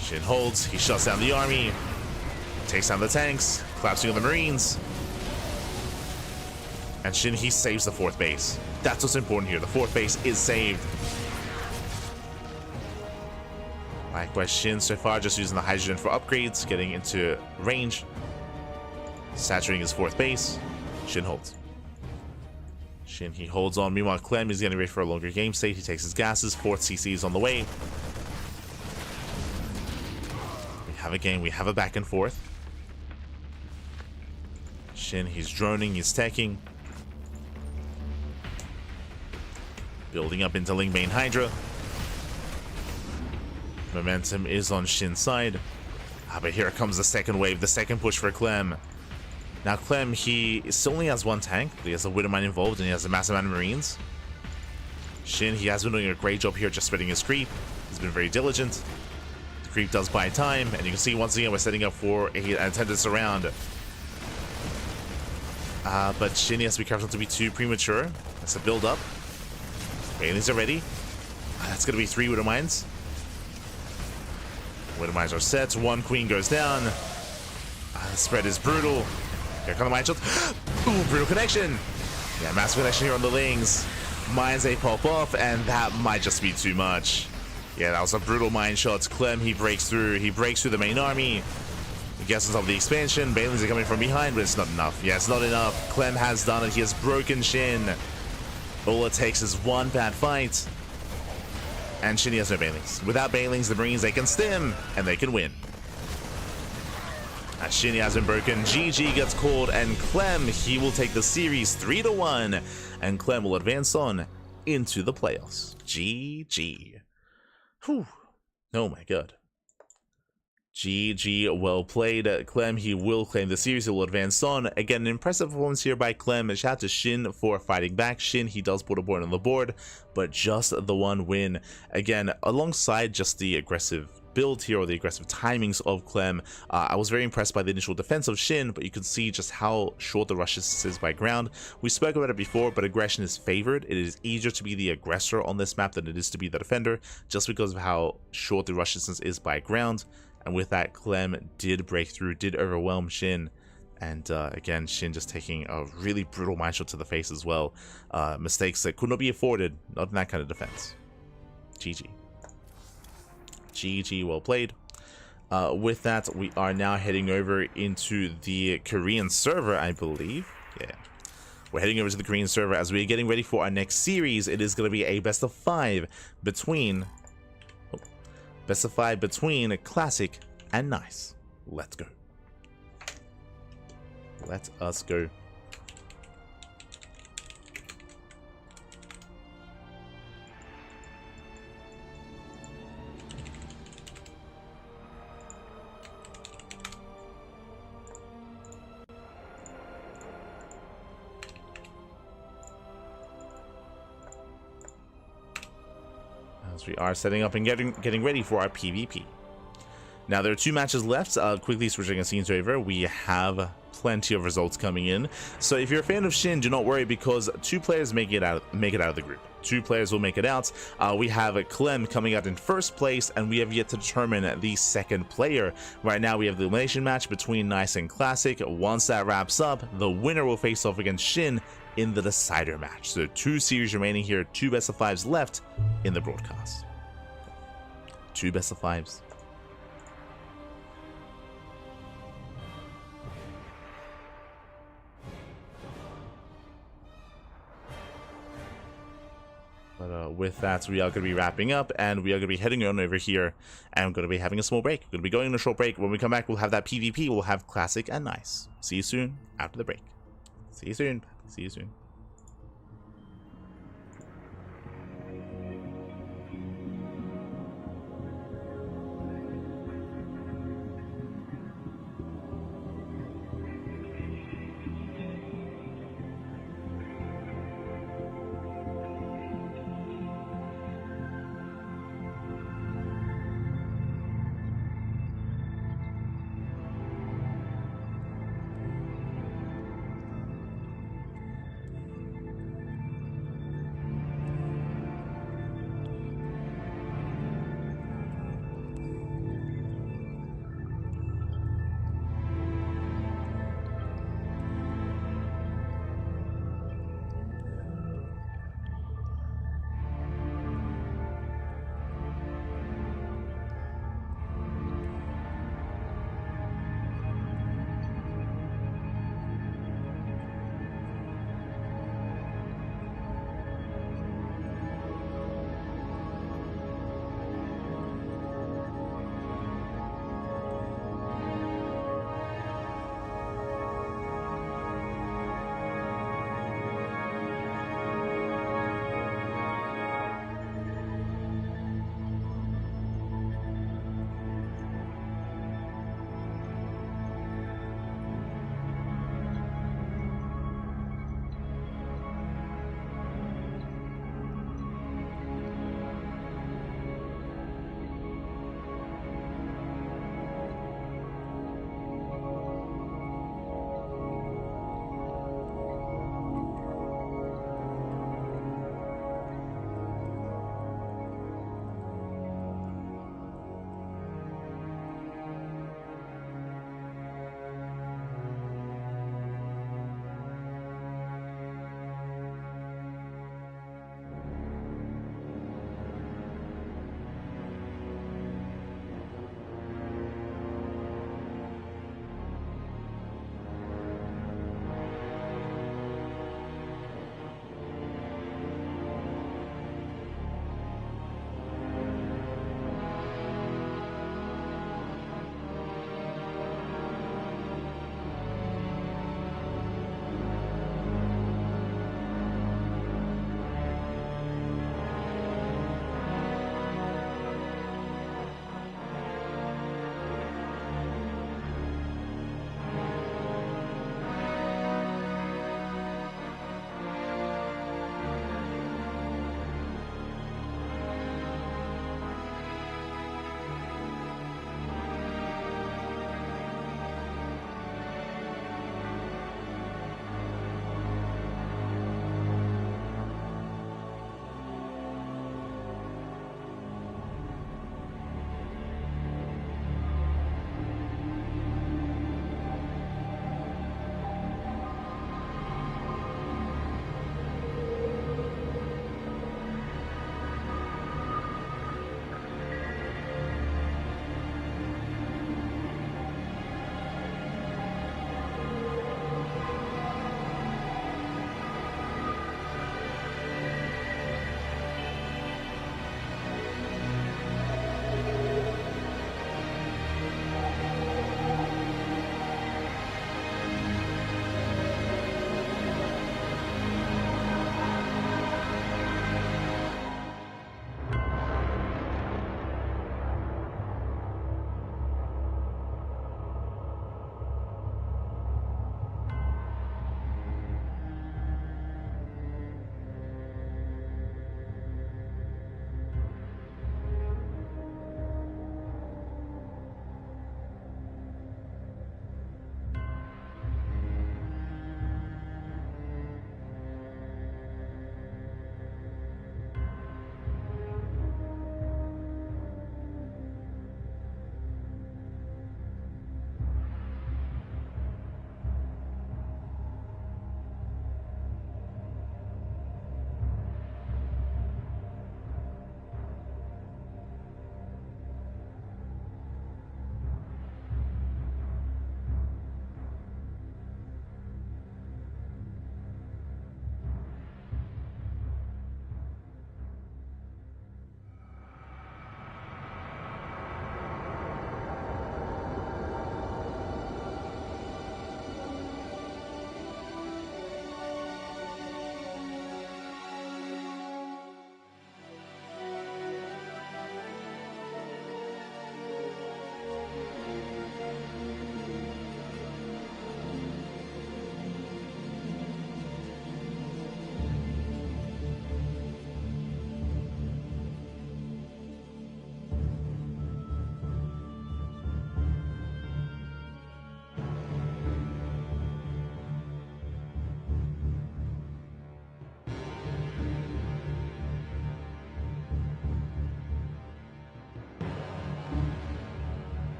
[SPEAKER 1] Shin holds, he shuts down the army, takes down the tanks, collapsing on the Marines. And Shin, he saves the fourth base. That's what's important here. The fourth base is saved. Likewise, Shin so far just using the hydrogen for upgrades, getting into range, saturating his fourth base. Shin holds. Shin, he holds on. Meanwhile, Clem is getting ready for a longer game state. He takes his gases. Fourth CC is on the way. We have a game. We have a back and forth. SHIN, he's droning, he's teching. Building up into Ling Bane Hydra. Momentum is on SHIN's side. But here comes the second wave, the second push for Clem. Now Clem, he still only has one tank, but he has a Widowmine involved and he has a massive amount of Marines. SHIN, he has been doing a great job here just spreading his creep. He's been very diligent. The creep does buy time, and you can see once again we're setting up for an intended surround. But SHIN has to be careful not to be too premature. That's a build up. Banelings are ready. That's going to be 3 Widowmines. Widowmines are set. 1 queen goes down. The spread is brutal. Here come the mine shots. Ooh, brutal connection. Yeah, massive connection here on the Lings. Mines, they pop off, and that might just be too much. Yeah, that was a brutal mine shot. Clem, he breaks through. He breaks through the main army. He gets on top of the expansion. Banelings are coming from behind, but it's not enough. Yeah, it's not enough. Clem has done it. He has broken SHIN. All it takes is one bad fight. And SHIN has no Banelings. Without Banelings, the Marines, they can stim, and they can win. SHIN has been broken. GG gets called, and Clem, he will take the series 3-1. And Clem will advance on into the playoffs. GG. Whew. Oh my god. GG, well played. Clem, he will claim the series, he will advance on. Again, an impressive performance here by Clem. Shout out to SHIN for fighting back. SHIN, he does put a point on the board, but just the one win. Again, alongside just the aggressive build here, or the aggressive timings of Clem, I was very impressed by the initial defense of SHIN, but you can see just how short the rush is by ground. We spoke about it before, but aggression is favored. It is easier to be the aggressor on this map than it is to be the defender, just because of how short the rush distance is by ground. And with that, Clem did break through, did overwhelm SHIN. And again, SHIN just taking a really brutal mine shot to the face as well. Mistakes that could not be afforded, not in that kind of defense. GG. GG, well played. With that, we are now heading over into the Korean server, I believe. Yeah. We're heading over to the Korean server as we're getting ready for our next series. It is going to be a best of 5 between... Best of 5 between Classic and Nice. Let's go. Let us go. As we are setting up and getting ready for our PvP. Now there are 2 matches left. Quickly switching our scenes over, we have plenty of results coming in. So if you're a fan of SHIN, do not worry, because 2 players make it out of the group. 2 players will make it out. We have Clem coming out in first place, and we have yet to determine the second player. Right now we have the elimination match between Nice and Classic. Once that wraps up, the winner will face off against SHIN in the decider match. So 2 series remaining here, 2 best of 5s left in the broadcast. 2 best of 5s. But with that, we are going to be wrapping up, and we are going to be heading on over here, and I'm going to be having a small break. We're going to be going on a short break. When we come back, we'll have that PvP. We'll have Classic and Nice. See you soon after the break. See you soon. See you soon.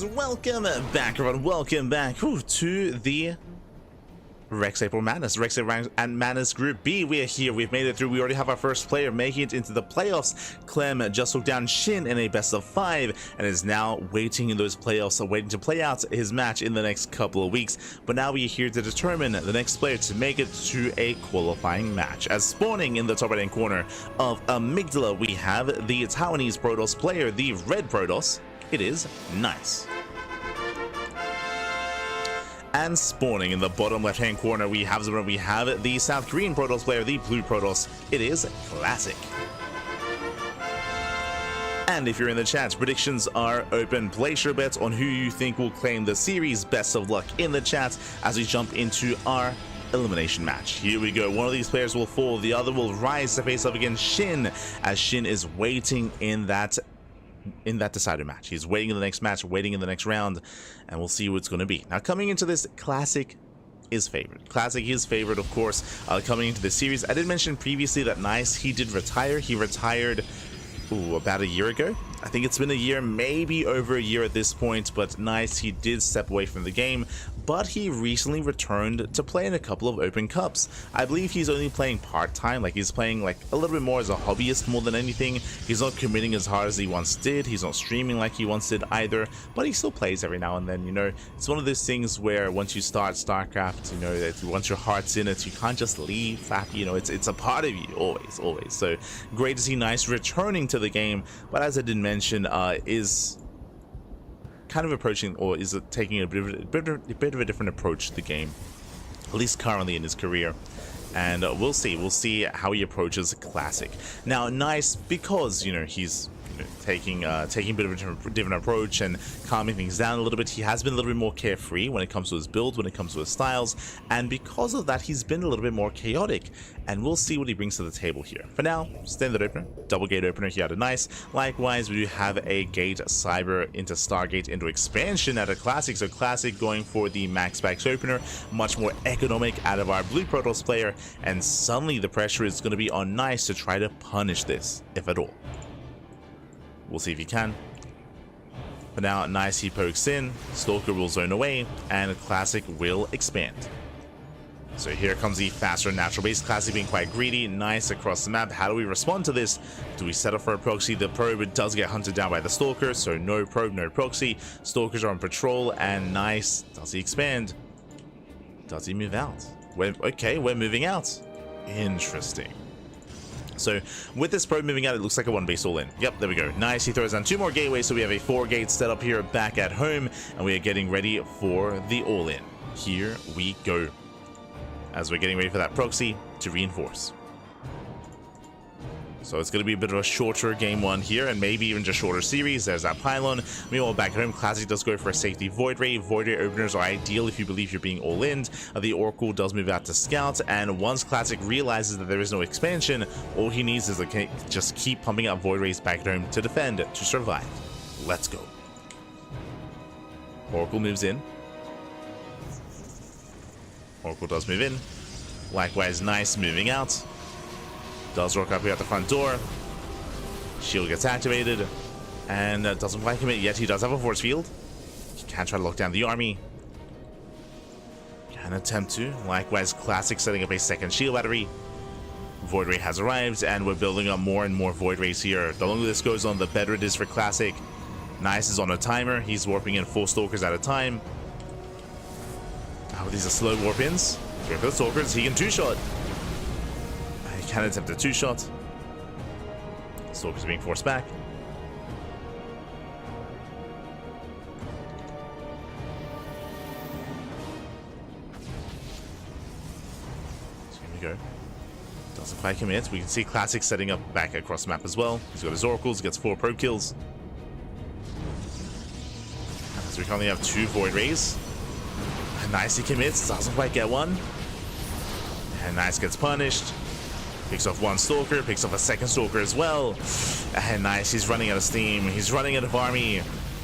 [SPEAKER 1] Ducklings, welcome back everyone, welcome back to the Rex April Madness, Rex and Madness Group B. We are here, we've made it through, we already have our first player making it into the playoffs. Clem just took down SHIN in a best of 5 and is now waiting in those playoffs, waiting to play out his match in the next couple of weeks. But now we are here to determine the next player to make it to a qualifying match. As spawning in the top right hand corner of Amygdala, we have the Taiwanese Protoss player, the red Protoss. It is Nice. And spawning in the bottom left hand corner, we have the South Korean Protoss player, the blue Protoss. It is Classic. And if you're in the chat, predictions are open. Place your bets on who you think will claim the series. Best of luck in the chat as we jump into our elimination match. Here we go. One of these players will fall, the other will rise to face up against SHIN, as SHIN is waiting in that decider match. He's waiting in the next match, waiting in the next round, and we'll see what it's going to be. Now, coming into this, Classic is favored. Classic is favored, of course, coming into the series. I did mention previously that Nice, he did retire. He retired about a year ago. I think it's been a year, maybe over a year at this point, but Nice, he did step away from the game, but he recently returned to play in a couple of open cups. I believe he's only playing part-time, like he's playing like a little bit more as a hobbyist more than anything. He's not committing as hard as he once did. He's not streaming like he once did either, but he still plays every now and then. You know, it's one of those things where once you start StarCraft, you know, that once your heart's in it, you can't just leave that, you know, it's a part of you, always. So great to see Nice returning to the game, but as I did mention, is kind of approaching, or is it taking a bit of a different approach to the game, at least currently in his career. And we'll see how he approaches Classic. Now, Nice, because you know he's taking a bit of a different approach and calming things down a little bit. He has been a little bit more carefree when it comes to his build, when it comes to his styles, and because of that, he's been a little bit more chaotic. And we'll see what he brings to the table here. For now, standard opener, double gate opener here at a Nice. Likewise, we do have a gate Cyber into Stargate into expansion at a Classic. So Classic going for the max packs opener, much more economic out of our blue Protoss player, and suddenly the pressure is going to be on Nice to try to punish this, if at all. We'll see if he can. But now, Nice, he pokes in, Stalker will zone away, and Classic will expand. So here comes the faster natural base. Classic being quite greedy. Nice across the map. How do we respond to this? Do we set up for a proxy? The probe does get hunted down by the Stalker, so no probe, no proxy. Stalkers are on patrol, and Nice, does he expand? Does he move out? Okay, we're moving out. Interesting. So with this probe moving out, it looks like a one base all in. Yep, there we go. Nice, he throws down 2 more gateways, so we have a 4-gate setup here back at home, and we are getting ready for the all in. Here we go, as we're getting ready for that proxy to reinforce. So it's going to be a bit of a shorter game 1 here, and maybe even just shorter series. There's that pylon. Meanwhile, back at home, Classic does go for a safety Void Ray. Void Ray openers are ideal if you believe you're being all-in. The Oracle does move out to scout, and once Classic realizes that there is no expansion, all he needs is to just keep pumping out Void Rays back at home to defend, to survive. Let's go. Oracle moves in. Oracle does move in. Likewise, Nice moving out. Does rock up here at the front door. Shield gets activated. And doesn't quite commit yet. He does have a force field. He can try to lock down the army. Can attempt to. Likewise, Classic setting up a second shield battery. Void Ray has arrived, and we're building up more and more Void Rays here. The longer this goes on, the better it is for Classic. Nice is on a timer. He's warping in 4 Stalkers at a time. Oh, these are slow warp-ins. Go for the Stalkers. He can 2-shot. He can attempt a 2-shot. Stalkers being forced back. So here we go. Doesn't quite commit. We can see Classic setting up back across the map as well. He's got his Oracles, gets 4 probe kills. So we currently have 2 Void Rays. Nice, he commits, doesn't quite get one. And Nice gets punished. Picks off 1 Stalker, picks off a 2nd Stalker as well. And Nice, he's running out of steam. He's running out of army.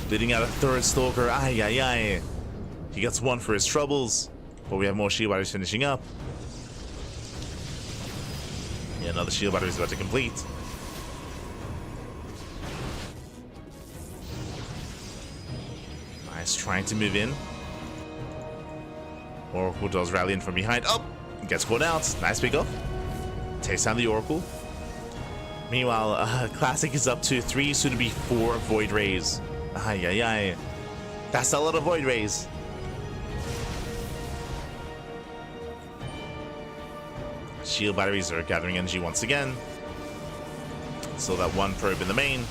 [SPEAKER 1] Leading out a 3rd Stalker. Ay, ay, ay. He gets 1 for his troubles. But we have more shield batteries finishing up. Yeah, another shield battery is about to complete. Nice, trying to move in. Oracle does rally in from behind. Oh, gets caught out. Nice pick off. Takes down the Oracle. Meanwhile, Classic is up to 3, soon to be 4 Void Rays. Ay, ay, ay. That's a lot of Void Rays. Shield batteries are gathering energy once again. Still that one probe in the main.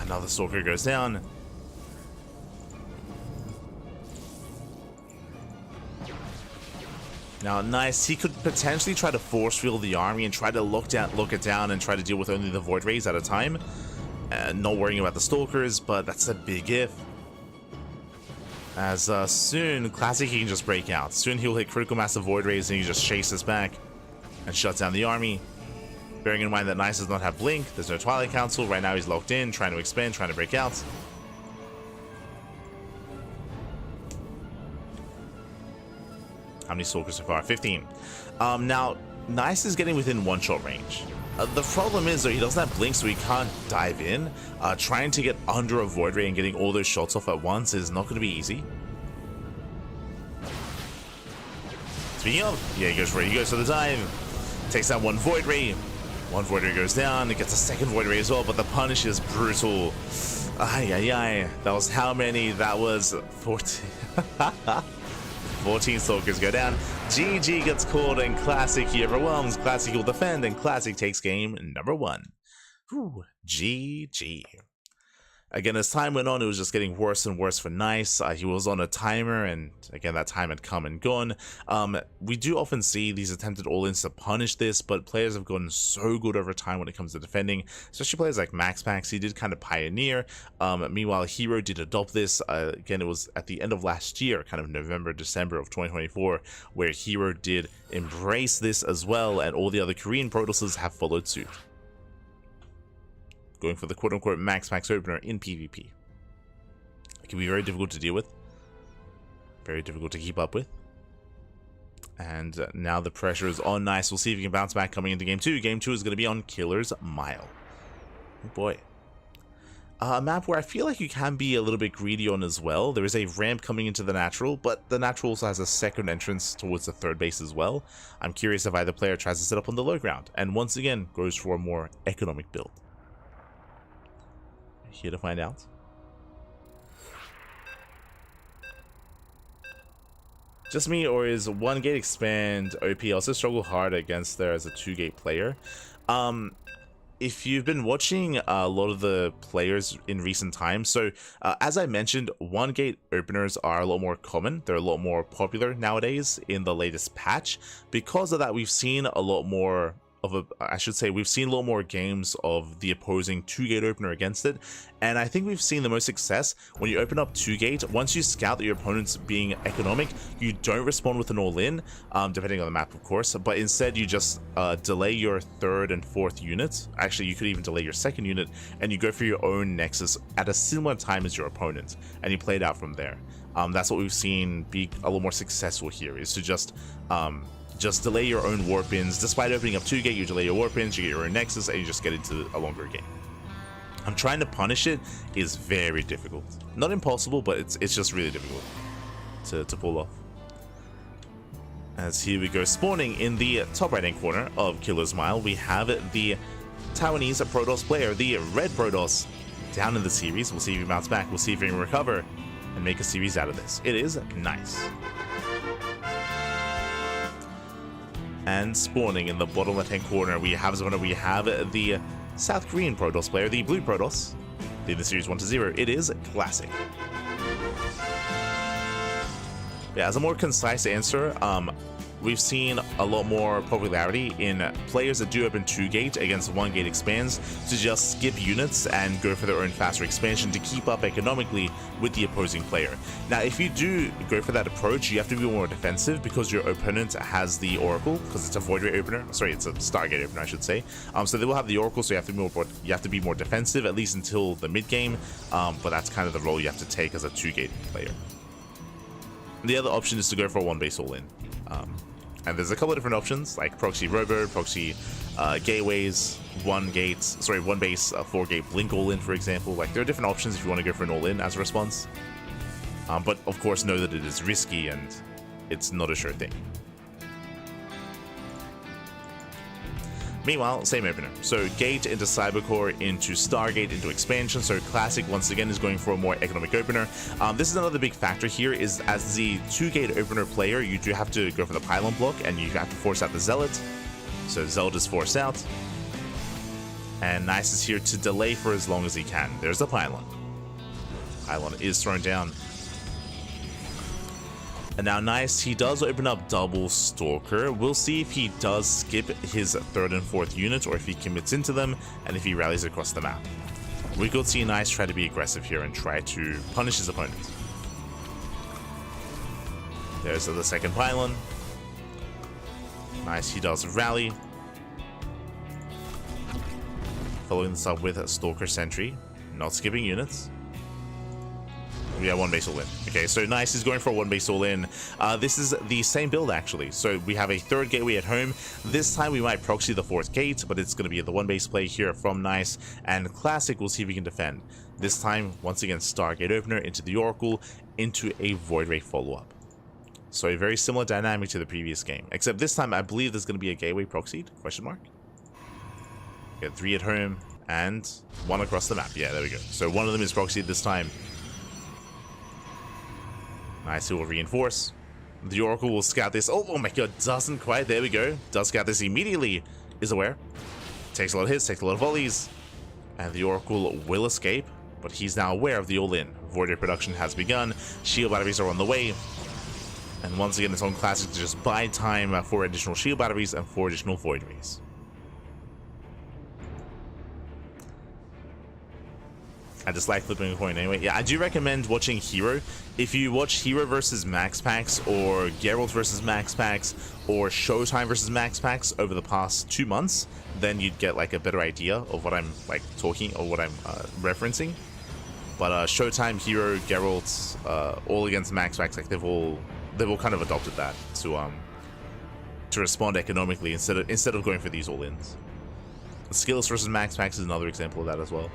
[SPEAKER 1] Another Stalker goes down. Now, nice. He could potentially try to force field the army and try to look it down and try to deal with only the Void Rays at a time. Not worrying about the Stalkers, but that's a big if. As soon, Classic he can just break out. Soon he'll hit critical mass of Void Rays and he just chases back and shuts down the army. Bearing in mind that Nice does not have Blink, there's no Twilight Council. Right now he's locked in, trying to expand, trying to break out. How many Stalkers so far? 15. Now, Nice is getting within one-shot range. The problem is, though, he doesn't have Blink, so he can't dive in. Trying to get under a Void Ray and getting all those shots off at once is not going to be easy. Speaking of, yeah, he goes for it. He goes for the dive. Takes out one Void Ray. One Void Ray goes down. It gets a second Void Ray as well, but the punish is brutal. Ay, ay, ay. That was how many? That was 14. 14 Stalkers go down. GG gets called and Classic he overwhelms. Classic will defend and Classic takes game number 1. Whew, GG. Again, as time went on, it was just getting worse and worse for Nice. He was on a timer, and again, that time had come and gone. We do often see these attempted all-ins to punish this, but players have gotten so good over time when it comes to defending, especially players like MaxPax. He did kind of pioneer. Meanwhile, Hero did adopt this. Again, it was at the end of last year, kind of November, December of 2024, where Hero did embrace this as well, and all the other Korean Protosses have followed suit. Going for the quote-unquote max opener in PvP. It can be very difficult to deal with. Very difficult to keep up with. And now the pressure is on Nice. We'll see if he can bounce back coming into Game 2. Game 2 is going to be on Killer's Mile. Oh boy. A map where I feel like you can be a little bit greedy on as well. There is a ramp coming into the natural, but the natural also has a second entrance towards the third base as well. I'm curious if either player tries to set up on the low ground, and once again goes for a more economic build. Here to find out. Just me, or is one gate expand OP also struggle hard against there as a 2-gate player? If you've been watching a lot of the players in recent times, so as I mentioned, 1-gate openers are a lot more common. They're a lot more popular nowadays in the latest patch. Because of that, we've seen a lot more we've seen a lot more games of the opposing 2-gate opener against it, and I think we've seen the most success when you open up 2-gate. Once you scout that your opponent's being economic, you don't respond with an all-in, depending on the map of course, but instead you just delay your 3rd and 4th units. Actually, you could even delay your 2nd unit, and you go for your own Nexus at a similar time as your opponent, and you play it out from there. That's what we've seen be a little more successful here, is to just delay your own warp ins. Despite opening up 2-gate, you delay your warp ins, you get your own Nexus, and you just get into a longer game. I'm trying to punish it is very difficult. Not impossible, but it's just really difficult to pull off. As here we go, spawning in the top right hand corner of Killer's Mile, we have the Taiwanese Protoss player, the Red Protoss, down in the series. We'll see if he bounces back, we'll see if he can recover and make a series out of this. It is Nice. And spawning in the bottom left-hand corner, we have the South Korean Protoss player, the Blue Protoss, in the series 1-0. It is Classic. Yeah, as a more concise answer, we've seen a lot more popularity in players that do open 2-gate against 1-gate expands to just skip units and go for their own faster expansion to keep up economically with the opposing player. Now, if you do go for that approach, you have to be more defensive because your opponent has the Oracle, because it's a Void Ray opener. Sorry, it's a Stargate opener, I should say. So they will have the Oracle, so you have to be more defensive, at least until the mid game. But that's kind of the role you have to take as a 2-gate player. The other option is to go for a 1-base all-in. And there's a couple of different options, like Proxy Robo, Proxy gateways, one base, 4-gate blink all-in, for example. Like, there are different options if you want to go for an all-in as a response. But of course, know that it is risky and it's not a sure thing. Meanwhile, same opener. So Gate into Cybercore, into Stargate, into Expansion. So Classic, once again, is going for a more economic opener. This is another big factor here, is as the 2-gate opener player, you do have to go for the pylon block, and you have to force out the Zealot. So Zealot is forced out. And Nice is here to delay for as long as he can. There's the pylon. Pylon is thrown down. And now Nice, he does open up double Stalker. We'll see if he does skip his 3rd and 4th unit, or if he commits into them, and if he rallies across the map. We could see Nice try to be aggressive here and try to punish his opponent. There's the 2nd pylon. Nice, he does rally. Following this up with a Stalker Sentry, not skipping units. We have 1 base all in. Okay, so Nice is going for a 1 base all in. This is the same build actually. So we have a 3rd gateway at home. This time we might proxy the 4th gate, but it's going to be the 1 base play here from Nice. And Classic, we'll see if we can defend. This time, once again, Stargate opener into the Oracle, into a Void Ray follow-up. So a very similar dynamic to the previous game, except this time I believe there's going to be a gateway proxied? Question mark. Get 3 at home and 1 across the map. Yeah, there we go. So one of them is proxied this time. Nice, he will reinforce. The Oracle will scout this. Oh my god, doesn't quite. There we go. Does scout this immediately. Is aware. Takes a lot of hits, takes a lot of volleys. And the Oracle will escape, but he's now aware of the all-in. Void Ray production has begun. Shield batteries are on the way. And once again, it's on Classic to just buy time for additional shield batteries and 4 additional Void Rays. I just like flipping a coin anyway. Yeah, I do recommend watching Hero. If you watch Hero versus Max Packs, or Geralt versus Max Packs, or Showtime versus Max Packs over the past 2 months, then you'd get like a better idea of what I'm like talking, or what I'm referencing. But Showtime, Hero, Geralt, all against Max Packs, like they've all kind of adopted that to respond economically instead of going for these all-ins. Skills versus Max Packs is another example of that as well.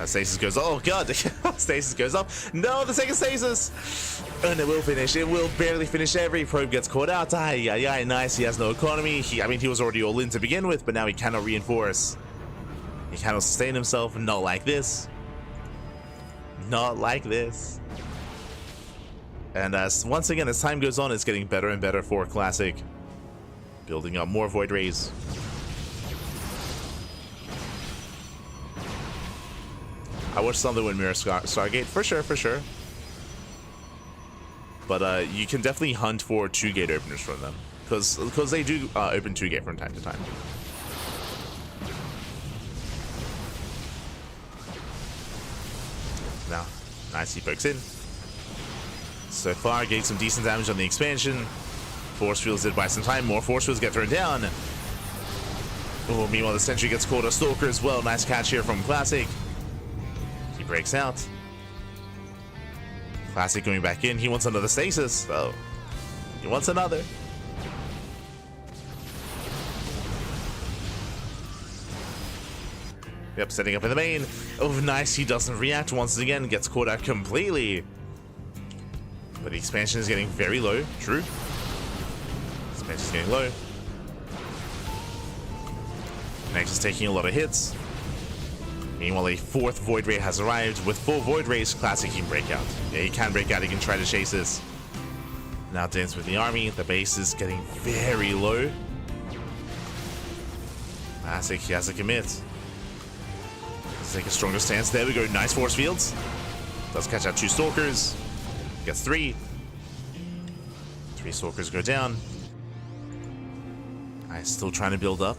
[SPEAKER 1] Stasis goes, oh god, Stasis goes up. No, the 2nd Stasis! And it will finish. It will barely finish. Every probe gets caught out. Nice. He has no economy. I mean, he was already all in to begin with, but now he cannot reinforce. He cannot sustain himself. Not like this. Not like this. And once again, as time goes on, it's getting better and better for Classic. Building up more Void Rays. I watched some of the Windmirror Stargate, for sure. But you can definitely hunt for 2-gate openers from them, because they do open 2-gate from time to time. Now, Nice, he pokes in. So far, getting some decent damage on the expansion. Force fields did buy some time. More force fields get thrown down. Oh, meanwhile, the Sentry gets caught. A Stalker as well. Nice catch here from Classic. Breaks out. Classic going back in. He wants another Stasis. Oh, he wants another. Yep, setting up in the main. Oh, Nice. He doesn't react once again. Gets caught out completely. But the expansion is getting very low. True. Expansion is getting low. Next is taking a lot of hits. Meanwhile, a 4th Void Ray has arrived. With 4 Void Rays, Classic can break out. Yeah, he can break out. He can try to chase this. Now dance with the army. The base is getting very low. Classic, he has to commit. Let's take a stronger stance. There we go. Nice force fields. Does catch out 2 Stalkers. Gets 3. 3 Stalkers go down. Nice, still trying to build up.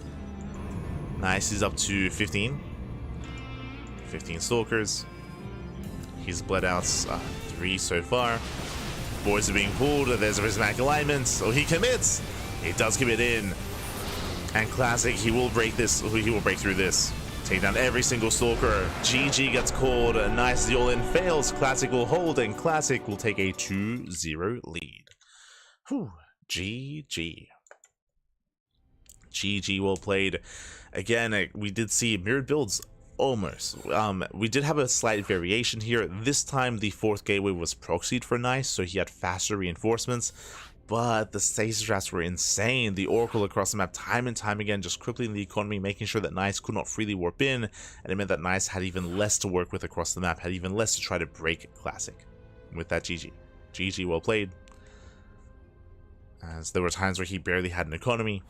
[SPEAKER 1] Nice, he's up to 15. 15 Stalkers. He's bled out 3 so far. Boys are being pulled. There's a prismatic alignment. So he commits. He does commit in. And Classic, he will break this. He will break through this. Take down every single Stalker. GG gets called. Nice, the all-in fails. Classic will hold, and Classic will take a 2-0 lead. Whew. GG. GG, well played. Again, we did see mirrored builds almost. We did have a slight variation here. This time the 4th gateway was proxied for Nice, so he had faster reinforcements. But the stasis traps were insane. The Oracle across the map time and time again, just crippling the economy, making sure that Nice could not freely warp in, and it meant that Nice had even less to work with across the map, had even less to try to break Classic. And with that, GG. GG, well played. As there were times where he barely had an economy.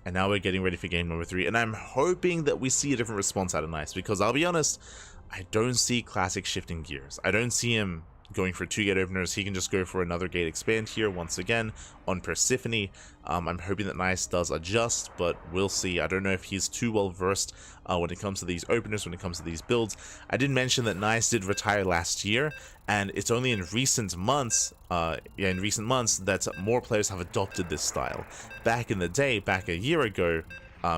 [SPEAKER 1] And now we're getting ready for game number 3, and I'm hoping that we see a different response out of Nice, because I'll be honest, I don't see Classic shifting gears. I don't see him going for 2 gate openers. He can just go for another gate expand here once again on Persephone. I'm hoping that Nice does adjust, but we'll see. I don't know if he's too well versed when it comes to these openers, when it comes to these builds. I did mention that Nice did retire last year, and it's only in recent months, that more players have adopted this style. Back in the day, back a year ago,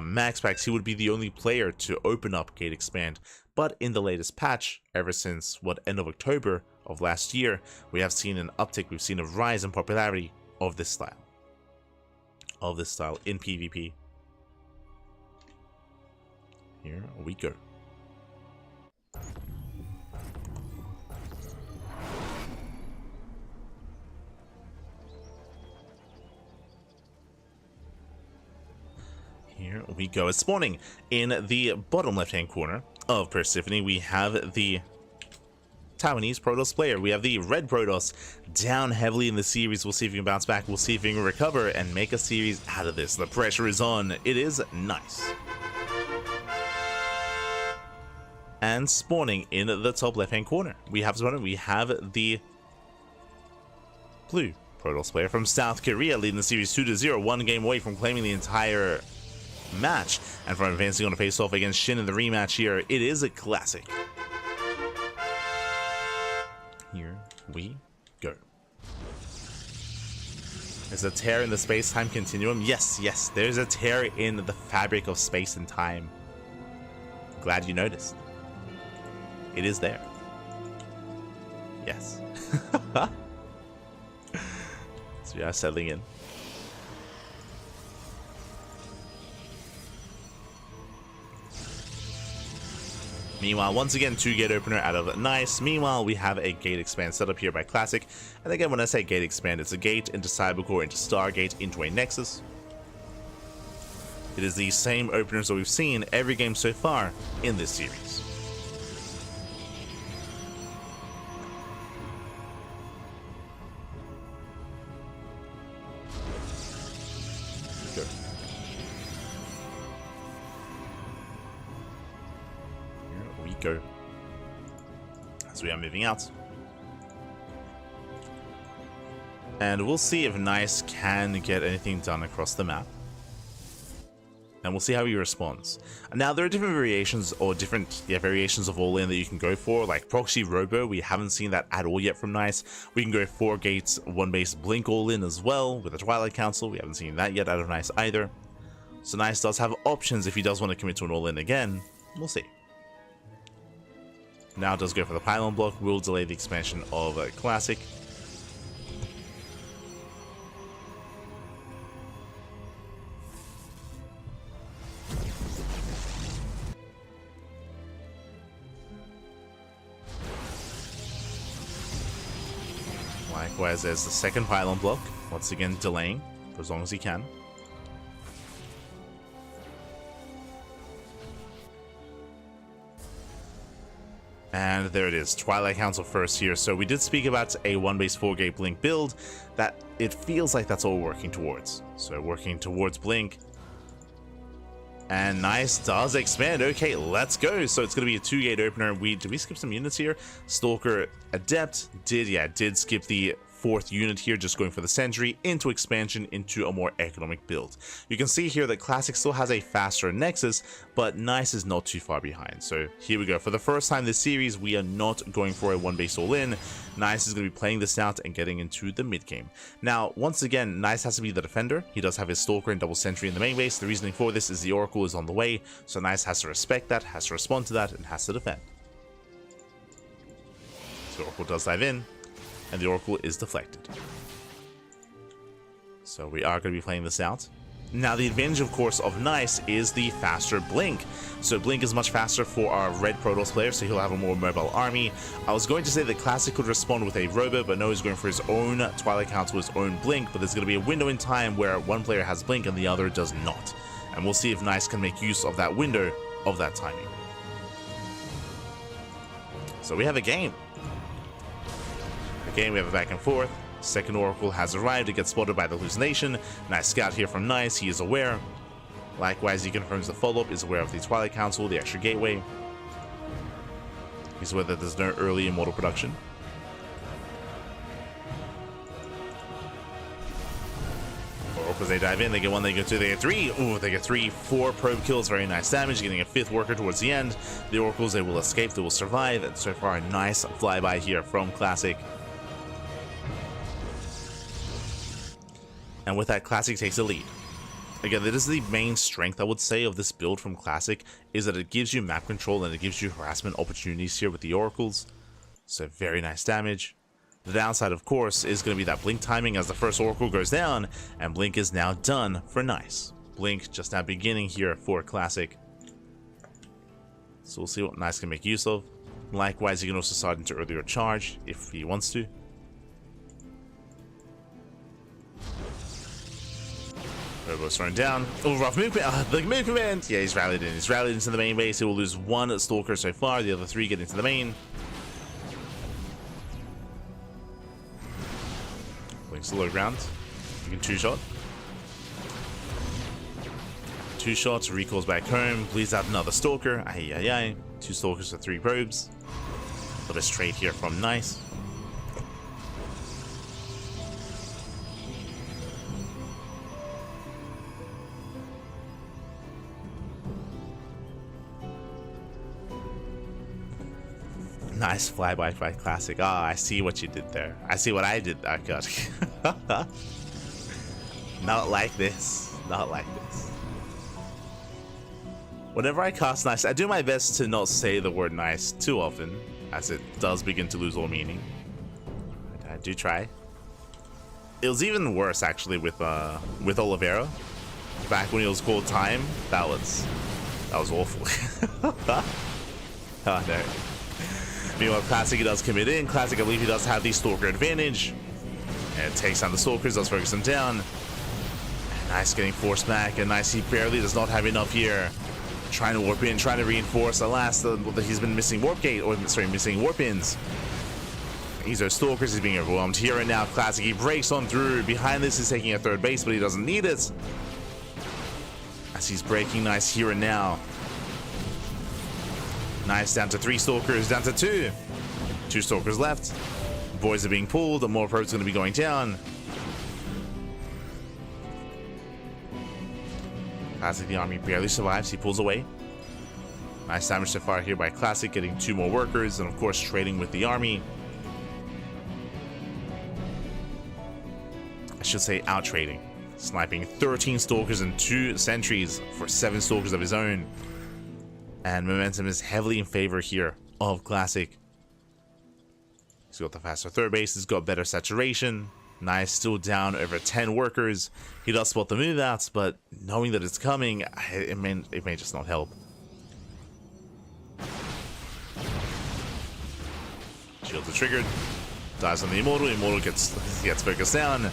[SPEAKER 1] Max Packs, he would be the only player to open up gate expand. But in the latest patch, ever since end of October of last year, we have seen an uptick. We've seen a rise in popularity of this style. In PvP. Here we go. Here we go. It's spawning in the bottom left-hand corner of Persephone. We have the Taiwanese Protoss player. We have the red Protoss down heavily in the series. We'll see if he can bounce back. We'll see if he can recover and make a series out of this. The pressure is on. It is Nice. And spawning in the top left-hand corner, we have the blue Protoss player from South Korea, leading the series 2-0, 1 game away from claiming the entire match, and from advancing on a face-off against SHIN in the rematch here. It is a Classic. Here we go. There's a tear in the space-time continuum. Yes, there's a tear in the fabric of space and time. Glad you noticed. It is there. Yes. So we are settling in. Meanwhile, once again, 2 gate opener out of Nice. Meanwhile, we have a gate expand set up here by Classic. And again, when I say gate expand, it's a gate into Cybercore, into Stargate, into a Nexus. It is the same openers that we've seen every game so far in this series. Go. Go as we are moving out, and we'll see if Nice can get anything done across the map, and we'll see how he responds. Now there are different variations or variations of all in that you can go for, like proxy robo. We haven't seen that at all yet from Nice. We can go 4 gates 1 base blink all in as well with the Twilight Council. We haven't seen that yet out of Nice either, so Nice does have options if he does want to commit to an all in again. We'll see. Now it does go for the pylon block. Will delay the expansion of Classic. Likewise, there's the second pylon block. Once again, delaying for as long as he can. And there it is, Twilight Council first here. So we did speak about a 1 base 4 gate blink build. That it feels like that's all we're working towards. So working towards blink. And Nice does expand. Okay, let's go. So it's going to be a 2 gate opener. Did we skip some units here? Stalker Adept did skip the 4th unit here, just going for the Sentry into expansion into a more economic build. You can see here that Classic still has a faster Nexus, but Nice is not too far behind. So here we go. For the first time this series, we are not going for a 1 base all in. Nice is going to be playing this out and getting into the mid game. Now, once again, Nice has to be the defender. He does have his Stalker and double Sentry in the main base. The reasoning for this is the Oracle is on the way, so Nice has to respect that, has to respond to that, and has to defend. So Oracle does dive in, and the Oracle is deflected. So we are going to be playing this out. Now the advantage, of course, of Nice is the faster Blink. So Blink is much faster for our red Protoss player, so he'll have a more mobile army. I was going to say that Classic could respond with a Robo, but no, he's going for his own Twilight Council, his own Blink, but there's going to be a window in time where one player has Blink and the other does not. And we'll see if Nice can make use of that window of that timing. So we have a game. We have a back and forth. Second Oracle has arrived. It gets spotted by the hallucination. Nice scout here from Nice. He is aware. Likewise, he confirms the follow-up, is aware of the Twilight Council, the extra gateway. He's aware that there's no early immortal production. Oracles, they dive in. They get one, they get two, they get three. Ooh, they get three. 4 probe kills. Very nice damage. Getting a 5th worker towards the end. The Oracles, they will escape. They will survive. And so far, a nice flyby here from Classic. And with that, Classic takes the lead. Again, that is the main strength, I would say, of this build from Classic, is that it gives you map control and it gives you harassment opportunities here with the Oracles. So very nice damage. The downside, of course, is going to be that Blink timing as the first Oracle goes down, and Blink is now done for Nice. Blink just now beginning here for Classic. So we'll see what Nice can make use of. Likewise, he can also start into earlier charge if he wants to. Robo's thrown down. Oh, rough movement. The movement. Yeah, he's rallied in. He's rallied into the main base. He will lose 1 Stalker so far. The other 3 get into the main. Blink's the low ground. You can 2-shot. 2 shots. Recalls back home. Bleeds out another Stalker. Ay, ay, ay. 2 Stalkers for 3 probes. A little straight here from Nice. Nice flyby by Classic. Ah, I see what you did there. I see what I did. Oh, God. Not like this. Not like this. Whenever I cast Nice, I do my best to not say the word nice too often, as it does begin to lose all meaning. I do try. It was even worse, actually, with Oliveira. Back when he was called Time, that was awful. Oh, no. Meanwhile, Classic, he does commit in. Classic, I believe he does have the Stalker advantage. And takes down the Stalkers, does focus them down. Nice getting forced back, and Nice, he barely does not have enough here. Trying to warp in, trying to reinforce. Alas, he's been missing warp gate, or sorry, missing warp ins. These are Stalkers, he's being overwhelmed. Here and now, Classic, he breaks on through. Behind this, he's taking a 3rd base, but he doesn't need it. As he's breaking Nice here and now. Nice down to 3 Stalkers, down to 2. 2 Stalkers left. Boys are being pulled, more probes are going to be going down. Classic, the army barely survives, he pulls away. Nice damage so far here by Classic, getting 2 more workers, and of course trading with the army. I should say out trading. Sniping 13 Stalkers and 2 sentries for 7 Stalkers of his own. And momentum is heavily in favor here of Classic. He's got the faster 3rd base, he's got better saturation. Nice, still down over 10 workers. He does spot the move outs, but knowing that it's coming, it may just not help. Shields are triggered. Dies on the Immortal. Immortal gets focused down.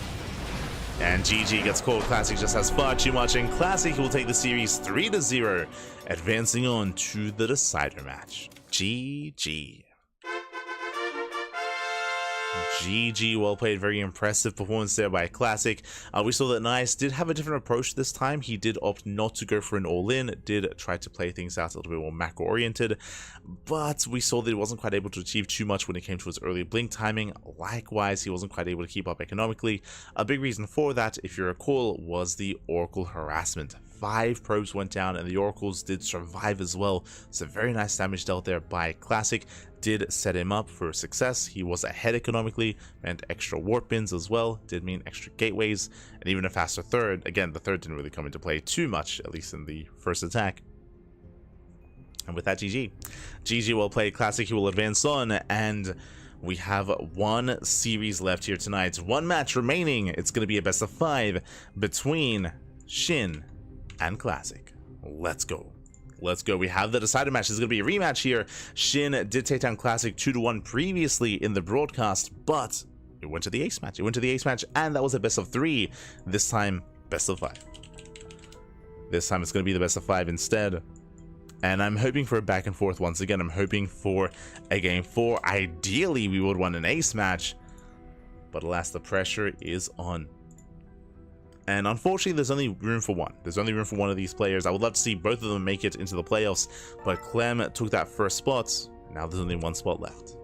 [SPEAKER 1] And GG gets called. Classic just has far too much, and Classic will take the series 3-0, advancing on to the decider match. GG. GG, well played. Very impressive performance there by Classic. We saw that Nice did have a different approach this time. He did opt not to go for an all-in, did try to play things out a little bit more macro-oriented, but we saw that he wasn't quite able to achieve too much when it came to his early Blink timing. Likewise, he wasn't quite able to keep up economically. A big reason for that, if you recall, was the Oracle harassment. 5 probes went down, and the Oracles did survive as well. So very nice damage dealt there by Classic. Did set him up for success. He was ahead economically, and extra warp bins as well. Did mean extra gateways, and even a faster 3rd. Again, the 3rd didn't really come into play too much, at least in the first attack. And with that, GG. GG, well played. Classic, he will advance on, and We have one series left here tonight. One match remaining. It's going to be a best of 5 between SHIN and Classic. Let's go. Let's go. We have the decided match. It's going to be a rematch here. SHIN did take down Classic 2-1 previously in the broadcast, but it went to the ace match. It went to the ace match, and that was a best of 3. This time, best of 5. This time it's going to be the best of 5 instead. And I'm hoping for a back and forth once again. I'm hoping for a game 4. Ideally, we would want an ace match. But alas, the pressure is on. And unfortunately, there's only room for one. There's only room for one of these players. I would love to see both of them make it into the playoffs. But Clem took that first spot. Now there's only one spot left.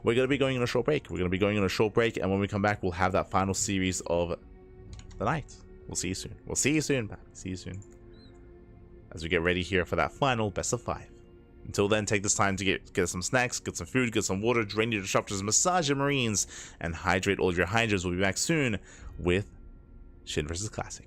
[SPEAKER 1] We're going to be going on a short break. We're going to be going on a short break. And when we come back, we'll have that final series of the night. We'll see you soon. We'll see you soon, man. See you soon. As we get ready here for that final best of 5. Until then, take this time to get some snacks, get some food, get some water, drain your disruptors, massage your marines, and hydrate all of your hydras. We'll be back soon with SHIN vs. Classic.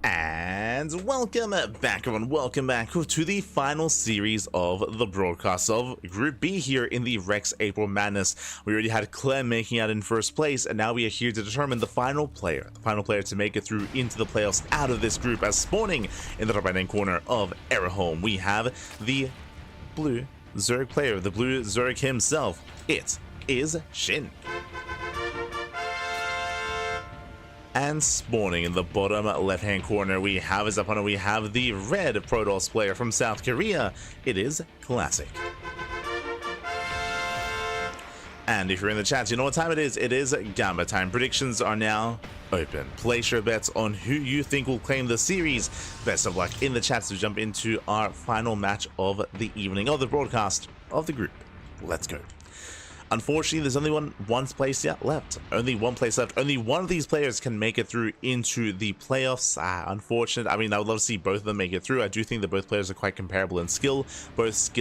[SPEAKER 1] And welcome back, everyone. Welcome back to the final series of the broadcast of Group B here in the Rex April Madness. We already had Clem making out in first place, and now we are here to determine the final player to make it through into the playoffs out of this group. As spawning in the top right-hand corner of Home, we have the blue Zerg player, the blue Zerg himself. It is SHIN. And spawning in the bottom left-hand corner, we have his opponent. We have the red Protoss player from South Korea. It is Classic. And if you're in the chat, you know what time it is. It is Gamba time. Predictions are now open. Place your bets on who you think will claim the series. Best of luck in the chat to jump into our final match of the evening of the broadcast of the group. Let's go. Unfortunately, there's only one place left. Only one place left. Only one of these players can make it through into the playoffs. Unfortunate. I mean, I would love to see both of them make it through. I do think that both players are quite comparable in skill. Both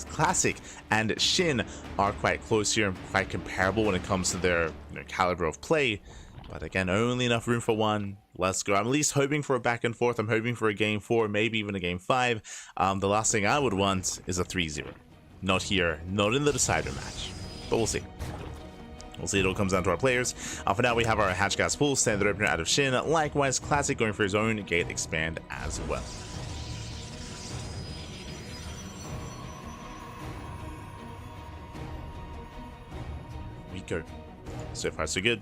[SPEAKER 1] Classic and SHIN are quite close here and quite comparable when it comes to their caliber of play. But again, only enough room for one. Let's go. I'm at least hoping for a back and forth. I'm hoping for a game 4, maybe even a game 5. The last thing I would want is a 3-0. Not here, not in the decider match, but we'll see. We'll see. It all comes down to our players. For now, we have our Hatch Gas Pool, standard opener out of SHIN. Likewise, Classic going for his own gate expand as well. We go. So far, so good.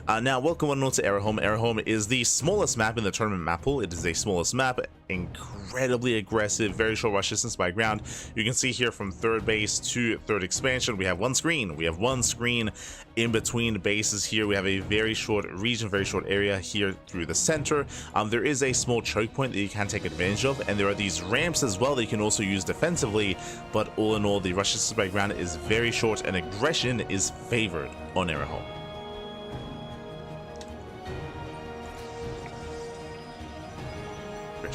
[SPEAKER 1] Now, welcome one more to Home. Home is the smallest map in the tournament map pool. It is the smallest map, incredibly aggressive, very short rush distance by ground. You can see here from third base to third expansion, we have one screen. We have one screen in between bases here. We have a very short region, very short area here through the center. There is a small choke point that you can take advantage of, and there are these ramps as well that you can also use defensively. But all in all, the rush distance by ground is very short, and aggression is favored on Home.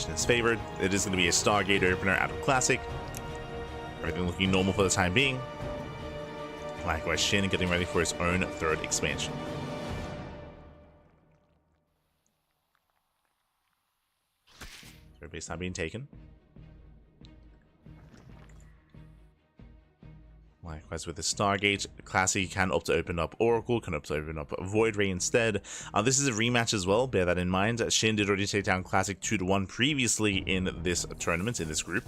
[SPEAKER 1] Is favored. It is going to be a Stargate opener out of Classic. Everything looking normal for the time being. Likewise, SHIN getting ready for his own third expansion. Third base now being taken. Likewise with the Stargate, Classic can opt to open up Oracle, can opt to open up Void Ray instead. This is a rematch as well, bear that in mind. SHIN did already take down Classic 2-1 previously in this tournament, in this group.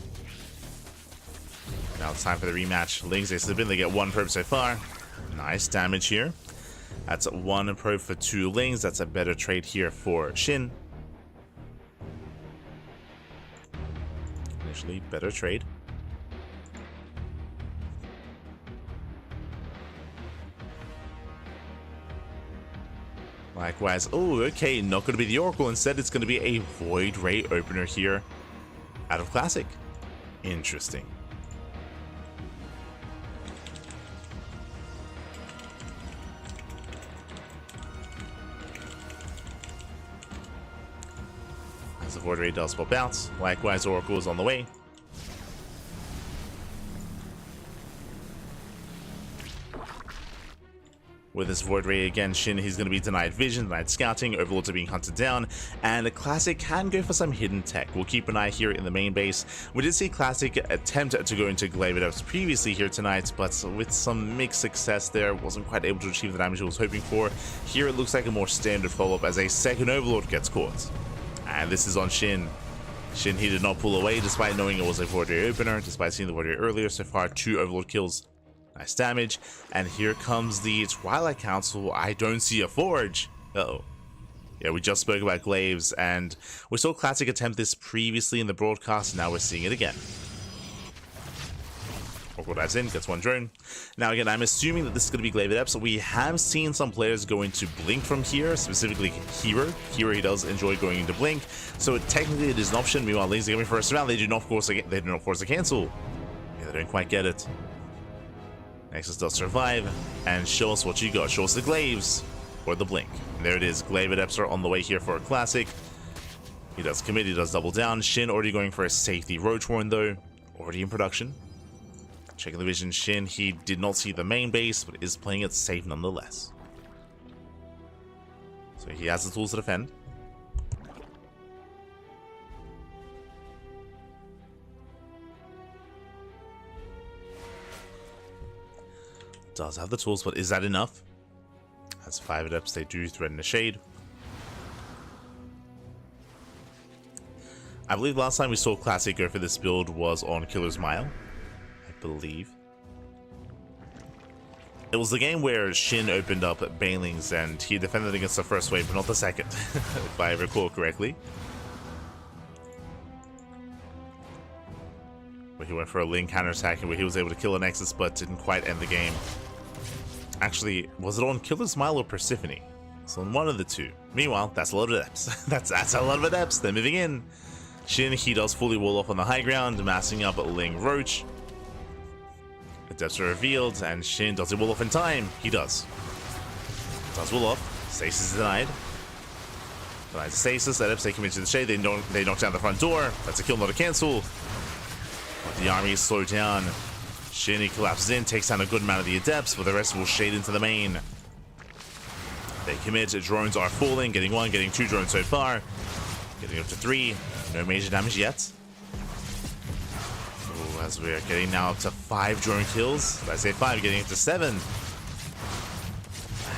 [SPEAKER 1] Now it's time for the rematch. Lings, they slip in, they get 1 probe so far. Nice damage here. That's 1 probe for 2 Lings. That's a better trade here for SHIN. Initially, better trade. Likewise, oh, okay, not going to be the Oracle. Instead, it's going to be a Void Ray opener here out of Classic. Interesting. As the Void Ray does pop out, likewise, Oracle is on the way. With this Void Ray again, SHIN, he's going to be denied vision, denied scouting, Overlords are being hunted down, and Classic can go for some hidden tech. We'll keep an eye here in the main base. We did see Classic attempt to go into Glaive previously here tonight, but with some mixed success there, wasn't quite able to achieve the damage he was hoping for. Here it looks like a more standard follow-up as a second Overlord gets caught. And this is on SHIN. SHIN, he did not pull away despite knowing it was a Void Ray opener, despite seeing the Void Ray earlier. So far, 2 Overlord kills. Nice damage, and here comes the Twilight Council. I don't see a Forge. Uh-oh. Yeah, we just spoke about Glaives, and we saw Classic attempt this previously in the broadcast, and now we're seeing it again. Oracle dives in, gets 1 drone. Now again, I'm assuming that this is going to be Glaive Adepts. We have seen some players go into Blink from here, specifically Hero. Hero, he does enjoy going into Blink, so technically it is an option. Meanwhile, Lings going first round, they do not force a cancel. Yeah, they don't quite get it. Nexus does survive, and show us what you got. Show us the Glaives or the Blink. And there it is. Glaive Adepts are on the way here for a Classic. He does commit, he does double down. SHIN already going for a safety Roach Warren though. Already in production. Checking the vision, SHIN, he did not see the main base, but is playing it safe nonetheless. So he has the tools to defend. does have the tools, but is that enough? As 5 adepts, they do threaten the shade. I believe last time we saw Classic go for this build was on Killer's Mile. I believe. It was the game where Shin opened up Banelings and he defended against the first wave, but not the second, if I recall correctly. Where he went for a Ling counterattack and where he was able to kill a Nexus but didn't quite end the game. Actually, was it on Killer's Mile or Persephone? It's on one of the two. Meanwhile, that's a lot of adepts. that's a lot of adepts. They're moving in. Shin, he does fully wall off on the high ground, massing up Ling Roach. Adepts are revealed, and Shin does it wall off in time. He does. Does wall off. Stasis is denied. Denies the stasis. Adepts take him into the shade. They knock down the front door. That's a kill, not a cancel. But the army is slowed down. Shin, he collapses in, takes down a good amount of the adepts, but the rest will shade into the main. They commit. Drones are falling. Getting 1, getting 2 drones so far. Getting up to 3. No major damage yet. Ooh, as we are getting now up to 5 drone kills. Did I say 5? Getting up to 7.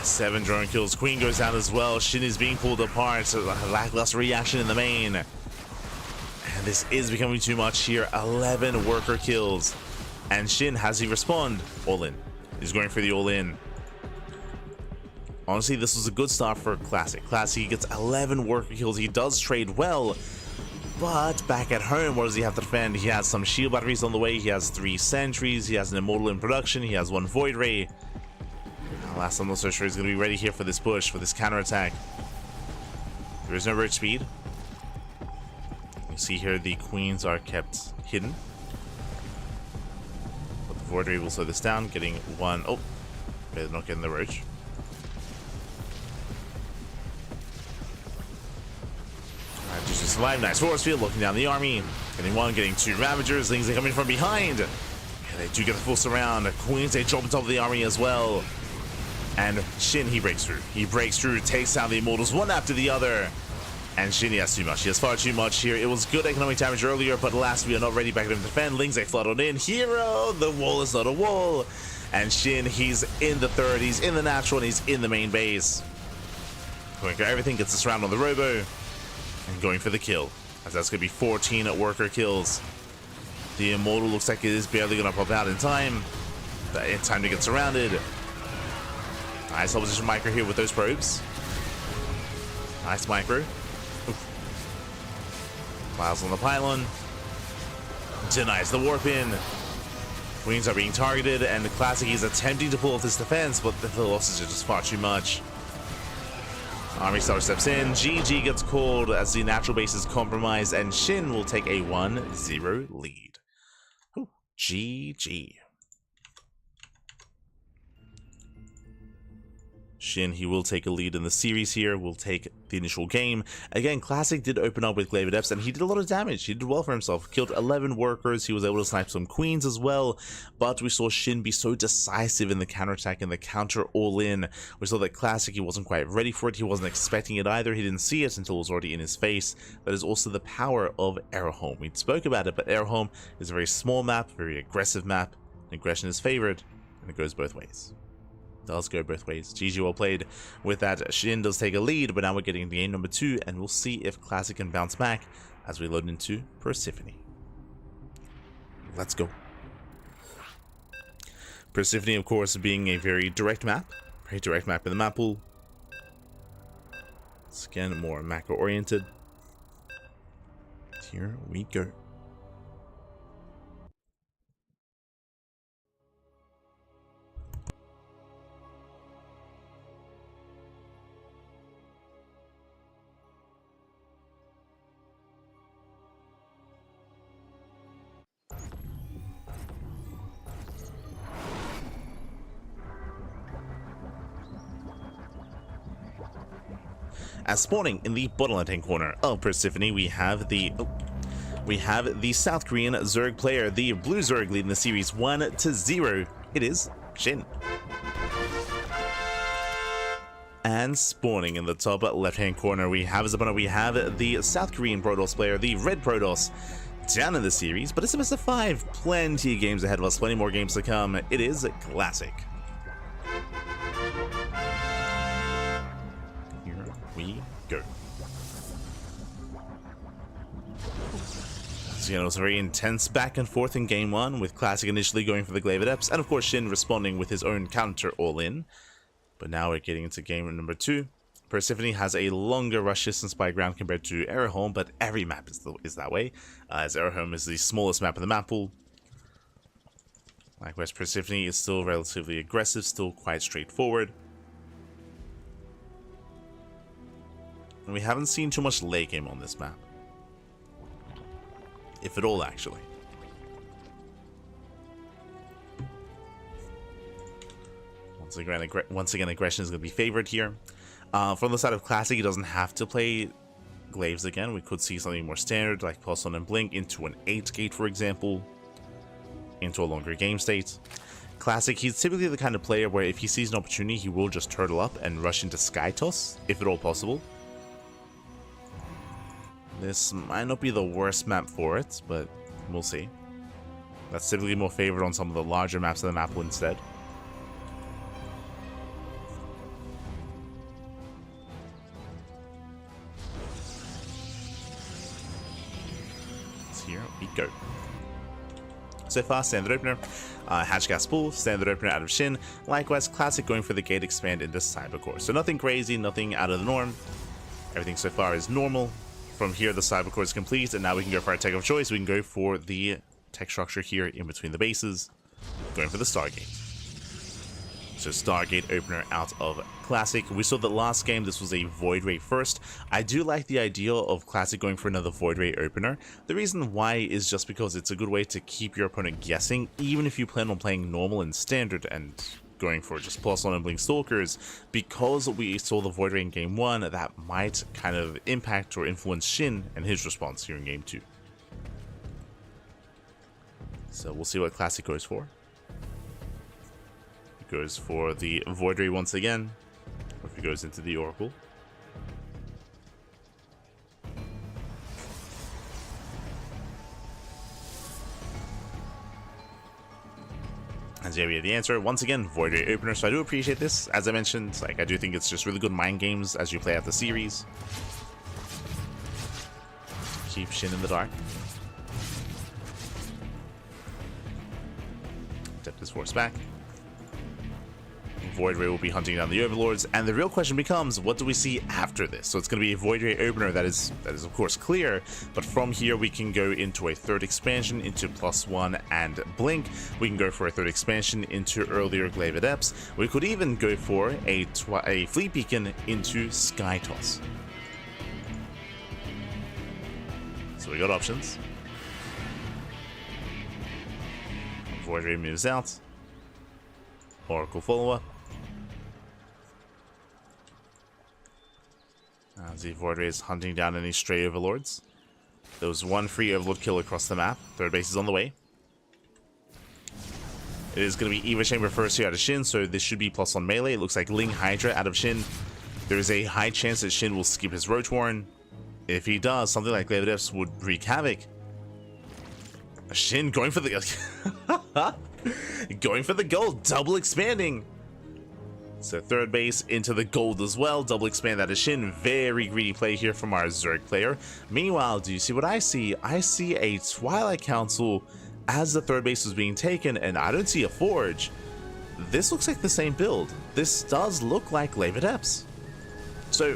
[SPEAKER 1] 7 drone kills. Queen goes down as well. Shin is being pulled apart. So lackluster reaction in the main. And this is becoming too much here. 11 worker kills. And Shin, has he respond? All in. He's going for the all in. Honestly, this was a good start for Classic. Classic, he gets 11 worker kills. He does trade well. But back at home, what does he have to defend? He has some shield batteries on the way. He has 3 sentries. He has an immortal in production. He has 1 void ray. Last, I'm not so sure he's going to be ready here for this push, for this counterattack. There is no roach speed. You see here the queens are kept hidden. But the void ray will slow this down, getting 1. Oh, they're not getting the roach. Just to survive. Nice force field, looking down the army. Getting 1, getting 2 Ravagers. Lings are coming from behind. Yeah, they do get the full surround. Queens, they drop on top of the army as well. And Shin, he breaks through. He breaks through, takes down the Immortals one after the other. And Shin, he has too much. He has far too much here. It was good economic damage earlier, but alas, we are not ready back to defend. Lings, they flood on in. Hero, the wall is not a wall. And Shin, he's in the third. He's in the natural, and he's in the main base. Going for everything, gets the surround on the Robo. And going for the kill, as that's going to be 14 worker kills. The Immortal looks like it is barely going to pop out in time. In time to get surrounded. Nice opposition micro here with those probes. Nice micro. Miles on the pylon. Denies the warp in. Queens are being targeted, and the Classic is attempting to pull off this defense, but the losses are just far too much. Army Star steps in, GG gets called as the natural base is compromised, and Shin will take a 1-0 lead. Ooh, GG. Shin, he will take a lead in the series here, will take the initial game. Again, Classic did open up with Glaive Adepts, and he did a lot of damage. He did well for himself. Killed 11 workers, he was able to snipe some queens as well, but we saw Shin be so decisive in the counterattack and the counter all-in. We saw that Classic, he wasn't quite ready for it, he wasn't expecting it either, he didn't see it until it was already in his face. That is also the power of Arrowhome. We spoke about it, but Arrowhome is a very small map, very aggressive map. Aggression is favored, and it goes both ways. Does go both ways. GG, well played. With that, Shin does take a lead, but now we're getting game number 2, and we'll see if Classic can bounce back as we load into Persephone. Let's go. Persephone, of course, being a very direct map in the map pool. It's again more macro oriented. Here we go. As spawning in the bottom left-hand corner of Persephone, we have the South Korean Zerg player, the blue Zerg, leading the series 1-0. It is Shin. And spawning in the top left-hand corner, we have as opponent, we have the South Korean Protoss player, the red Protoss, down in the series, but it's a best of 5. Plenty of games ahead of us, plenty more games to come. It is Classic. Go. So, you know, it was a very intense back and forth in game 1, with Classic initially going for the Glaive Adepts, and of course Shin responding with his own counter all-in. But now we're getting into game number 2. Persephone has a longer rush distance by ground compared to Airhome, but every map is that way, as Airhome is the smallest map in the map pool. Likewise, Persephone is still relatively aggressive, still quite straightforward. And we haven't seen too much late game on this map. If at all, actually. Once again, aggression is going to be favored here. From the side of Classic, he doesn't have to play Glaives again. We could see something more standard, like Pulse on and Blink into an 8 gate, for example, into a longer game state. Classic, he's typically the kind of player where if he sees an opportunity, he will just turtle up and rush into Sky Toss, if at all possible. This might not be the worst map for it, but we'll see. That's typically more favored on some of the larger maps of the map instead. Here we go. So far, standard opener, hatch gas pool, standard opener out of Shin. Likewise, Classic going for the gate expand into Cybercore. So nothing crazy, nothing out of the norm. Everything so far is normal. From here, the Cybercore is complete, and now we can go for our tech of choice. We can go for the tech structure here in between the bases, going for the Stargate. So Stargate opener out of Classic. We saw that last game this was a Void Ray first. I do like the idea of Classic going for another Void Ray opener. The reason why is just because it's a good way to keep your opponent guessing, even if you plan on playing normal and standard and going for just Pulse on and Blink Stalkers. Because we saw the Void Ray in game 1, that might kind of impact or influence Shin and his response here in game 2. So we'll see what Classic goes for. He goes for the Void Ray once again, or if he goes into the Oracle. And yeah, we have the answer. Once again, Void Ray opener, so I do appreciate this. As I mentioned, like, I do think it's just really good mind games as you play out the series. Keep Shin in the dark. Step this force back. Void Ray will be hunting down the Overlords, and the real question becomes, what do we see after this? So it's going to be a Void Ray opener that is of course clear, but from here we can go into a third expansion into +1 and Blink. We can go for a third expansion into earlier Glaive Adepts. We could even go for a Fleet Beacon into Sky Toss. So we got options. Void Ray moves out. Oracle follower. As the Void Ray is hunting down any stray Overlords. There was one free Overlord kill across the map. Third base is on the way. It is going to be Eva Chamber first here out of Shin, so this should be +1 melee. It looks like Ling Hydra out of Shin. There is a high chance that Shin will skip his Roach Warren. If he does, something like Glaive Adepts would wreak havoc. Shin going for the going for the gold, double expanding. So third base into the gold as well, double expand that is Shin. Very greedy play here from our Zerg player. Meanwhile, do you see what I see? I see a Twilight Council as the third base was being taken, and I don't see a Forge. This looks like the same build. This does look like Glaive Adepts. So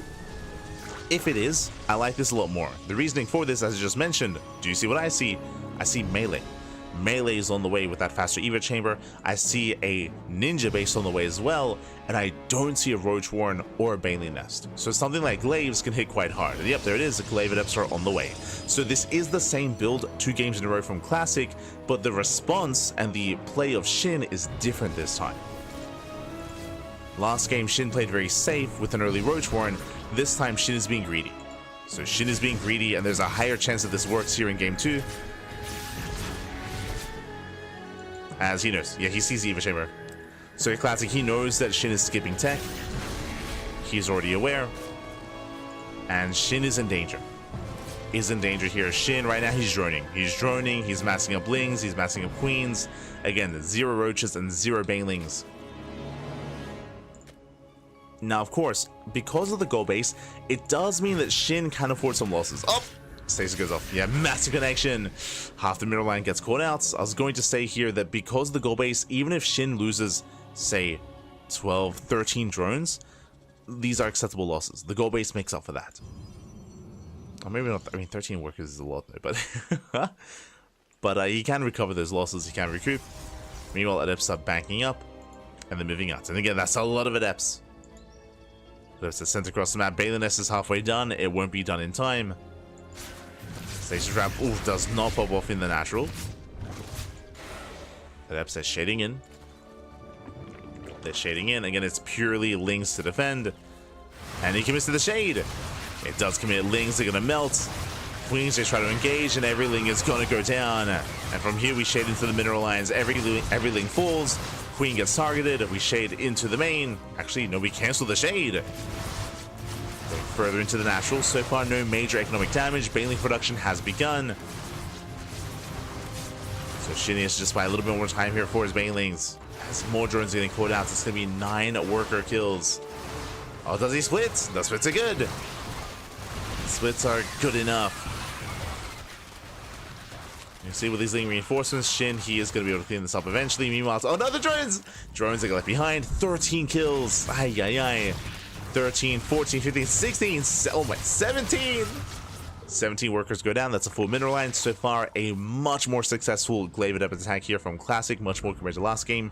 [SPEAKER 1] if it is, I like this a lot more. The reasoning for this, as I just mentioned, do you see what I see? I see melee. Melee is on the way with that faster Eva Chamber. I see a Ninja base on the way as well, and I don't see a Roach Warren or a Bailey Nest. So something like Glaives can hit quite hard. And yep, there it is, the Glaive Adepts are on the way. So this is the same build 2 games in a row from Classic, but the response and the play of Shin is different this time. Last game, Shin played very safe with an early Roach Warren. This time, Shin is being greedy. So Shin is being greedy, and there's a higher chance that this works here in game 2. As he knows. Yeah, he sees the Eva Chamber. So Classic, he knows that Shin is skipping tech. He's already aware. And Shin is in danger. Is in danger here. Shin, right now, he's droning. He's droning, he's massing up Lings, he's massing up Queens. Again, 0 Roaches and 0 Banelings. Now, of course, because of the goal base, it does mean that SHIN can afford some losses. Oh! Stasis goes off. Yeah, massive connection. Half the middle line gets caught out. I was going to say here that because of the goal base, even if SHIN loses, say, 12, 13 drones, these are acceptable losses. The goal base makes up for that. Or maybe not. I mean, 13 workers is a lot, though, but but he can recover those losses. He can recoup. Meanwhile, adepts are banking up and then moving out. And again, that's a lot of adepts. Adepts are sent across the map. Baliness is halfway done. It won't be done in time. Stasis ramp, does not pop off in the natural. Adepts are shading in. They're shading in. Again, it's purely Lings to defend. And he commits to the shade. It does commit. Lings are going to melt. Queens, they try to engage, and every Ling is going to go down. And from here, we shade into the mineral lines. Every Ling falls. Queen gets targeted. We shade into the main. Actually, no, we cancel the shade. Going further into the natural. So far, no major economic damage. Baneling production has begun. So SHIN is just by a little bit more time here for his Banelings. As more drones getting caught out, it's going to be 9 worker kills. Oh, does he split? The splits are good. Splits are good enough. You see with these Ling reinforcements, SHIN, he is going to be able to clean this up eventually. Meanwhile, oh no, the drones! Drones are left behind. 13 kills. Ay, ay, ay. 13, 14, 15, 16, oh my, 17! 17 workers go down. That's a full mineral line. So far, a much more successful Glaive Adept attack here from Classic, much more compared to last game.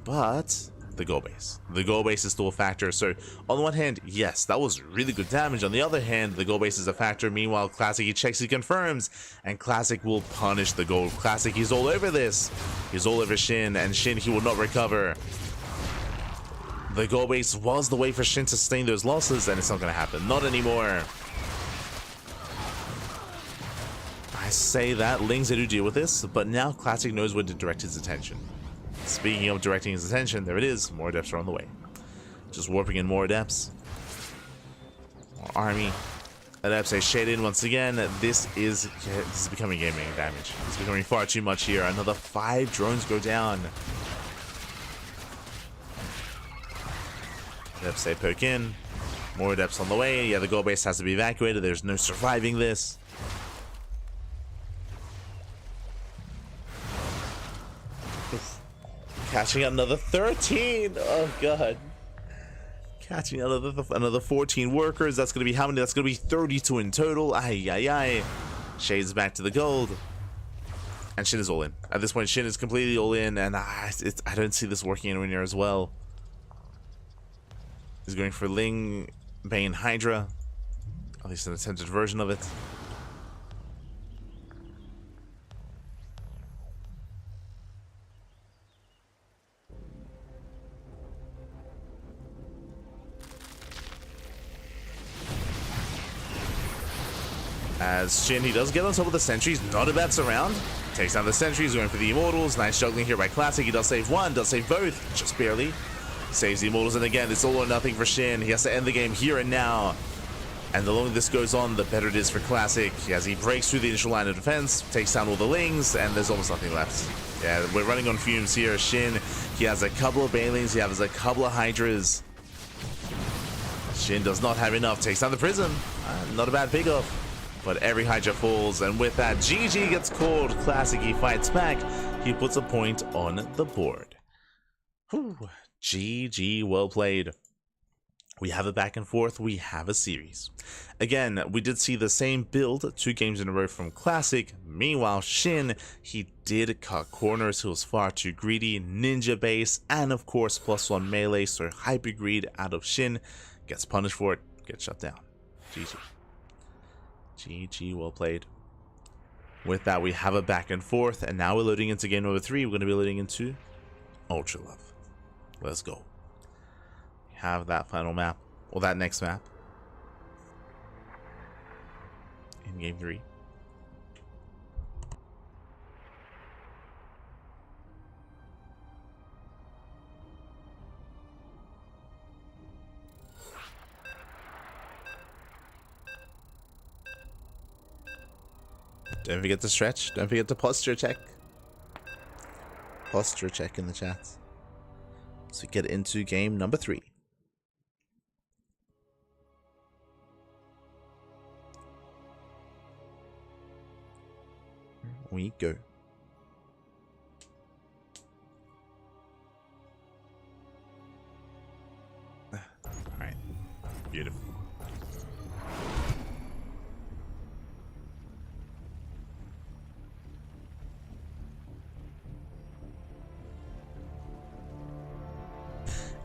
[SPEAKER 1] But the goal base. The goal base is still a factor. So on the one hand, yes, that was really good damage. On the other hand, the goal base is a factor. Meanwhile, Classic, he checks, he confirms, and Classic will punish the goal. Classic, he's all over this. He's all over SHIN, and SHIN, he will not recover. The goal base was the way for SHIN to sustain those losses, and it's not going to happen. Not anymore. I say that, Lings do deal with this, but now Classic knows where to direct his attention. Speaking of directing his attention, there it is. More adepts are on the way. Just warping in more adepts. More army. Adepts, they shade in once again. This is becoming game-making damage. It's becoming far too much here. Another 5 drones go down. Adepts, they poke in. More adepts on the way. Yeah, the goal base has to be evacuated. There's no surviving this. Catching another 13. Oh god. Catching another 14 workers. That's gonna be how many? That's gonna be 32 in total. Ay ay ay. Shades back to the gold. And SHIN is all in. At this point, SHIN is completely all in, and I don't see this working anywhere near as well. He's going for Ling, Bane, Hydra. At least an attempted version of it. As SHIN, he does get on top of the sentries, not a bad surround. Takes down the sentries, going for the immortals. Nice juggling here by Classic. He does save one, does save both, just barely. Saves the immortals, and again, it's all or nothing for SHIN. He has to end the game here and now. And the longer this goes on, the better it is for Classic. As he breaks through the initial line of defense, takes down all the Lings, and there's almost nothing left. Yeah, we're running on fumes here. SHIN, he has a couple of Banelings, he has a couple of Hydras. SHIN does not have enough, takes down the Prism. Not a bad pick-off. But every Hydra falls, and with that, GG gets called. Classic, he fights back. He puts a point on the board. Whew. GG, well played. We have a back and forth, we have a series. Again, we did see the same build 2 games in a row from Classic. Meanwhile, SHIN, he did cut corners. He was far too greedy. Ninja base, and of course, +1 melee, so hyper greed out of SHIN. Gets punished for it, gets shut down. GG. GG, well played. With that, we have a back and forth, and now we're loading into game number 3. We're going to be loading into Ultra Love. Let's go. We have that final map, or that next map, in game 3. Don't forget to stretch. Don't forget to posture check. Posture check in the chat. So we get into game number 3. we go. Alright. Beautiful.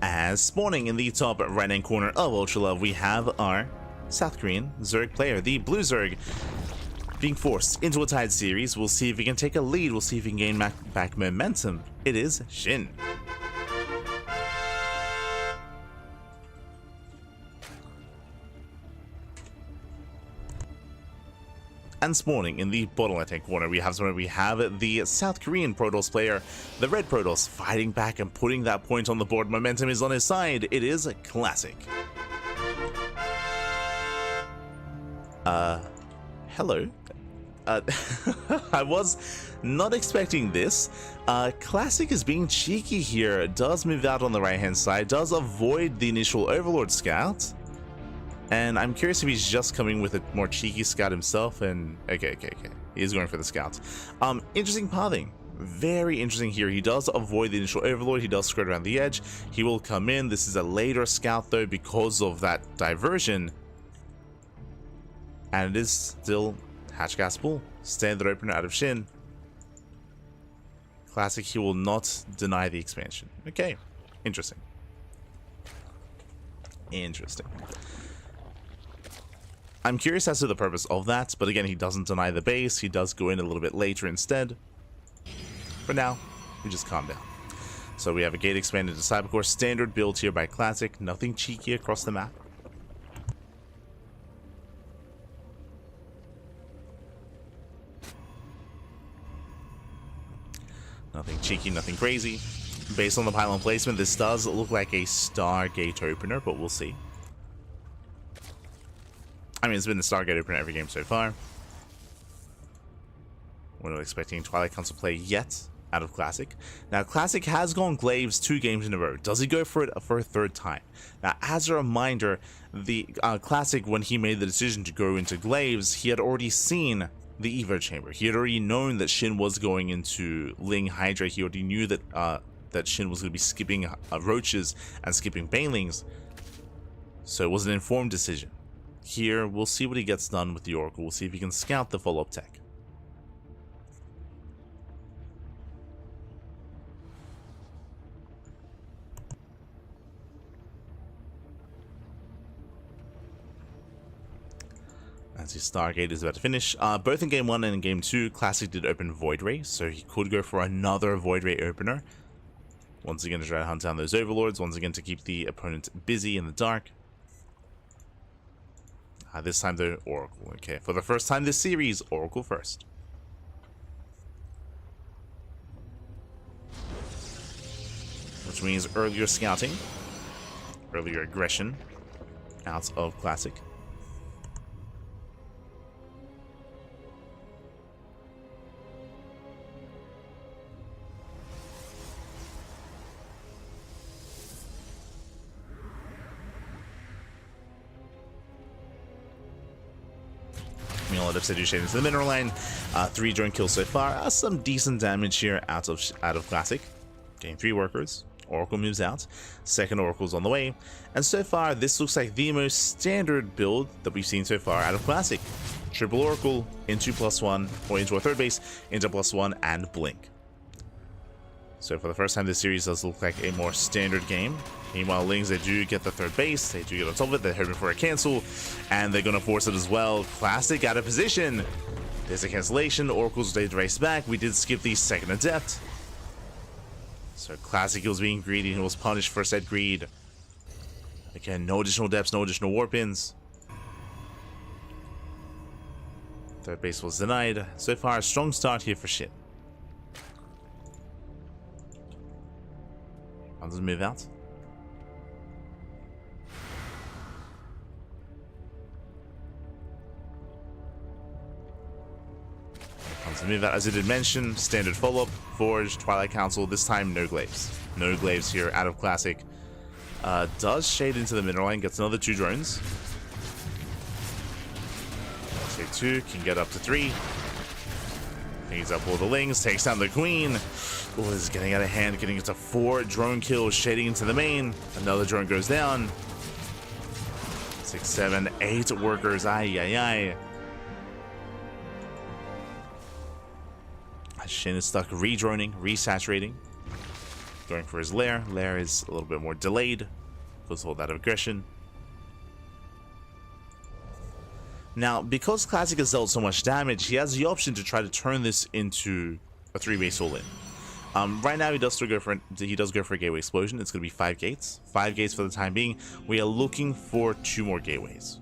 [SPEAKER 1] As spawning in the top right-hand corner of Ultra Love, we have our South Korean Zerg player, the Blue Zerg, being forced into a tied series. We'll see if he can take a lead. We'll see if he can gain back momentum. It is SHIN. And spawning in the bottom left-hand corner, we have the South Korean Protoss player, the Red Protoss, fighting back and putting that point on the board. Momentum is on his side. It is Classic. Hello. I was not expecting this. Classic is being cheeky here. Does move out on the right-hand side, does avoid the initial Overlord scout. And I'm curious if he's just coming with a more cheeky scout himself. And okay. He is going for the scouts. Interesting pathing. Very interesting here. He does avoid the initial Overlord. He does skirt around the edge. He will come in. This is a later scout though because of that diversion. And it is still Hatch Gas Bull. Standard opener out of SHIN. Classic, he will not deny the expansion. Okay. Interesting. I'm curious as to the purpose of that, but again, he doesn't deny the base. He does go in a little bit later instead. For now, we just calm down. So we have a gate expanded to Cybercore. Standard build here by Classic. Nothing cheeky across the map. Nothing cheeky, nothing crazy. Based on the pylon placement, this does look like a Stargate opener, but we'll see. I mean, it's been the Stargate opener every game so far. We're not expecting Twilight Council play yet out of Classic. Now, Classic has gone Glaives 2 games in a row. Does he go for it for a third time? Now, as a reminder, the Classic, when he made the decision to go into Glaives, he had already seen the Evo Chamber. He had already known that SHIN was going into Ling Hydra. He already knew that that SHIN was going to be skipping Roaches and skipping Banelings. So it was an informed decision. Here, we'll see what he gets done with the Oracle. We'll see if he can scout the follow-up tech. As his Stargate is about to finish. Both in Game 1 and in Game 2, Classic did open Void Ray, so he could go for another Void Ray opener. Once again to try to hunt down those Overlords, once again to keep the opponent busy in the dark. This time though, Oracle. Okay, for the first time this series, Oracle first. Which means earlier scouting, earlier aggression out of Classic. A lot of Seduction into the mineral line. 3 drone kills so far. Some decent damage here out of Classic. Game 3 workers. Oracle moves out. Second Oracle's on the way. And so far, this looks like the most standard build that we've seen so far out of Classic. Triple Oracle into +1, or into a third base, into +1, and Blink. So for the first time, this series does look like a more standard game. Meanwhile, Lings, they do get the third base. They do get on top of it. They're hoping for a cancel, and they're going to force it as well. Classic out of position. There's a cancellation. Oracle's ready to race back. We did skip the second Adept. So Classic was being greedy and was punished for said greed. Again, no additional depths, no additional warp-ins. Third base was denied. So far, a strong start here for SHIN. Does move out. Move out, as I did mention, standard follow-up, Forge, Twilight Council, this time no Glaives. No Glaives here out of Classic. Does shade into the mineral line, gets another 2 drones. Say 2, can get up to 3. He's up all the Lings, takes down the Queen. Oh, this is getting out of hand, getting into 4 drone kills, shading into the main. Another drone goes down. 6, 7, 8 workers. Ay. SHIN is stuck redroning, resaturating. Going for his lair. Lair is a little bit more delayed. Goes hold that aggression. Now, because Classic has dealt so much damage, he has the option to try to turn this into a 3-base all-in. Right now, he does go for a gateway explosion. It's going to be 5 gates. 5 gates for the time being. We are looking for 2 more gateways.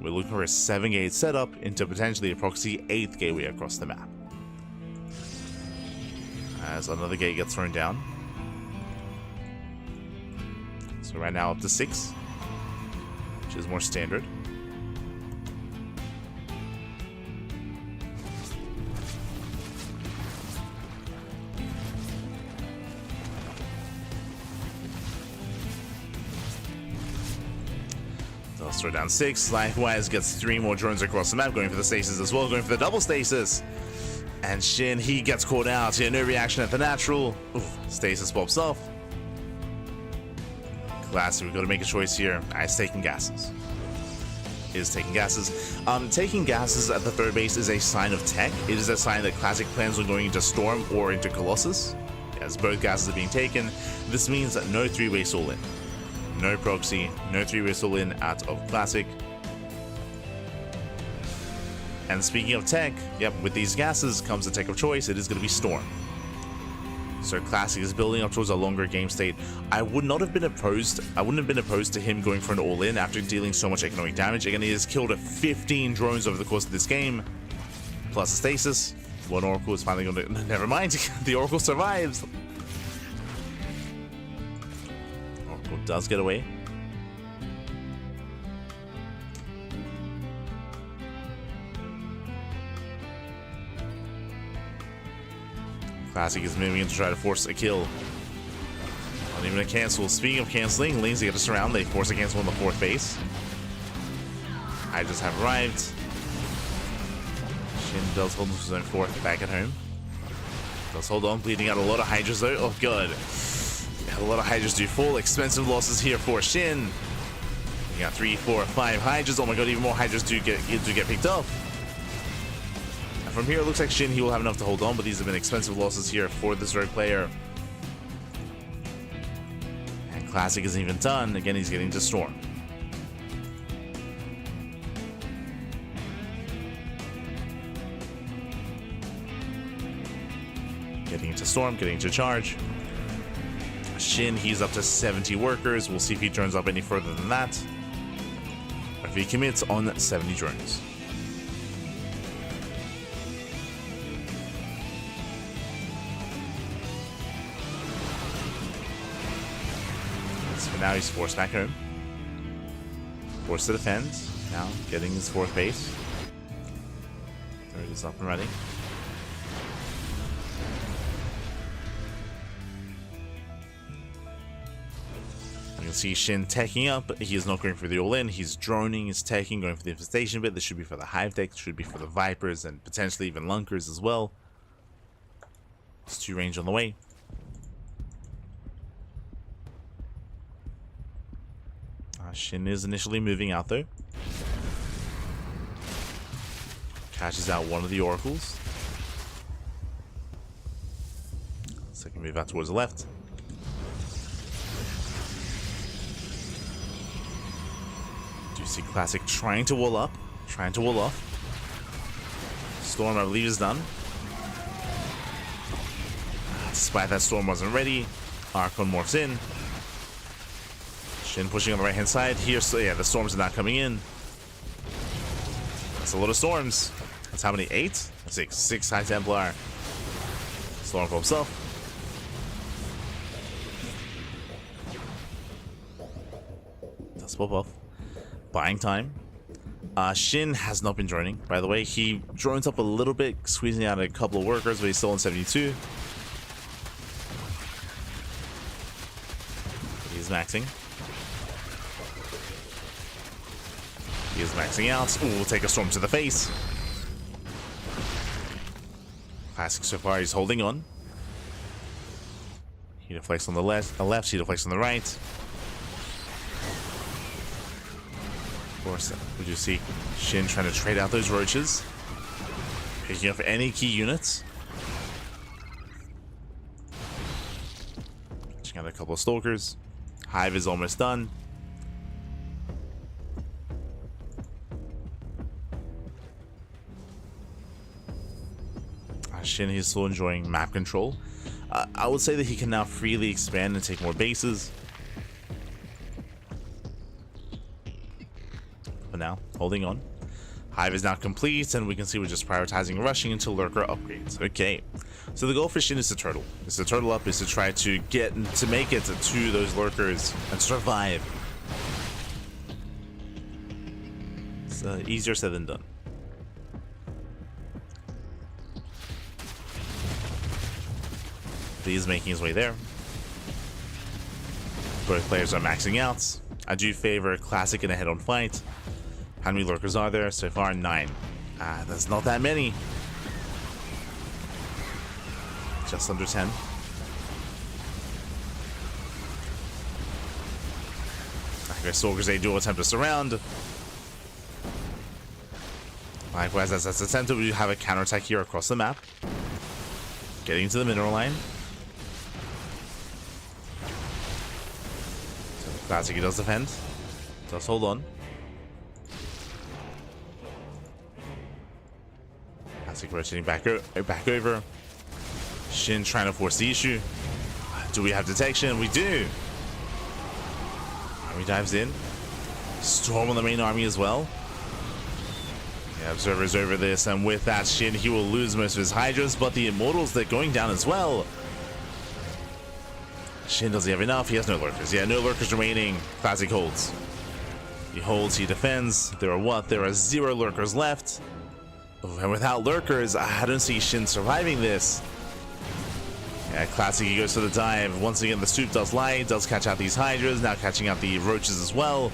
[SPEAKER 1] We're looking for a 7-gate setup into potentially a proxy 8th gateway across the map. As another gate gets thrown down. So right now up to 6, which is more standard. They'll throw down 6. Likewise gets 3 more drones across the map, going for the stasis as well, going for the double stasis. And SHIN, he gets caught out. Yeah, no reaction at the natural. Oof, stasis pops off. Classic, we've got to make a choice here. It's taking gases. Taking gases at the 3rd base is a sign of tech. It is a sign that Classic plans on going into Storm or into Colossus. As both gases are being taken, this means that no 3-base all-in. No proxy, no 3-base all-in out of Classic. And speaking of tech, yep, with these gases comes the tech of choice. It is going to be Storm. So Classic is building up towards a longer game state. I wouldn't have been opposed to him going for an all-in after dealing so much economic damage. Again, he has killed 15 drones over the course of this game, plus a stasis. One Oracle is finally going to... Never mind, the Oracle survives. Oracle does get away. Classic is moving in to try to force a kill. Not even a cancel. Speaking of canceling, Lings get a surround. They force a cancel on the 4th base. Hydras have arrived. SHIN does hold on to his own 4th back at home. Does hold on, bleeding out a lot of Hydras though. Oh, good. Yeah, a lot of Hydras do fall. Expensive losses here for SHIN. We got 3, 4, 5 Hydras. Oh my god, even more Hydras do get picked up. From here, it looks like SHIN, he will have enough to hold on, but these have been expensive losses here for this rogue player. And Classic isn't even done. Again, he's getting to Storm. Getting into Storm, getting into Charge. SHIN, he's up to 70 workers. We'll see if he turns up any further than that. Or if he commits on 70 drones. Now he's forced back home. Forced to defend. Now getting his 4th base. 3rd is up and running. You can see SHIN teching up. He is not going for the all-in. He's droning, he's teching, going for the infestation bit. This should be for the hive tech. This should be for the Vipers and potentially even Lunkers as well. It's 2 range on the way. SHIN is initially moving out though. Catches out one of the Oracles. Second move out towards the left. Do you see Classic trying to wall up? Trying to wall off. Storm, I believe, is done. Despite that, Storm wasn't ready. Archon morphs in. SHIN pushing on the right-hand side here. So yeah, the storms are not coming in. That's a lot of storms. That's how many? 8? 6. 6 High Templar. Storm for himself. Does pop off. Buying time. SHIN has not been droning, by the way. He drones up a little bit, squeezing out a couple of workers, but he's still on 72. He's maxing. He is maxing out. Ooh, we'll take a storm to the face. Classic so far, he's holding on. He deflects on the left, he deflects on the right. Of course, we do see Shin trying to trade out those roaches. Picking up any key units. Checking out a couple of stalkers. Hive is almost done. Shin is still enjoying map control. I would say that he can now freely expand and take more bases. But now, holding on. Hive is now complete, and we can see we're just prioritizing rushing into lurker upgrades. Okay, so the goal for Shin is to turtle. Is to turtle up, is to try to make it to those lurkers and survive. It's easier said than done. He is making his way there. Both players are maxing out. I do favor Classic in a head-on fight. How many lurkers are there? So far, 9. That's not that many. Just under 10. I guess Stalkers, they do attempt to surround. Likewise, as that's attempted, we have a counterattack here across the map. Getting to the mineral line. Classic, he does defend. Does hold on. Classic rotating back over. Shin trying to force the issue. Do we have detection? We do. Army dives in. Storm on the main army as well. Yeah, observers over this, and with that Shin, he will lose most of his Hydras, but the Immortals, they're going down as well. Shin, does he have enough? He has no lurkers. Yeah, no lurkers remaining. Classic holds. He holds, he defends. There are what? There are 0 lurkers left. Oh, and without lurkers, I don't see Shin surviving this. Yeah, Classic, he goes for the dive. Once again, the soup does lie, does catch out these Hydras, now catching out the roaches as well.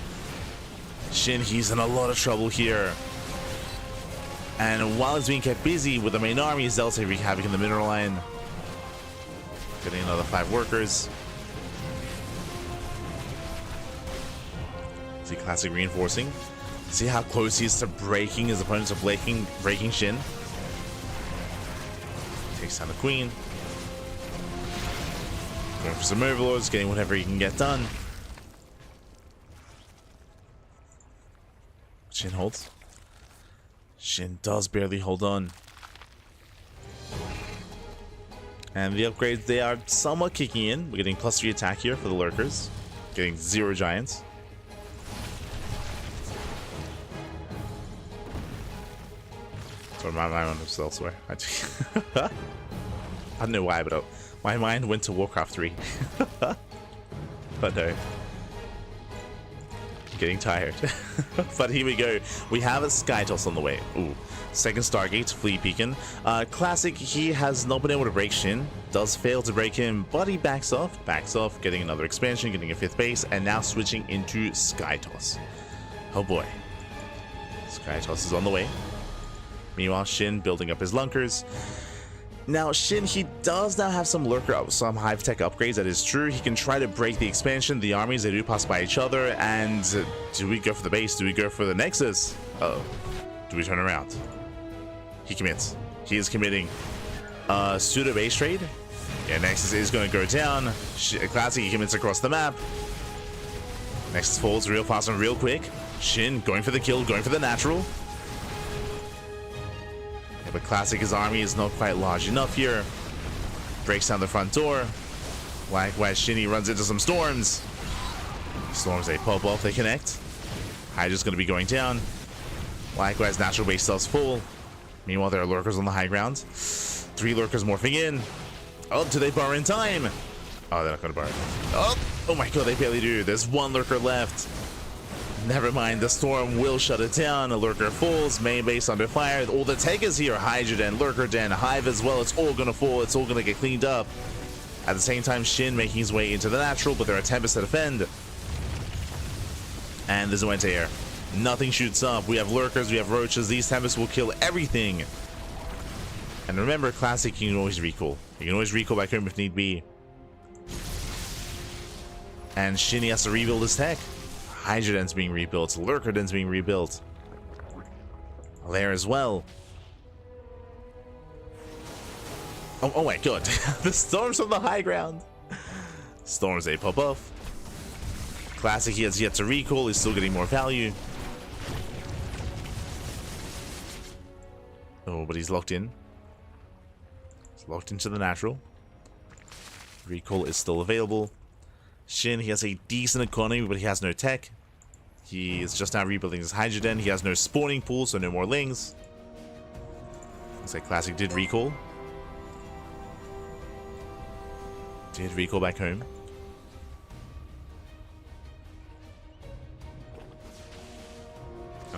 [SPEAKER 1] Shin, he's in a lot of trouble here. And while he's being kept busy with the main army, he's also wreak havoc in the mineral line. Getting another 5 workers. See Classic reinforcing. See how close he is to breaking his opponent, to breaking Shin. Takes down the Queen. Going for some Overlords, getting whatever he can get done. Shin holds. Shin does barely hold on. And the upgrades, they are somewhat kicking in. We're getting +3 attack here for the lurkers. Getting 0 giants. Sorry, my mind was elsewhere. I don't know why, but my mind went to Warcraft 3. But no. Getting tired. But here we go. We have a Sky Toss on the way. Ooh. Second Stargate, Flea Beacon. Classic, he has not been able to break Shin. Does fail to break him, but he backs off, getting another expansion, getting a 5th base, and now switching into Sky Toss. Oh boy. Sky Toss is on the way. Meanwhile, Shin building up his lunkers. Now, Shin, he does now have some Hive Tech upgrades, that is true. He can try to break the expansion, the armies, they do pass by each other, and do we go for the base? Do we go for the Nexus? Uh-oh. Do we turn around? He commits. He is committing. Pseudo base trade. Yeah, Nexus is going to go down. Classic, he commits across the map. Nexus falls real fast and real quick. Shin going for the kill, going for the natural. Yeah, but Classic, his army is not quite large enough here. Breaks down the front door. Likewise, Shin, he runs into some storms. Storms, they pop off, they connect. Hydra's going to be going down. Likewise, natural base does full. Meanwhile, there are lurkers on the high ground. 3 lurkers morphing in. Oh, do they bar in time? Oh, they're not going to bar. Oh my god, they barely do. There's 1 lurker left. Never mind, the storm will shut it down. A lurker falls, main base under fire. All the takers here, Hydra Den, Lurker Den, Hive as well. It's all going to fall. It's all going to get cleaned up. At the same time, Shin making his way into the natural, but there are Tempest to defend. And there's a Wente here. Nothing shoots up. We have lurkers, we have roaches. These Tempests will kill everything. And remember, Classic, you can always recall. You can always recall back home if need be. And SHIN has to rebuild his tech. Hydra Den's being rebuilt. Lurker Den's being rebuilt. There as well. Oh my god. The storms from the high ground. Storms, they pop off. Classic, he has yet to recall. He's still getting more value. Oh, but he's locked in. He's locked into the natural. Recall is still available. SHIN, he has a decent economy, but he has no tech. He is just now rebuilding his Hydra Den. He has no spawning pool, so no more lings. Looks like Classic did recall. Did recall back home.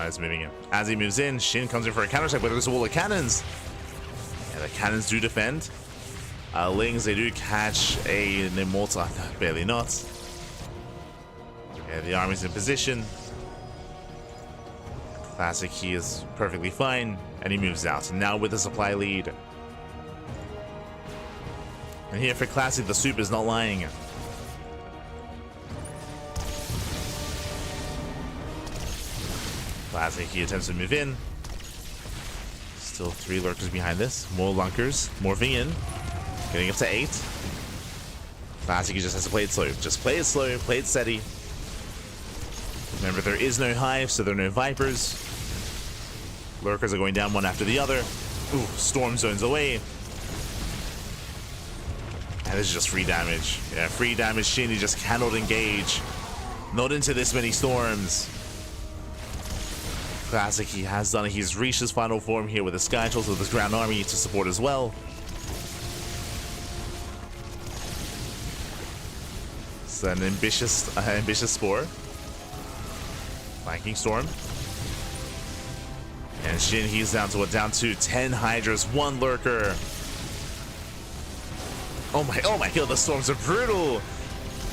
[SPEAKER 1] He's moving in. As he moves in, SHIN comes in for a counterattack, but there's a wall of cannons. Yeah, the cannons do defend. Lings, they do catch an immortal. Barely not. Yeah, the army's in position. Classic, he is perfectly fine, and he moves out. Now with the supply lead. And here for Classic, the soup is not lying. Classic, he attempts to move in. Still 3 lurkers behind this. More lunkers moving in. Getting up to 8. Classic, he just has to play it slow. Just play it slow, play it steady. Remember, there is no hive, so there are no vipers. Lurkers are going down one after the other. Ooh, storm zones away. And this is just free damage. Yeah, free damage. SHIN, he just cannot engage. Not into this many storms. Classic, he has done it. He's reached his final form here with the Sky Trolls, with his ground army to support as well. It's an ambitious spore. Flanking storm. And SHIN, he's down to what? Down to 10 Hydras, 1 lurker. Oh my god, the storms are brutal.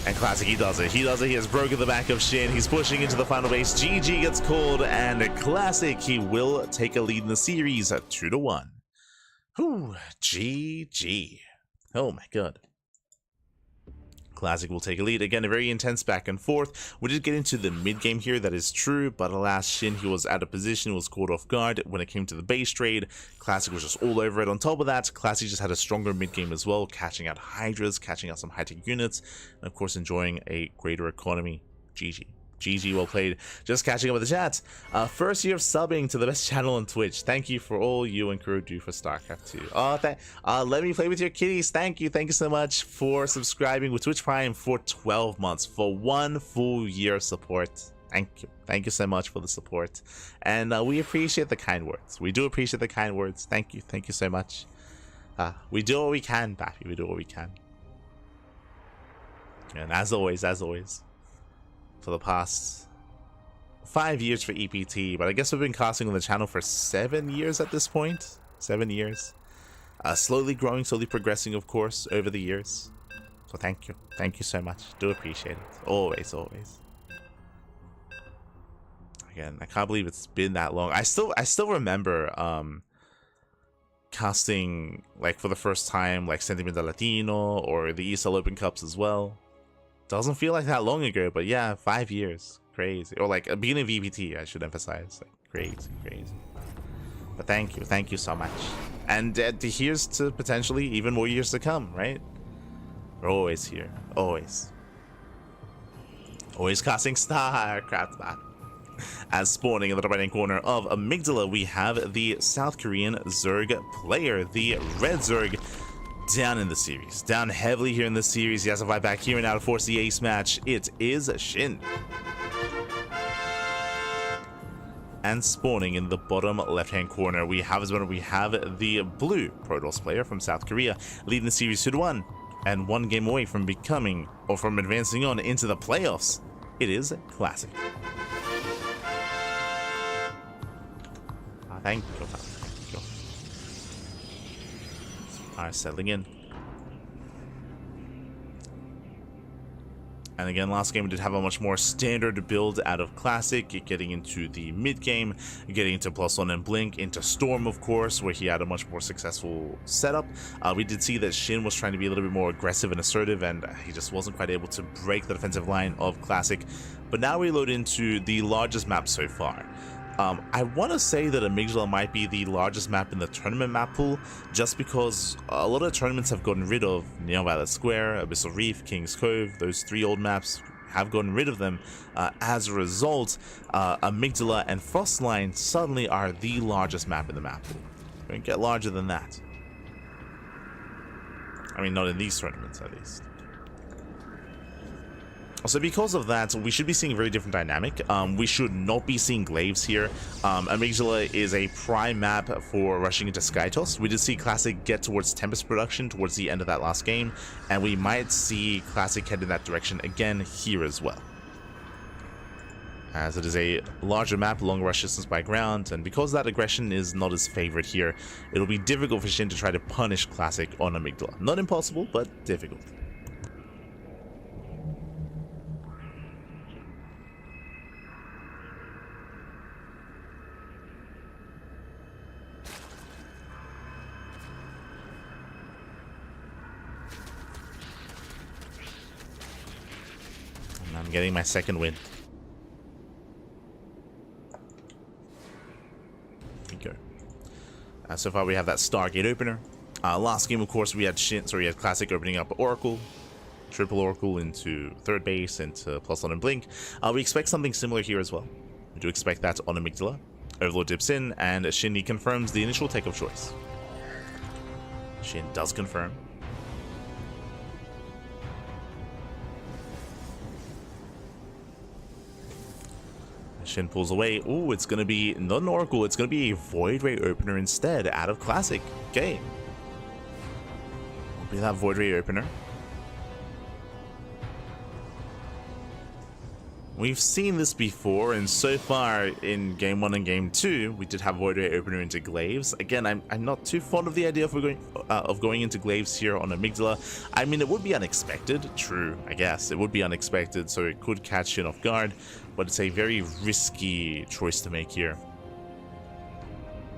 [SPEAKER 1] And Classic, he does it. He does it. He has broken the back of SHIN. He's pushing into the final base. GG gets called, and Classic, he will take a lead in the series at 2-1. Whew, GG. Oh my god. Classic will take a lead. Again, a very intense back and forth. We did get into the mid game here, that is true, but alas, SHIN, he was out of position, was caught off guard when it came to the base trade. Classic was just all over it. On top of that, Classic just had a stronger mid game as well, catching out Hydras, catching out some high-tech units, and of course enjoying a greater economy. GG. GG, well played. Just catching up with the chat. First year of subbing to the best channel on Twitch. Thank you for all you and crew do for StarCraft 2. Let me play with your kitties. Thank you so much for subscribing with Twitch Prime for 12 months, for 1 full year of support. Thank you so much for the support, and we appreciate the kind words. We do appreciate the kind words. Thank you so much. We do what we can, Bappy. We do what we can, and as always, for the past 5 years for EPT, but I guess we've been casting on the channel for 7 years at this point. 7 years. Slowly growing, slowly progressing, of course, over the years. So thank you so much. Do appreciate it. Always. Again, I can't believe it's been that long. I still remember casting, like, for the first time, like Sentimiento Latino or the ESL Open Cups as well. Doesn't feel like that long ago, but yeah, 5 years. Crazy. Or like a beginning of EPT, I should emphasize. Like, crazy. But thank you so much. And here's to potentially even more years to come, right? We're always here. Always casting StarCraft, man. As spawning in the right hand corner of Amygdala, we have the South Korean Zerg player, the Red Zerg. Down in the series, down heavily here in this series. He has a fight back here and now to force the ace match. It is SHIN. And spawning in the bottom left-hand corner, we have the blue Protoss player from South Korea, leading the series 2-1, and 1 game away from becoming, or from advancing on into the playoffs. It is Classic. Thank you. Alright, settling in. And again, last game we did have a much more standard build out of Classic, getting into the mid game, getting into +1 and Blink, into Storm, of course, where he had a much more successful setup. We did see that Shin was trying to be a little bit more aggressive and assertive, and he just wasn't quite able to break the defensive line of Classic. But now we load into the largest map so far. I want to say that Amygdala might be the largest map in the tournament map pool, just because a lot of tournaments have gotten rid of Neon Violet Square, Abyssal Reef, King's Cove. Those 3 old maps have gotten rid of them. As a result, Amygdala and Frostline suddenly are the largest map in the map pool. We're going to get larger than that. I mean, not in these tournaments, at least. So because of that, we should be seeing a very different dynamic. We should not be seeing Glaives here. Amygdala is a prime map for rushing into Skytoss. We did see Classic get towards Tempest production towards the end of that last game, and we might see Classic head in that direction again here as well. As it is a larger map, long rush distance by ground, and because that aggression is not as favored here, it'll be difficult for Shin to try to punish Classic on Amygdala. Not impossible, but difficult. I'm getting my second win. Here we go. So far we have that Stargate opener. Last game, of course, we had Classic opening up Oracle, triple Oracle into third base, into +1 and Blink. We expect something similar here as well. We do expect that on Amygdala. Overlord dips in, and Shin confirms the initial take of choice. Shin does confirm. Shin pulls away. Ooh, it's going to be not an Oracle, it's going to be a Void Ray opener instead out of Classic. Okay. Will be that Void Ray opener. We've seen this before, and so far in Game 1 and Game 2, we did have Void Ray opener into Glaives. Again, I'm not too fond of the idea of going into Glaives here on Amygdala. I mean, it would be unexpected. True, I guess. It would be unexpected, so it could catch Shin off guard, but it's a very risky choice to make here.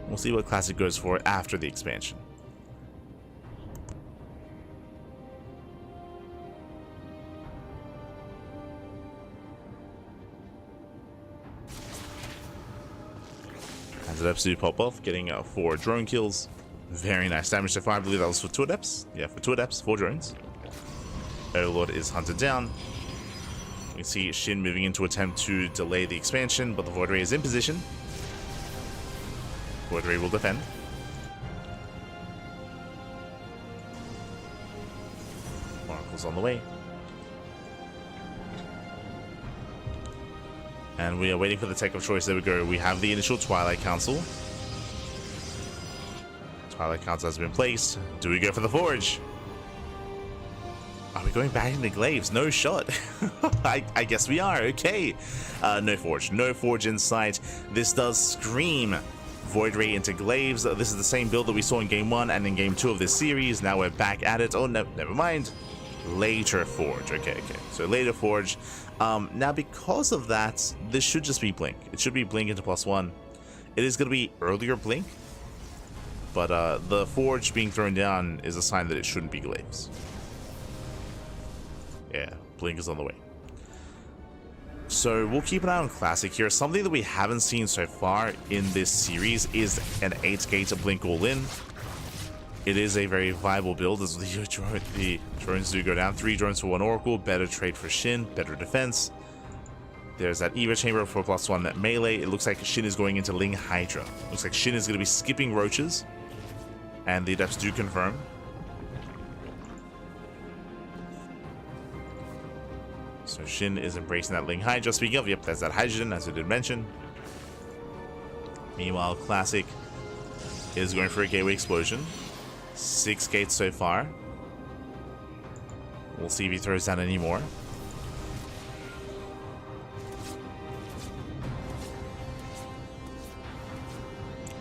[SPEAKER 1] We'll see what Classic goes for after the expansion. As Adepts do pop off, getting 4 drone kills. Very nice damage so far. I believe that was for 2 Adepts. Yeah, for 2 Adepts, 4 drones. Overlord is hunted down. We see Shin moving in to attempt to delay the expansion, but the Void Ray is in position. Void Ray will defend. Oracle's on the way. And we are waiting for the take of choice. There we go. We have the initial Twilight Council. Twilight Council has been placed. Do we go for the Forge? Are we going back into Glaives? No shot. I guess we are. Okay. No Forge. No Forge in sight. This does scream Void Ray into Glaives. This is the same build that we saw in Game 1 and in Game 2 of this series. Now we're back at it. Oh, no, never mind. Later Forge. Okay. So later Forge. Now because of that, this should just be Blink. It should be Blink into +1. It is going to be earlier Blink, but the Forge being thrown down is a sign that it shouldn't be Glaives. Yeah, Blink is on the way. So we'll keep an eye on Classic here. Something that we haven't seen so far in this series is an 8-gate Blink all-in. It is a very viable build as the drones do go down. 3 drones for 1 Oracle. Better trade for Shin. Better defense. There's that Eva Chamber for +1 melee. It looks like Shin is going into Ling Hydra. Looks like Shin is going to be skipping Roaches. And the Adepts do confirm. So Shin is embracing that Ling Hydra. Speaking of, yep, there's that Hydrogen, as I did mention. Meanwhile, Classic is going for a Gateway Explosion. 6 gates so far. We'll see if he throws down any more.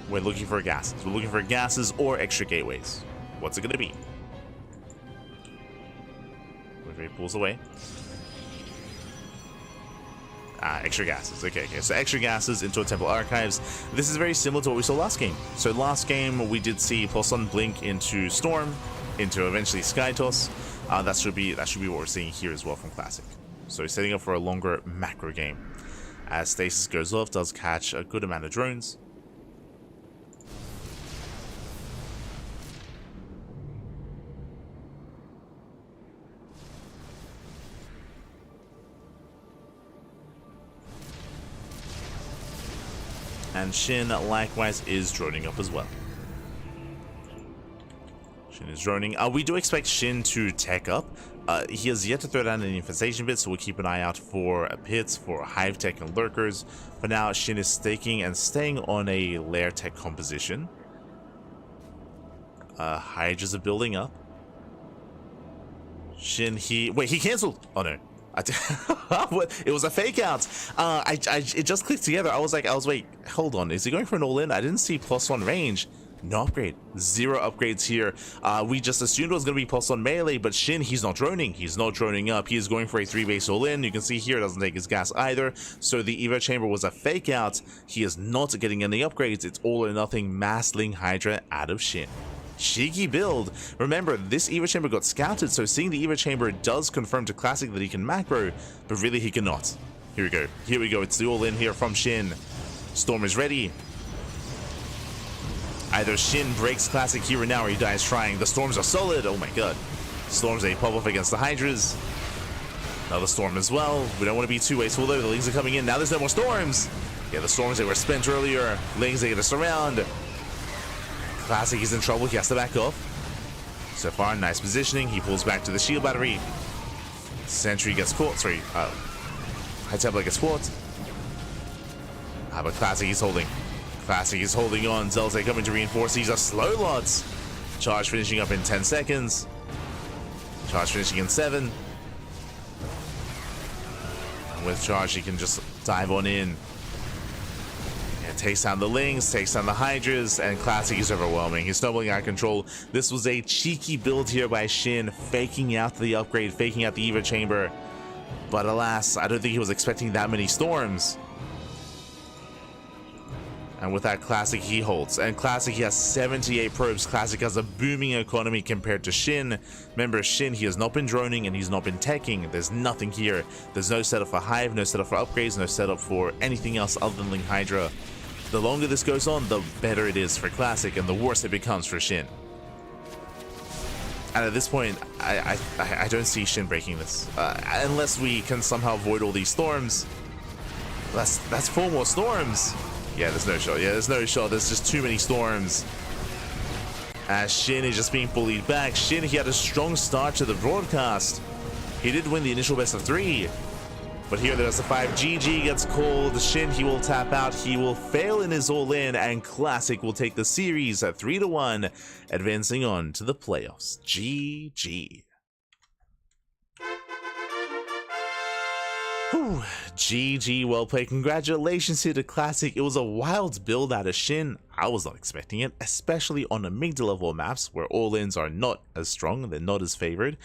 [SPEAKER 1] We're looking for gases. We're looking for gases or extra gateways. What's it going to be? Void Ray pulls away. Extra gases. Okay, so extra gases into a Temple Archives. This is very similar to what we saw last game. So last game we did see +1 blink into Storm, into eventually Sky Toss. That should be what we're seeing here as well from Classic. So setting up for a longer macro game. As Stasis goes off, does catch a good amount of drones. And SHIN likewise is droning up as well. SHIN is droning. We do expect SHIN to tech up. He has yet to throw down an infestation bit, so we'll keep an eye out for pits, for hive tech and lurkers. For now, SHIN is staking and staying on a lair tech composition. Hydras are building up. SHIN, he cancelled. Oh no. It was a fake out. It just clicked together. I was wait, hold on, is he going for an all-in? I didn't see +1 range. No upgrade, 0 upgrades here. We just assumed it was going to be +1 melee, but SHIN, he's not droning. He's not droning up. He is going for a 3-base all-in. You can see here, it doesn't take his gas either. So the Evo chamber was a fake out. He is not getting any upgrades. It's all or nothing massling Hydra out of SHIN. Cheeky build. Remember, this Evo chamber got scouted, so seeing the Evo chamber does confirm to Classic that he can macro, but really he cannot. Here we go. Here we go. It's the all-in here from SHIN. Storm is ready. Either SHIN breaks Classic here and now, or he dies trying. The storms are solid. Oh my god. Storms a pop-off against the Hydras. Another storm as well. We don't want to be too wasteful though. The Lings are coming in. Now there's no more storms. Yeah, the storms, they were spent earlier. Lings, they get us around. Classic is in trouble. He has to back off. So far, nice positioning. He pulls back to the shield battery. Sentry gets caught. Sorry, High Templar gets caught. But Classic is holding. Classic is holding on. Zelze coming to reinforce. These are slow lots. Charge finishing up in 10 seconds. Charge finishing in 7. And with charge, he can just dive on in. Takes down the Lings, takes down the Hydras, and Classic is overwhelming. He's snowballing out of control. This was a cheeky build here by SHIN, faking out the upgrade, faking out the Evo chamber. But alas, I don't think he was expecting that many storms. And with that, Classic, he holds. And Classic, he has 78 probes. Classic has a booming economy compared to SHIN. Remember, SHIN, he has not been droning and he's not been teching. There's nothing here. There's no setup for Hive, no setup for upgrades, no setup for anything else other than Ling Hydra. The longer this goes on, the better it is for Classic, and the worse it becomes for SHIN. And at this point, I don't see SHIN breaking this. Unless we can somehow avoid all these storms. That's 4 more storms. Yeah, there's no shot. Yeah, there's no shot. There's just too many storms. As SHIN is just being bullied back. SHIN, he had a strong start to the broadcast. He did win the initial best of 3. But here, the best of 5. GG gets called. SHIN, he will tap out. He will fail in his all-in. And Classic will take the series at 3-1, advancing on to the playoffs. GG. Whew. GG, well played. Congratulations here to Classic. It was a wild build out of SHIN. I was not expecting it, especially on amygdala level maps where all-ins are not as strong, they're not as favored,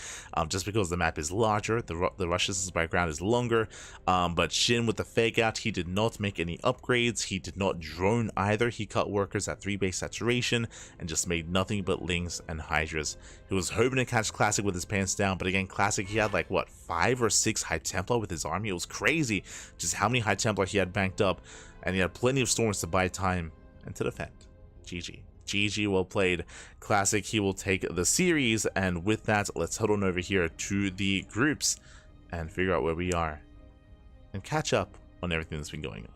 [SPEAKER 1] just because the map is larger, the rush distance by ground is longer. But SHIN with the fake out, he did not make any upgrades, he did not drone either. He cut workers at 3-base saturation and just made nothing but Lings and Hydras. He was hoping to catch Classic with his pants down, but again, Classic, he had like what, 5 or 6 High Templar with his army. It was crazy just how many High Templar he had banked up, and he had plenty of storms to buy time and to defend. GG. GG, well played. Classic, he will take the series, and with that, let's head on over here to the groups and figure out where we are and catch up on everything that's been going on.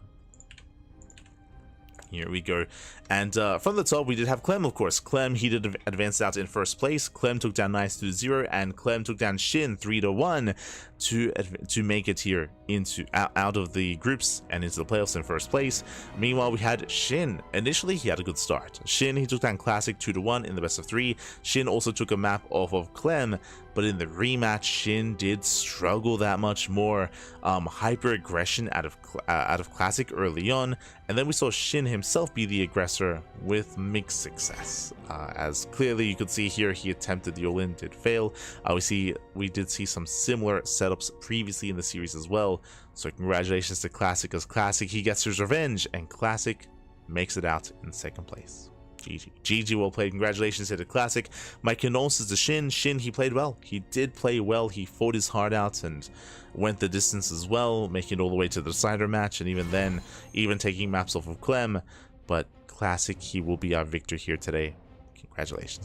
[SPEAKER 1] Here we go. And from the top, we did have Clem, of course. Clem, he did advance out in first place. Clem took down Nice 2-0, and Clem took down SHIN 3-1 to make it here into out of the groups and into the playoffs in first place. Meanwhile, we had SHIN. Initially, he had a good start. SHIN, he took down Classic 2-1 in the best of 3. SHIN also took a map off of Clem, but in the rematch, Shin did struggle that much more. Hyper aggression out of Classic early on, and then we saw Shin himself be the aggressor with mixed success. As clearly you could see here, he attempted the all-in, did fail. We did see some similar setups previously in the series as well. So congratulations to Classic, as Classic, he gets his revenge, and Classic makes it out in second place. GG, well played. Congratulations to the Classic. My condolences to Shin. Shin, he played well. He did play well. He fought his heart out and went the distance as well, making it all the way to the decider match, and even then, even taking maps off of Clem. But Classic, he will be our victor here today.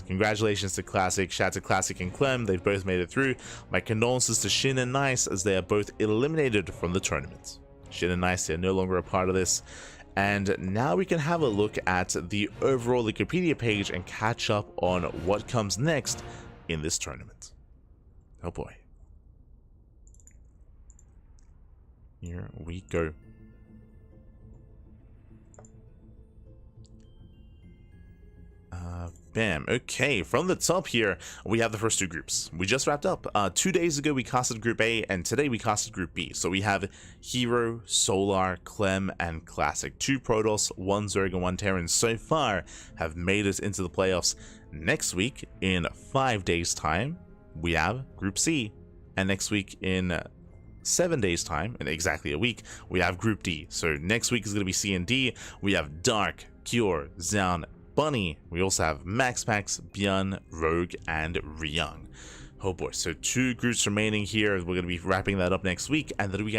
[SPEAKER 1] Congratulations to Classic. Shout out to Classic and Clem. They've both made it through. My condolences to Shin and Nice, as they are both eliminated from the tournament. Shin and Nice, they are no longer a part of this. And now we can have a look at the overall Wikipedia page and catch up on what comes next in this tournament. Oh boy. Here we go. Bam. Okay, from the top here, we have the first two groups. We just wrapped up. 2 days ago, we casted Group A, and today we casted Group B. So we have Hero, Solar, Clem, and Classic. 2 Protoss, 1 Zerg, and 1 Terran so far have made it into the playoffs. Next week, in 5 days' time, we have Group C. And next week, in 7 days' time, in exactly a week, we have Group D. So next week is going to be C and D. We have Dark, Cure, Zaun, Bunny. We also have Max, Björn, Rogue, and Ryung. Oh boy, so 2 groups remaining here. We're going to be wrapping that up next week, and the week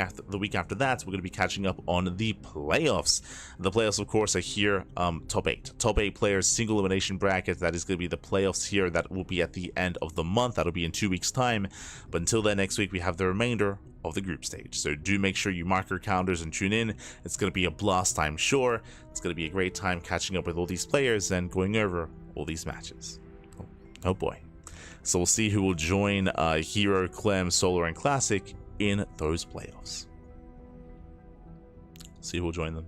[SPEAKER 1] after that, we're going to be catching up on the playoffs. The playoffs, of course, are here. Top 8 players, single elimination bracket. That is going to be the playoffs here. That will be at the end of the month. That'll be in 2 weeks' time. But until then, next week, we have the remainder of the group stage. So do make sure you mark your calendars and tune in. It's going to be a blast, I'm sure. It's going to be a great time catching up with all these players and going over all these matches. Oh boy. So we'll see who will join Hero, Clem, Solar, and Classic in those playoffs. See who will join them.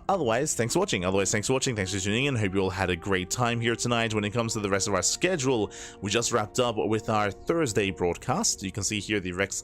[SPEAKER 1] Otherwise, thanks for watching. Thanks for tuning in. Hope you all had a great time here tonight. When it comes to the rest of our schedule, we just wrapped up with our Thursday broadcast. You can see here the Rex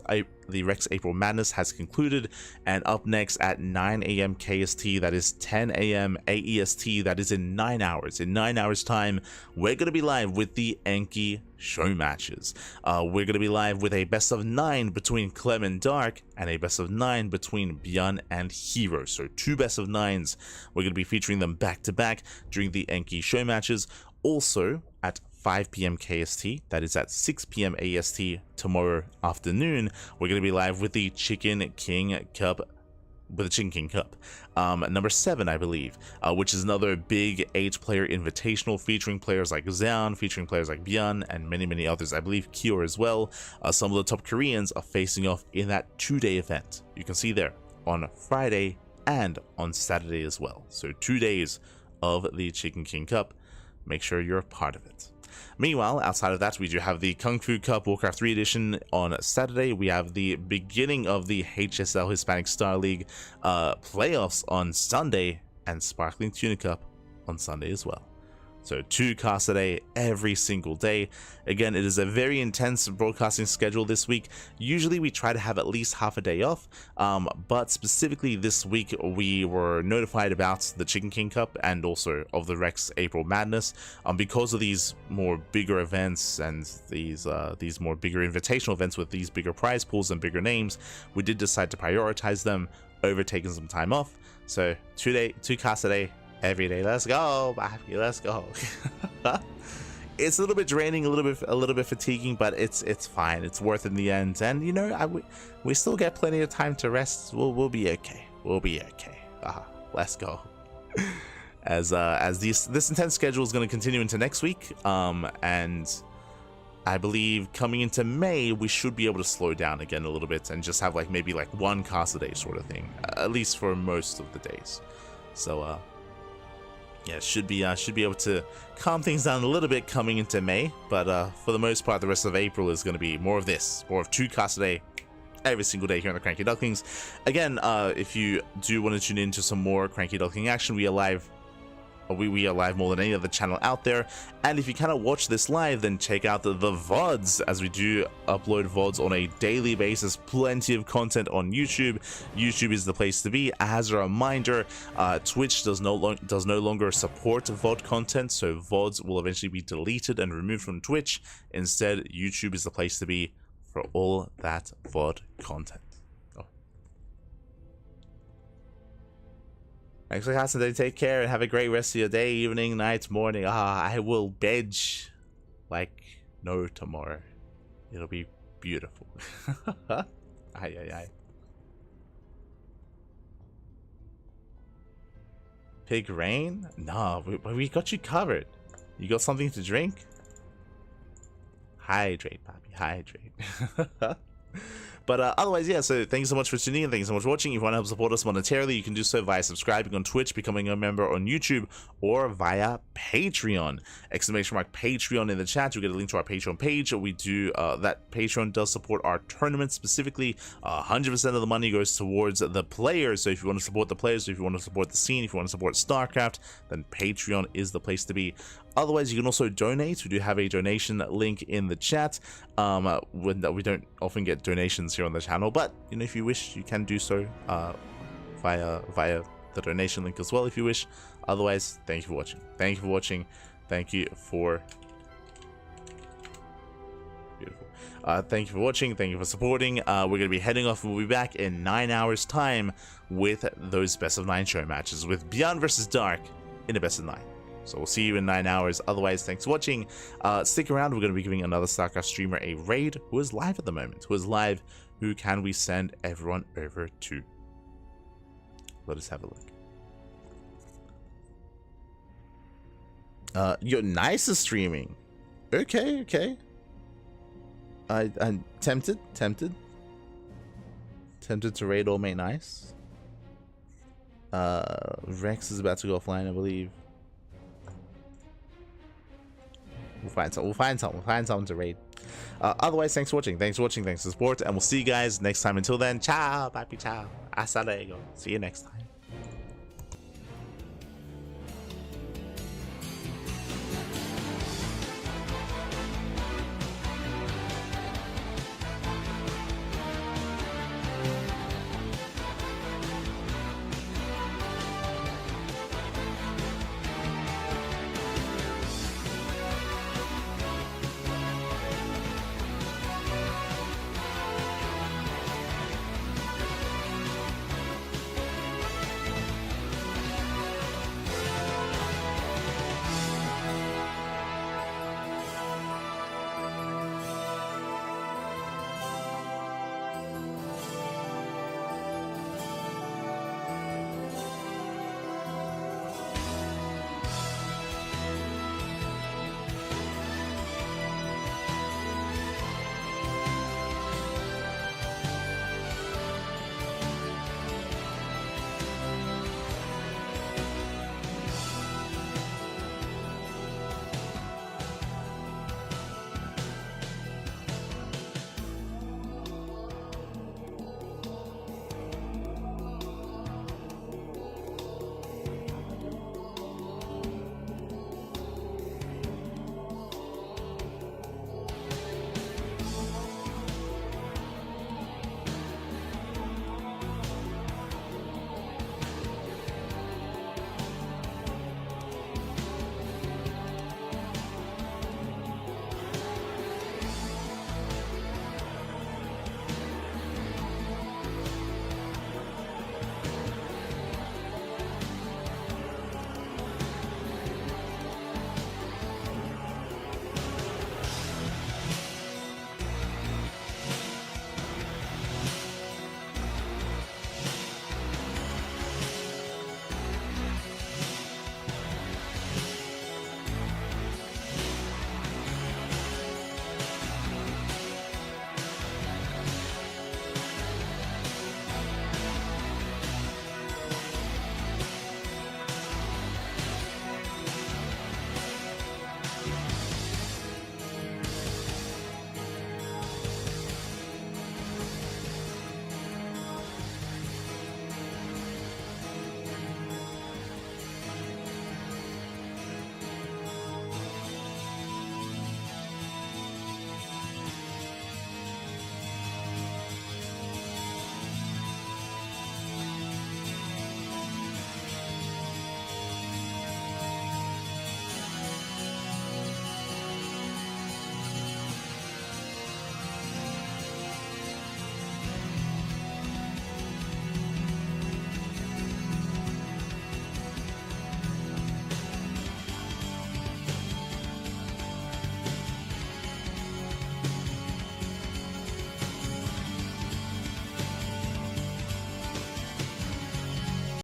[SPEAKER 1] April Madness has concluded, and up next at 9 AM KST, that is 10 AM AEST, that is in 9 hours. In 9 hours time, we're going to be live with the CranKy show matches. We're going to be live with a best of 9 between Clem and Dark, and a best of 9 between Björn and Hero. So 2 best of 9s. We're going to be featuring them back to back during the CranKy show matches. Also at 5 PM KST, that is at 6 PM AST tomorrow afternoon, we're going to be live with the Chicken King Cup, number 7, I believe, which is another big 8-player invitational featuring players like Zaun, featuring players like Björn, and many others. I believe Kyo as well. Some of the top Koreans are facing off in that 2-day event. You can see there on Friday and on Saturday as well. So 2 days of the Chicken King Cup. Make sure you're a part of it. Meanwhile, outside of that, we do have the Kung Fu Cup Warcraft 3 edition on Saturday. We have the beginning of the HSL Hispanic Star League playoffs on Sunday, and Sparkling Tuna Cup on Sunday as well. So 2 casts a day every single day. Again, it is a very intense broadcasting schedule this week. Usually we try to have at least half a day off, but specifically this week we were notified about the Chicken King Cup and also of the Rex April Madness. Because of these more bigger events and these more bigger invitational events with these bigger prize pools and bigger names, we did decide to prioritize them over taking some time off. So 2 casts a day every day. Let's go, baby, let's go. It's a little bit draining, a little bit fatiguing, but it's fine. It's worth it in the end. And you know, we still get plenty of time to rest. We'll be okay. We'll be okay. Let's go. As this intense schedule is going to continue into next week, and I believe coming into May we should be able to slow down again a little bit and just have maybe 1 cast a day sort of thing, at least for most of the days. So yeah, should be able to calm things down a little bit coming into May, but for the most part, the rest of April is going to be more of 2 casts a day every single day here on the CranKy Ducklings. Again, if you do want to tune in to some more CranKy Duckling action, we are live we are live more than any other channel out there. And if you cannot watch this live, then check out the VODs, as we do upload VODs on a daily basis. Plenty of content on YouTube. YouTube is the place to be. As a reminder, Twitch does no longer support VOD content, so VODs will eventually be deleted and removed from Twitch. Instead, YouTube is the place to be for all that VOD content. Thanks for casting today. Take care and have a great rest of your day, evening, night, morning. I will bed like no tomorrow. It'll be beautiful. Aye, aye, aye. Pig rain? No, we got you covered. You got something to drink? Hydrate, papi, hydrate. But otherwise, yeah, so thank you so much for tuning in. Thank you so much for watching. If you want to help support us monetarily, you can do so via subscribing on Twitch, becoming a member on YouTube, or via Patreon. Exclamation mark Patreon in the chat. You'll get a link to our Patreon page. We do, that Patreon does support our tournament specifically. 100% of the money goes towards the players. So if you want to support the players, if you want to support the scene, if you want to support StarCraft, then Patreon is the place to be. Otherwise, you can also donate. We do have a donation link in the chat. We don't often get donations here on the channel, but you know, if you wish, you can do so via the donation link as well, if you wish. Otherwise, thank you for watching. Thank you for watching. Thank you for beautiful. Thank you for watching. Thank you for supporting. We're gonna be heading off. We'll be back in 9 hours' time with those best of 9 show matches with Beyond versus Dark in a best of 9. So we'll see you in 9 hours. Otherwise, thanks for watching. Stick around. We're going to be giving another StarCraft streamer a raid who is live at the moment. Who is live? Who can we send everyone over to? Let us have a look. Your Nice is streaming. Okay, okay. I'm tempted to raid All Mate Nice. Rex is about to go offline, I believe. We'll find something to raid. Otherwise, thanks for watching. Thanks for support, and we'll see you guys next time. Until then, ciao, papi, ciao. Hasta luego. See you next time.